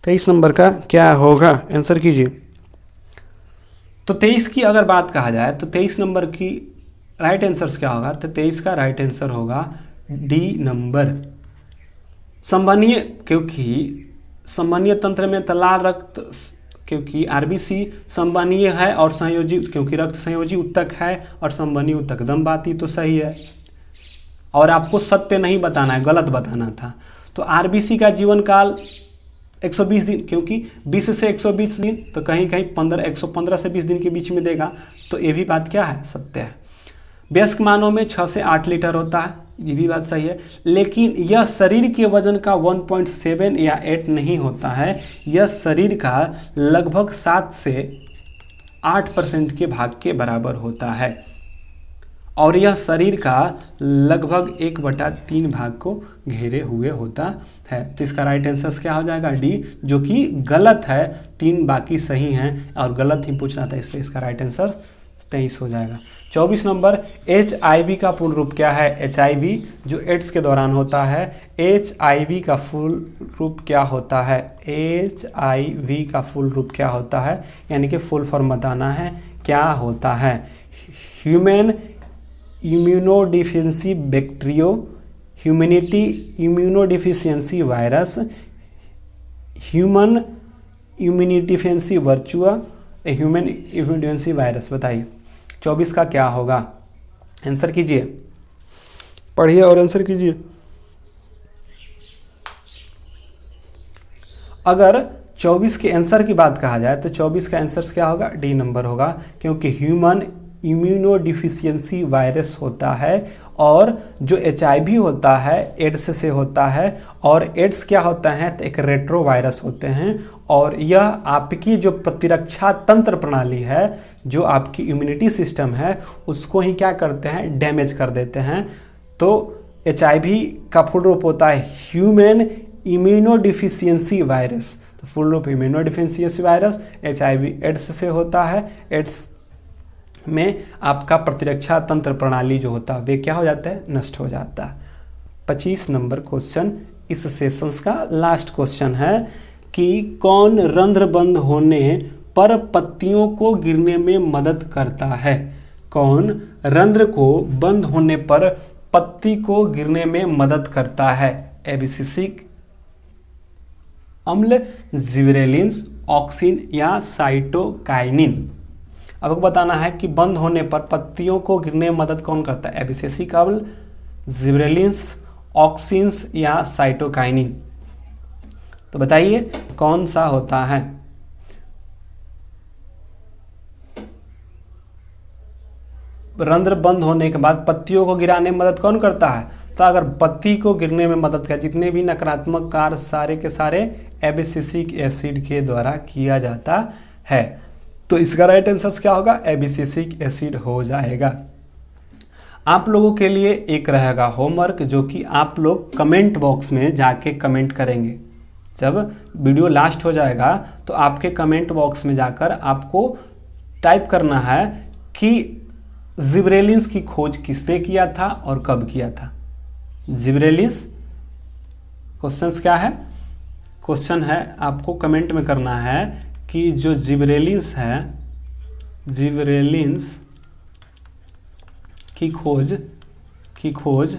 Speaker 1: 23 नंबर का क्या होगा? आंसर कीजिए। तो 23 की अगर बात कहा जाए तो 23 नंबर की राइट आंसर क्या होगा? तो 23 का राइट आंसर होगा डी नंबर, संवहनीय। क्योंकि संवहनीय तंत्र में लाल रक्त, क्योंकि आरबीसी संवहनीय है और संयोजी, क्योंकि रक्त संयोजी ऊतक है और संवहनीय ऊतक। दम बात ही तो सही है, और आपको सत्य नहीं बताना है, गलत बताना था। तो आरबीसी का जीवन काल 120 दिन, क्योंकि 20 से 120 दिन, तो कहीं कहीं 115 से 20 दिन के बीच में देगा, तो ये भी बात क्या है? सत्य है। वयस्क मानव में 6 से 8 लीटर होता है, ये भी बात सही है। लेकिन यह शरीर के वजन का 1.7 या 8 नहीं होता है, यह शरीर का लगभग 7 से 8% के भाग के बराबर होता है, और यह शरीर का लगभग 1/3 भाग को घेरे हुए होता है। तो इसका राइट आंसर क्या हो जाएगा? डी, जो कि गलत है। 3 बाकी सही हैं और गलत ही पूछना था, इसलिए इसका राइट आंसर 23 हो जाएगा। 24 नंबर, HIV का फुल रूप क्या है? HIV जो एड्स के दौरान होता है, HIV का फुल रूप क्या होता है? HIV का फुल रूप क्या होता है? यानी कि फुल फॉर्म बताना है, क्या होता है? Human immunodeficiency bacteria, humanity immunodeficiency virus, human immunodeficiency वर्चुआ, ह्यूमन इम्यूनोडिफिशियंसी वायरस। बताइए 24 का क्या होगा? आंसर कीजिए, पढ़िए और आंसर कीजिए। अगर 24 के आंसर की बात कहा जाए तो 24 का आंसर क्या होगा? डी नंबर होगा, क्योंकि ह्यूमन
Speaker 2: इम्यूनोडिफिशियंसी वायरस होता है, और जो HIV होता है एड्स से होता है, और एड्स क्या होता है तो एक रेट्रो वायरस होते हैं, और यह आपकी जो प्रतिरक्षा तंत्र प्रणाली है, जो आपकी इम्यूनिटी सिस्टम है, उसको ही क्या करते हैं, डैमेज कर देते हैं। तो HIV का फुल रूप होता है ह्यूमन इम्यूनोडिफिशियंसी वायरस। तो फुल रूप इम्यूनोडिफिशियंसी वायरस HIV एड्स से होता है। एड्स में आपका प्रतिरक्षा तंत्र प्रणाली जो होता है वे क्या हो जाता है, नष्ट हो जाता है। 25 नंबर क्वेश्चन इस सेशंस का लास्ट क्वेश्चन है कि कौन रंध्र बंद होने पर पत्तियों को गिरने में मदद करता है। कौन रंध्र को बंद होने पर पत्ती को गिरने में मदद करता है। एबिसिसिक अम्ल, जिबरेलिन्स, ऑक्सिन या साइटोकाइनिन। अब आपको बताना है कि बंद होने पर पत्तियों को गिरने में मदद कौन करता है। एबिसिसिक अम्ल, जिबरेलिन्स, ऑक्सिन्स या साइटोकाइनिन। तो बताइए कौन सा होता है। रंध्र बंद होने के बाद पत्तियों को गिराने में मदद कौन करता है। तो अगर पत्ती को गिरने में मदद कर, जितने भी नकारात्मक कार्य सारे के सारे एबिसिसिक एसिड के द्वारा किया जाता है। तो इसका राइट आंसर क्या होगा, एबिसिसिक एसिड हो जाएगा। आप लोगों के लिए एक रहेगा होमवर्क, जो कि आप लोग कमेंट बॉक्स में जाके कमेंट करेंगे। जब वीडियो लास्ट हो जाएगा तो आपके कमेंट बॉक्स में जाकर आपको टाइप करना है कि जिबरेलिन्स की खोज किसने किया था और कब किया था। जिबरेलिन्स क्वेश्चन क्या है, क्वेश्चन है आपको कमेंट में करना है कि जो जिबरेलिन्स है, जिबरेलिन्स की खोज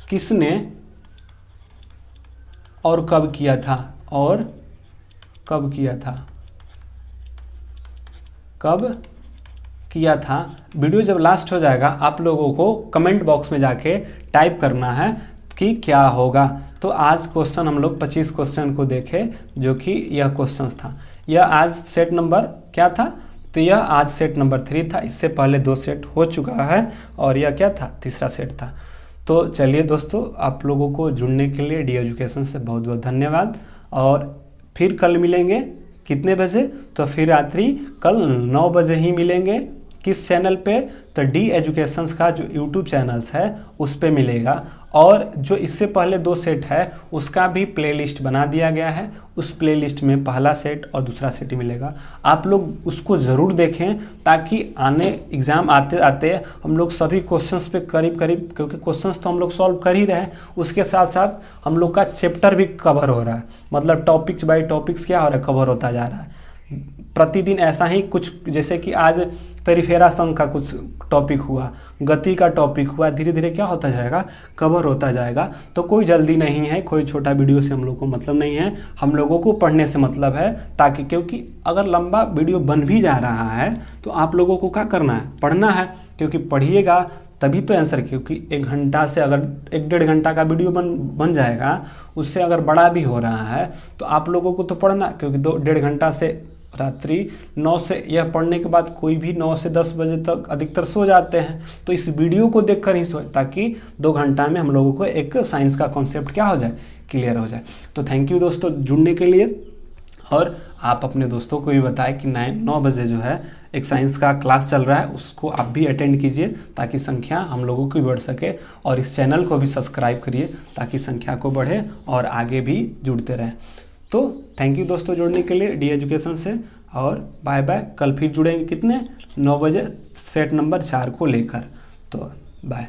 Speaker 2: किसने और कब किया था, और कब किया था, कब किया था। वीडियो जब लास्ट हो जाएगा आप लोगों को कमेंट बॉक्स में जाके टाइप करना है कि क्या होगा। तो आज क्वेश्चन हम लोग 25 क्वेश्चन को देखे, जो कि यह क्वेश्चन था। यह आज सेट नंबर क्या था, तो यह आज सेट नंबर 3 था। इससे पहले 2 सेट हो चुका है और यह क्या था, तीसरा सेट था। तो चलिए दोस्तों, आप लोगों को जुड़ने के लिए डी एजुकेशन से बहुत बहुत धन्यवाद। और फिर कल मिलेंगे कितने बजे, तो फिर रात्रि कल 9 बजे ही मिलेंगे। किस चैनल पे, तो डी एजुकेशंस का जो यूट्यूब चैनल्स है उस पे मिलेगा। और जो इससे पहले 2 सेट है उसका भी प्लेलिस्ट बना दिया गया है। उस प्लेलिस्ट में पहला सेट और दूसरा सेट ही मिलेगा। आप लोग उसको ज़रूर देखें, ताकि आने एग्ज़ाम आते आते हम लोग सभी क्वेश्चंस पे करीब करीब, क्योंकि क्वेश्चंस तो हम लोग सॉल्व कर ही रहे हैं, उसके साथ साथ हम लोग का चैप्टर भी कवर हो रहा है। मतलब टॉपिक्स बाय टॉपिक्स क्या हो रहा है, कवर होता जा रहा है प्रतिदिन। ऐसा ही कुछ, जैसे कि आज पेरिफेरा संघ का कुछ टॉपिक हुआ, गति का टॉपिक हुआ, धीरे धीरे क्या होता जाएगा, कवर होता जाएगा। तो कोई जल्दी नहीं है, कोई छोटा वीडियो से हम लोग को मतलब नहीं है, हम लोगों को पढ़ने से मतलब है। ताकि क्योंकि अगर लंबा वीडियो बन भी जा रहा है तो आप लोगों को क्या करना है, पढ़ना है। क्योंकि पढ़िएगा तभी तो आंसर, क्योंकि 1 घंटा से अगर 1-1.5 घंटा का वीडियो बन जाएगा, उससे अगर बड़ा भी हो रहा है तो आप लोगों को तो पढ़ना। क्योंकि 2-1.5 घंटा से रात्रि 9 से यह पढ़ने के बाद कोई भी 9 से 10 बजे तक अधिकतर सो जाते हैं। तो इस वीडियो को देखकर ही सोए, ताकि 2 घंटा में हम लोगों को एक साइंस का कॉन्सेप्ट क्या हो जाए, क्लियर हो जाए। तो थैंक यू दोस्तों जुड़ने के लिए। और आप अपने दोस्तों को भी बताएं कि 9 बजे जो है एक साइंस का क्लास चल रहा है, उसको आप भी अटेंड कीजिए, ताकि संख्या हम लोगों की बढ़ सके। और इस चैनल को भी सब्सक्राइब करिए, ताकि संख्या को बढ़े और आगे भी जुड़ते रहें। तो थैंक यू दोस्तों जुड़ने के लिए डी एजुकेशन से, और बाय बाय। कल फिर जुड़ेंगे कितने, 9 बजे सेट नंबर 4 को लेकर। तो बाय।